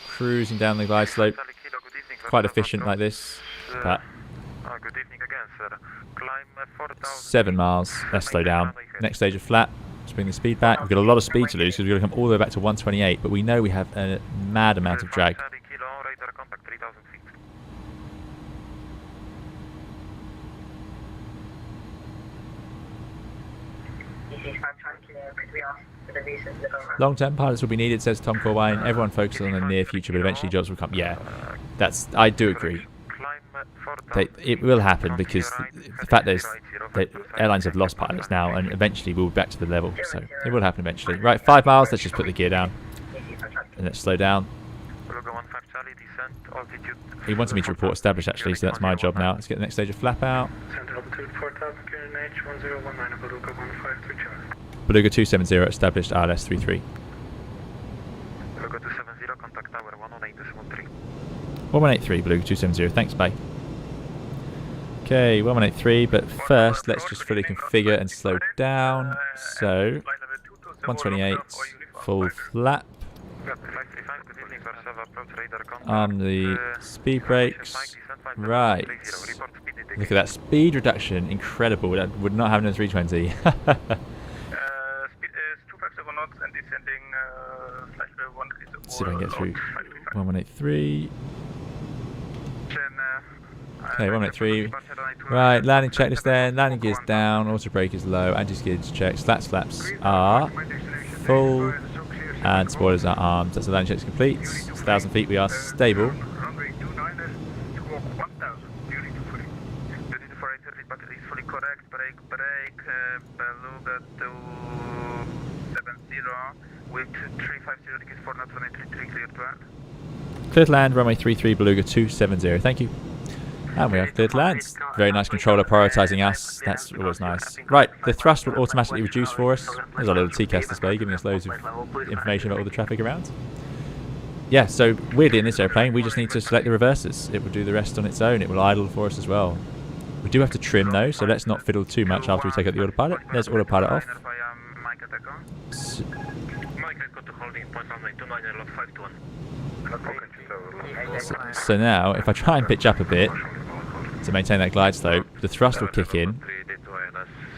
Cruising down the glide slope. Quite efficient like this. But 7 miles. Let's slow down. Next stage of flat. Let's bring the speed back. We've got a lot of speed to lose because we've got to come all the way back to 128. But we know we have a mad amount of drag. Long-term pilots will be needed, says Tom Corwine. Everyone focuses on the near future, but eventually jobs will come. Yeah, I do agree. It will happen because the fact is that airlines have lost pilots now, and eventually we'll be back to the level. So it will happen eventually. Right, 5 miles. Let's just put the gear down and let's slow down. He wanted me to report established actually, so that's my job now. Let's get the next stage of flap out. Beluga 270 established ILS 33. Beluga 270, contact tower 118.3. 1183 Beluga 270, thanks, bye. Okay, 1183, but first let's just fully configure and slow down. So, 128, full flap. Arm the speed brakes. Right. Look at that speed reduction, incredible. That would not happen in a 320. Speed is 257 knots and descending /1 Let's see if I can get through. 1183. Okay, 183. Right, landing checklist then. Landing gears down, auto brake is low, anti-skids checked, slats flaps are full, and spoilers are armed. That's the landing check is complete. It's 1,000 feet, we are stable. Runway 29 to walk 1,000. Unit to fully. Unit to 480 battery is fully correct. Brake, Beluga 270 with 350 degrees 4 knots 183 clear to land. Clear to land, runway 33 Beluga 270. Thank you. And we have cleared to land. Very nice controller prioritising us. That's always nice. Right, the thrust will automatically reduce for us. There's our little TCAS display giving us loads of information about all the traffic around. Yeah, so weirdly in this airplane we just need to select the reversers. It will do the rest on its own. It will idle for us as well. We do have to trim though, so let's not fiddle too much after we take out the autopilot. There's autopilot off. So now, if I try and pitch up a bit to maintain that glide slope, the thrust will kick in.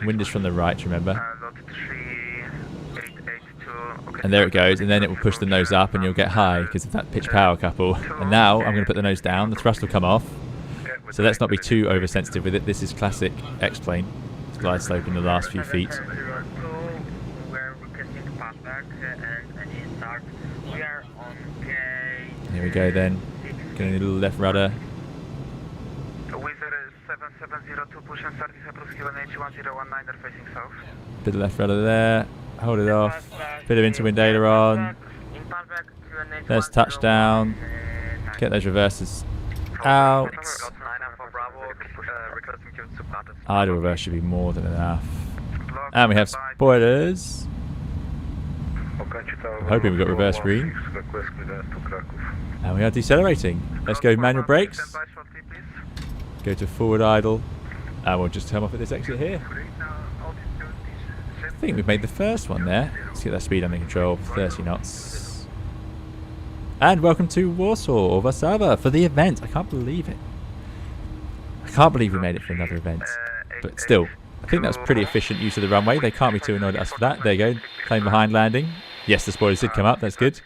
Wind is from the right, remember. And there it goes, and then it will push the nose up and you'll get high because of that pitch power couple. And now I'm going to put the nose down, the thrust will come off. So let's not be too oversensitive with it. This is classic X-plane. Glide slope in the last few feet. Here we go then. Gonna need a little left rudder. Bit of left rudder there. Hold it off. Bit of interwind aileron. There's touchdown. Get those reversers out. Idle reverse should be more than enough. And we have spoilers. I'm hoping we've got reverse green. And we are decelerating. Let's go manual brakes. Go to forward idle. And we'll just turn off at this exit here. I think we've made the first one there. Let's get that speed under control. 30 knots. And welcome to Warsaw or Warsaw for the event. I can't believe it. I can't believe we made it for another event. But still, I think that was pretty efficient use of the runway. They can't be too annoyed at us for that. There you go. Plane behind landing. Yes, the spoilers did come up. That's good.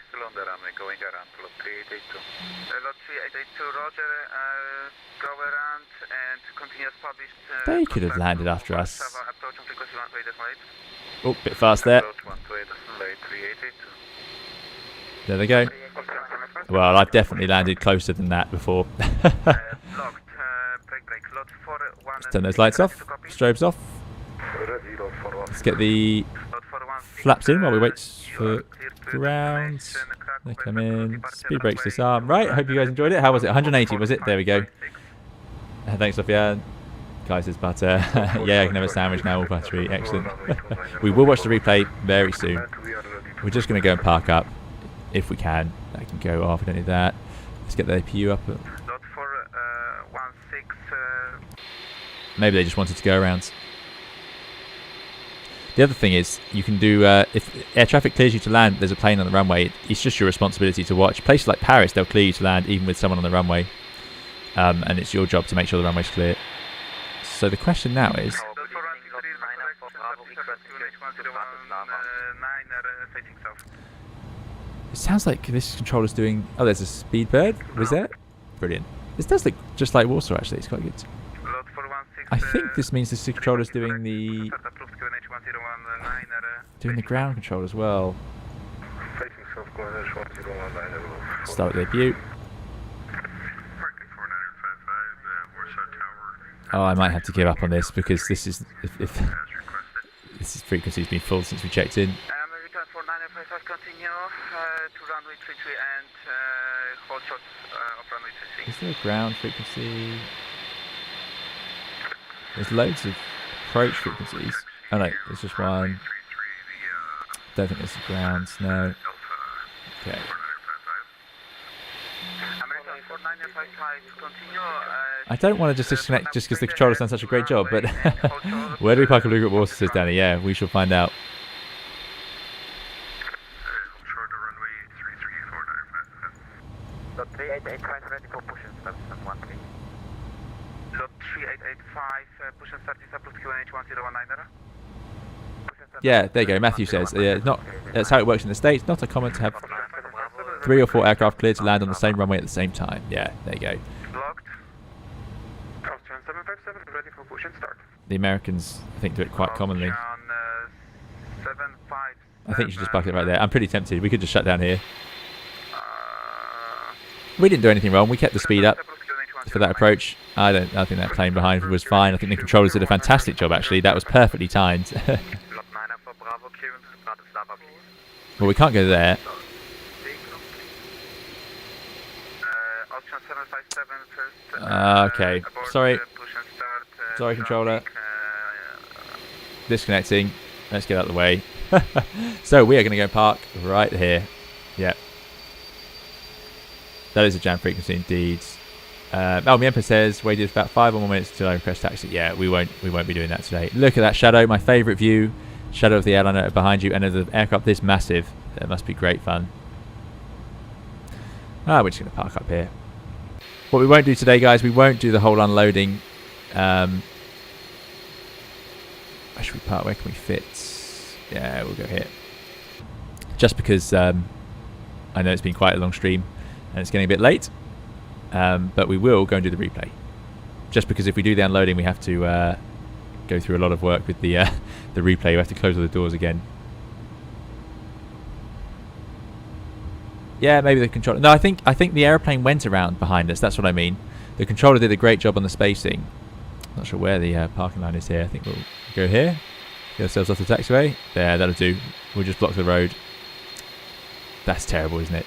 They could have landed after us. Oh, bit fast there. There they go. Well, I've definitely landed closer than that before. Let's turn those lights off. Strobes off. Let's get the flaps in while we wait for ground. They come in. Speed brakes disarm. Right, I hope you guys enjoyed it. How was it? 180 was it? There we go. Thanks, Sophia. Guys, there's butter. Yeah, I can have a sandwich now, all battery. Excellent. We will watch the replay very soon. We're just going to go and park up if we can. I can go off. We don't need that. Let's get the APU up. Maybe they just wanted to go around. The other thing is, you can do, if air traffic clears you to land, there's a plane on the runway, it's just your responsibility to watch. Places like Paris, they'll clear you to land even with someone on the runway. And it's your job to make sure the runway's clear. So the question now is... It sounds like this controller's doing... Oh, there's a Speedbird. Was there? Brilliant. This does look just like Warsaw, actually. It's quite good. I think this means this controller's doing the... ground control as well. Start with the debut. Oh, I might have to give up on this because this is... If this frequency's been full since we checked in. Is there a ground frequency? There's loads of approach frequencies. Oh no, there's just one. Don't think this is ground. No. Okay. I don't want to just disconnect just because the controller's done such a great job, but where do we park a Beluga at Warsaw, says Danny? Yeah, we shall find out. Lot 3885 ready for push and start on 13. Lot 3885, push and start is approved QNH 1019er. Yeah, there you go. Matthew says, that's how it works in the States. Not uncommon to have 3 or 4 aircraft cleared to land on the same runway at the same time. Yeah, there you go. Blocked. Austrian 757 ready for push and start. The Americans, I think, do it quite commonly. I think you should just park it right there. I'm pretty tempted. We could just shut down here. We didn't do anything wrong. We kept the speed up for that approach. I think that plane behind was fine. I think the controllers did a fantastic job, actually. That was perfectly timed. Well, we can't go there. Okay. Sorry. Sorry, controller. Disconnecting. Let's get out of the way. So we are going to go park right here. Yep. That is a jam frequency indeed. Miempa says waited about 5 or more minutes until I request taxi. Yeah, we won't be doing that today. Look at that shadow, my favourite view. Shadow of the airliner behind you, and of the aircraft this massive. That must be great fun. We're just going to park up here. What we won't do today, guys, we won't do the whole unloading. Where should we park? Where can we fit? Yeah, we'll go here. Just because I know it's been quite a long stream and it's getting a bit late. But we will go and do the replay. Just because if we do the unloading, we have to go through a lot of work with the replay. We have to close all the doors again. Yeah, maybe the controller. No, I think the airplane went around behind us. That's what I mean. The controller did a great job on the spacing. Not sure where the parking line is here. I think we'll go here. Get ourselves off the taxiway. There, that'll do. We'll just block the road. That's terrible, isn't it?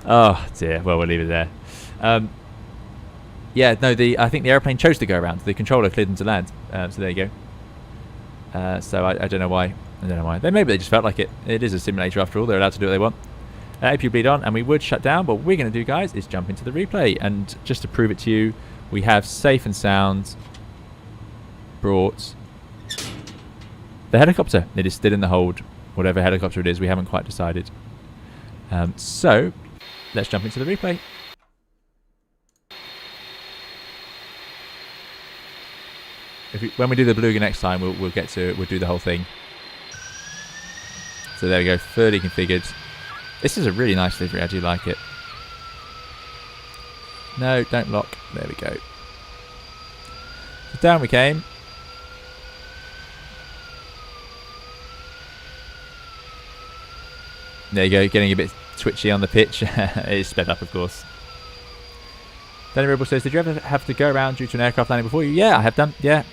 Oh dear. Well, we'll leave it there. Yeah, no. I think the airplane chose to go around. The controller cleared them to land. So there you go. So I don't know why. I don't know why. Maybe they just felt like it. It is a simulator after all. They're allowed to do what they want. If you bleed on, and we would shut down, but what we're going to do, guys, is jump into the replay. And just to prove it to you, we have safe and sound brought the helicopter. It is still in the hold. Whatever helicopter it is, we haven't quite decided. So let's jump into the replay. When we do the Beluga next time, we'll do the whole thing. So there we go, fully configured. This is a really nice livery. I do like it. No, don't lock. There we go. So down we came. There you go, getting a bit twitchy on the pitch. It is sped up, of course. Danny Ribble says, did you ever have to go around due to an aircraft landing before you? Yeah, I have done. Yeah,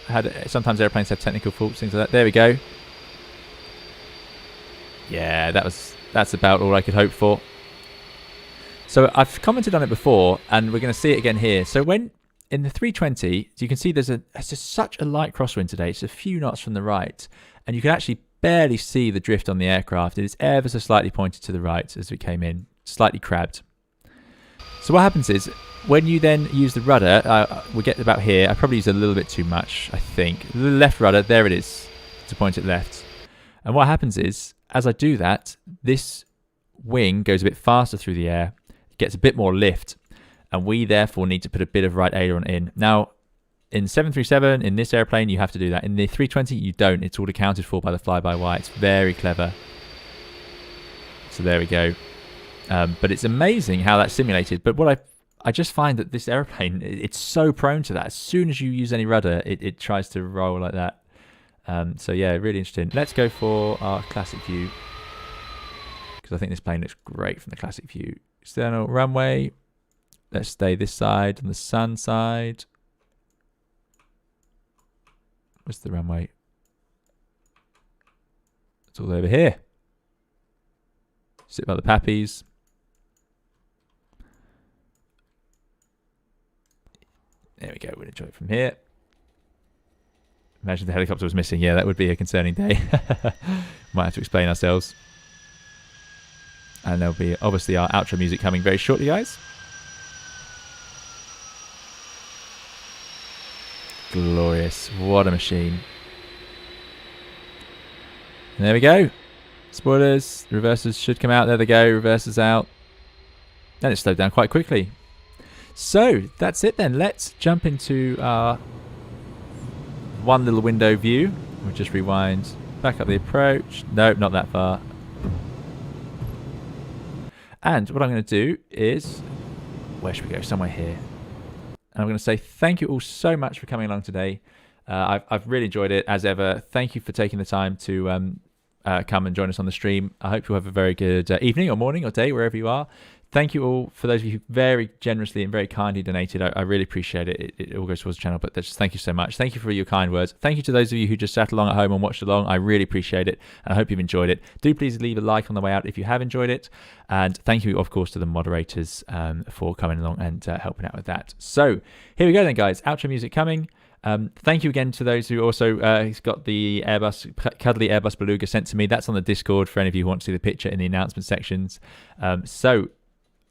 sometimes airplanes have technical faults, things like that. There we go. Yeah, that's about all I could hope for. So I've commented on it before, and we're going to see it again here. So when in the 320, you can see it's just such a light crosswind today. It's a few knots from the right, and you can actually barely see the drift on the aircraft. It is ever so slightly pointed to the right as we came in, slightly crabbed. So what happens is when you then use the rudder, we get about here. I probably used a little bit too much, I think. The left rudder, there it is, to point it left. And what happens is, as I do that, this wing goes a bit faster through the air, gets a bit more lift, and we therefore need to put a bit of right aileron in. Now, in 737, in this airplane, you have to do that. In the 320, you don't. It's all accounted for by the fly-by-wire. It's very clever. So there we go. But it's amazing how that's simulated. But what I just find that this airplane, it's so prone to that. As soon as you use any rudder, it tries to roll like that. So yeah, really interesting. Let's go for our classic view, because I think this plane looks great from the classic view. External runway. Let's stay this side, on the sun side. Where's the runway? It's all over here. Sit by the pappies. There we go. We'll enjoy it from here. Imagine the helicopter was missing. Yeah, that would be a concerning day. Might have to explain ourselves. And there'll be obviously our outro music coming very shortly, guys. Glorious. What a machine. And there we go. Spoilers. The reversers should come out. There they go. Reversers out. And it slowed down quite quickly. So, that's it then. Let's jump into our one little window view. We'll just rewind. Back up the approach. Nope, not that far. And what I'm going to do is... Where should we go? Somewhere here. And I'm going to say thank you all so much for coming along today. I've really enjoyed it, as ever. Thank you for taking the time to come and join us on the stream. I hope you have a very good evening or morning or day, wherever you are. Thank you all, for those of you who very generously and very kindly donated. I really appreciate it. It all goes towards the channel, but just thank you so much. Thank you for your kind words. Thank you to those of you who just sat along at home and watched along. I really appreciate it, and I hope you've enjoyed it. Do please leave a like on the way out if you have enjoyed it. And thank you, of course, to the moderators for coming along and helping out with that. So here we go then, guys. Outro music coming. Thank you again to those who also got the cuddly Airbus Beluga sent to me. That's on the Discord for any of you who want to see the picture in the announcement sections. So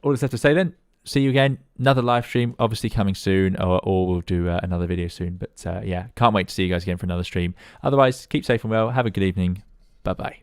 all that's left to say then, see you again. Another live stream, obviously coming soon, or we'll do another video soon. But yeah, can't wait to see you guys again for another stream. Otherwise, keep safe and well. Have a good evening. Bye-bye.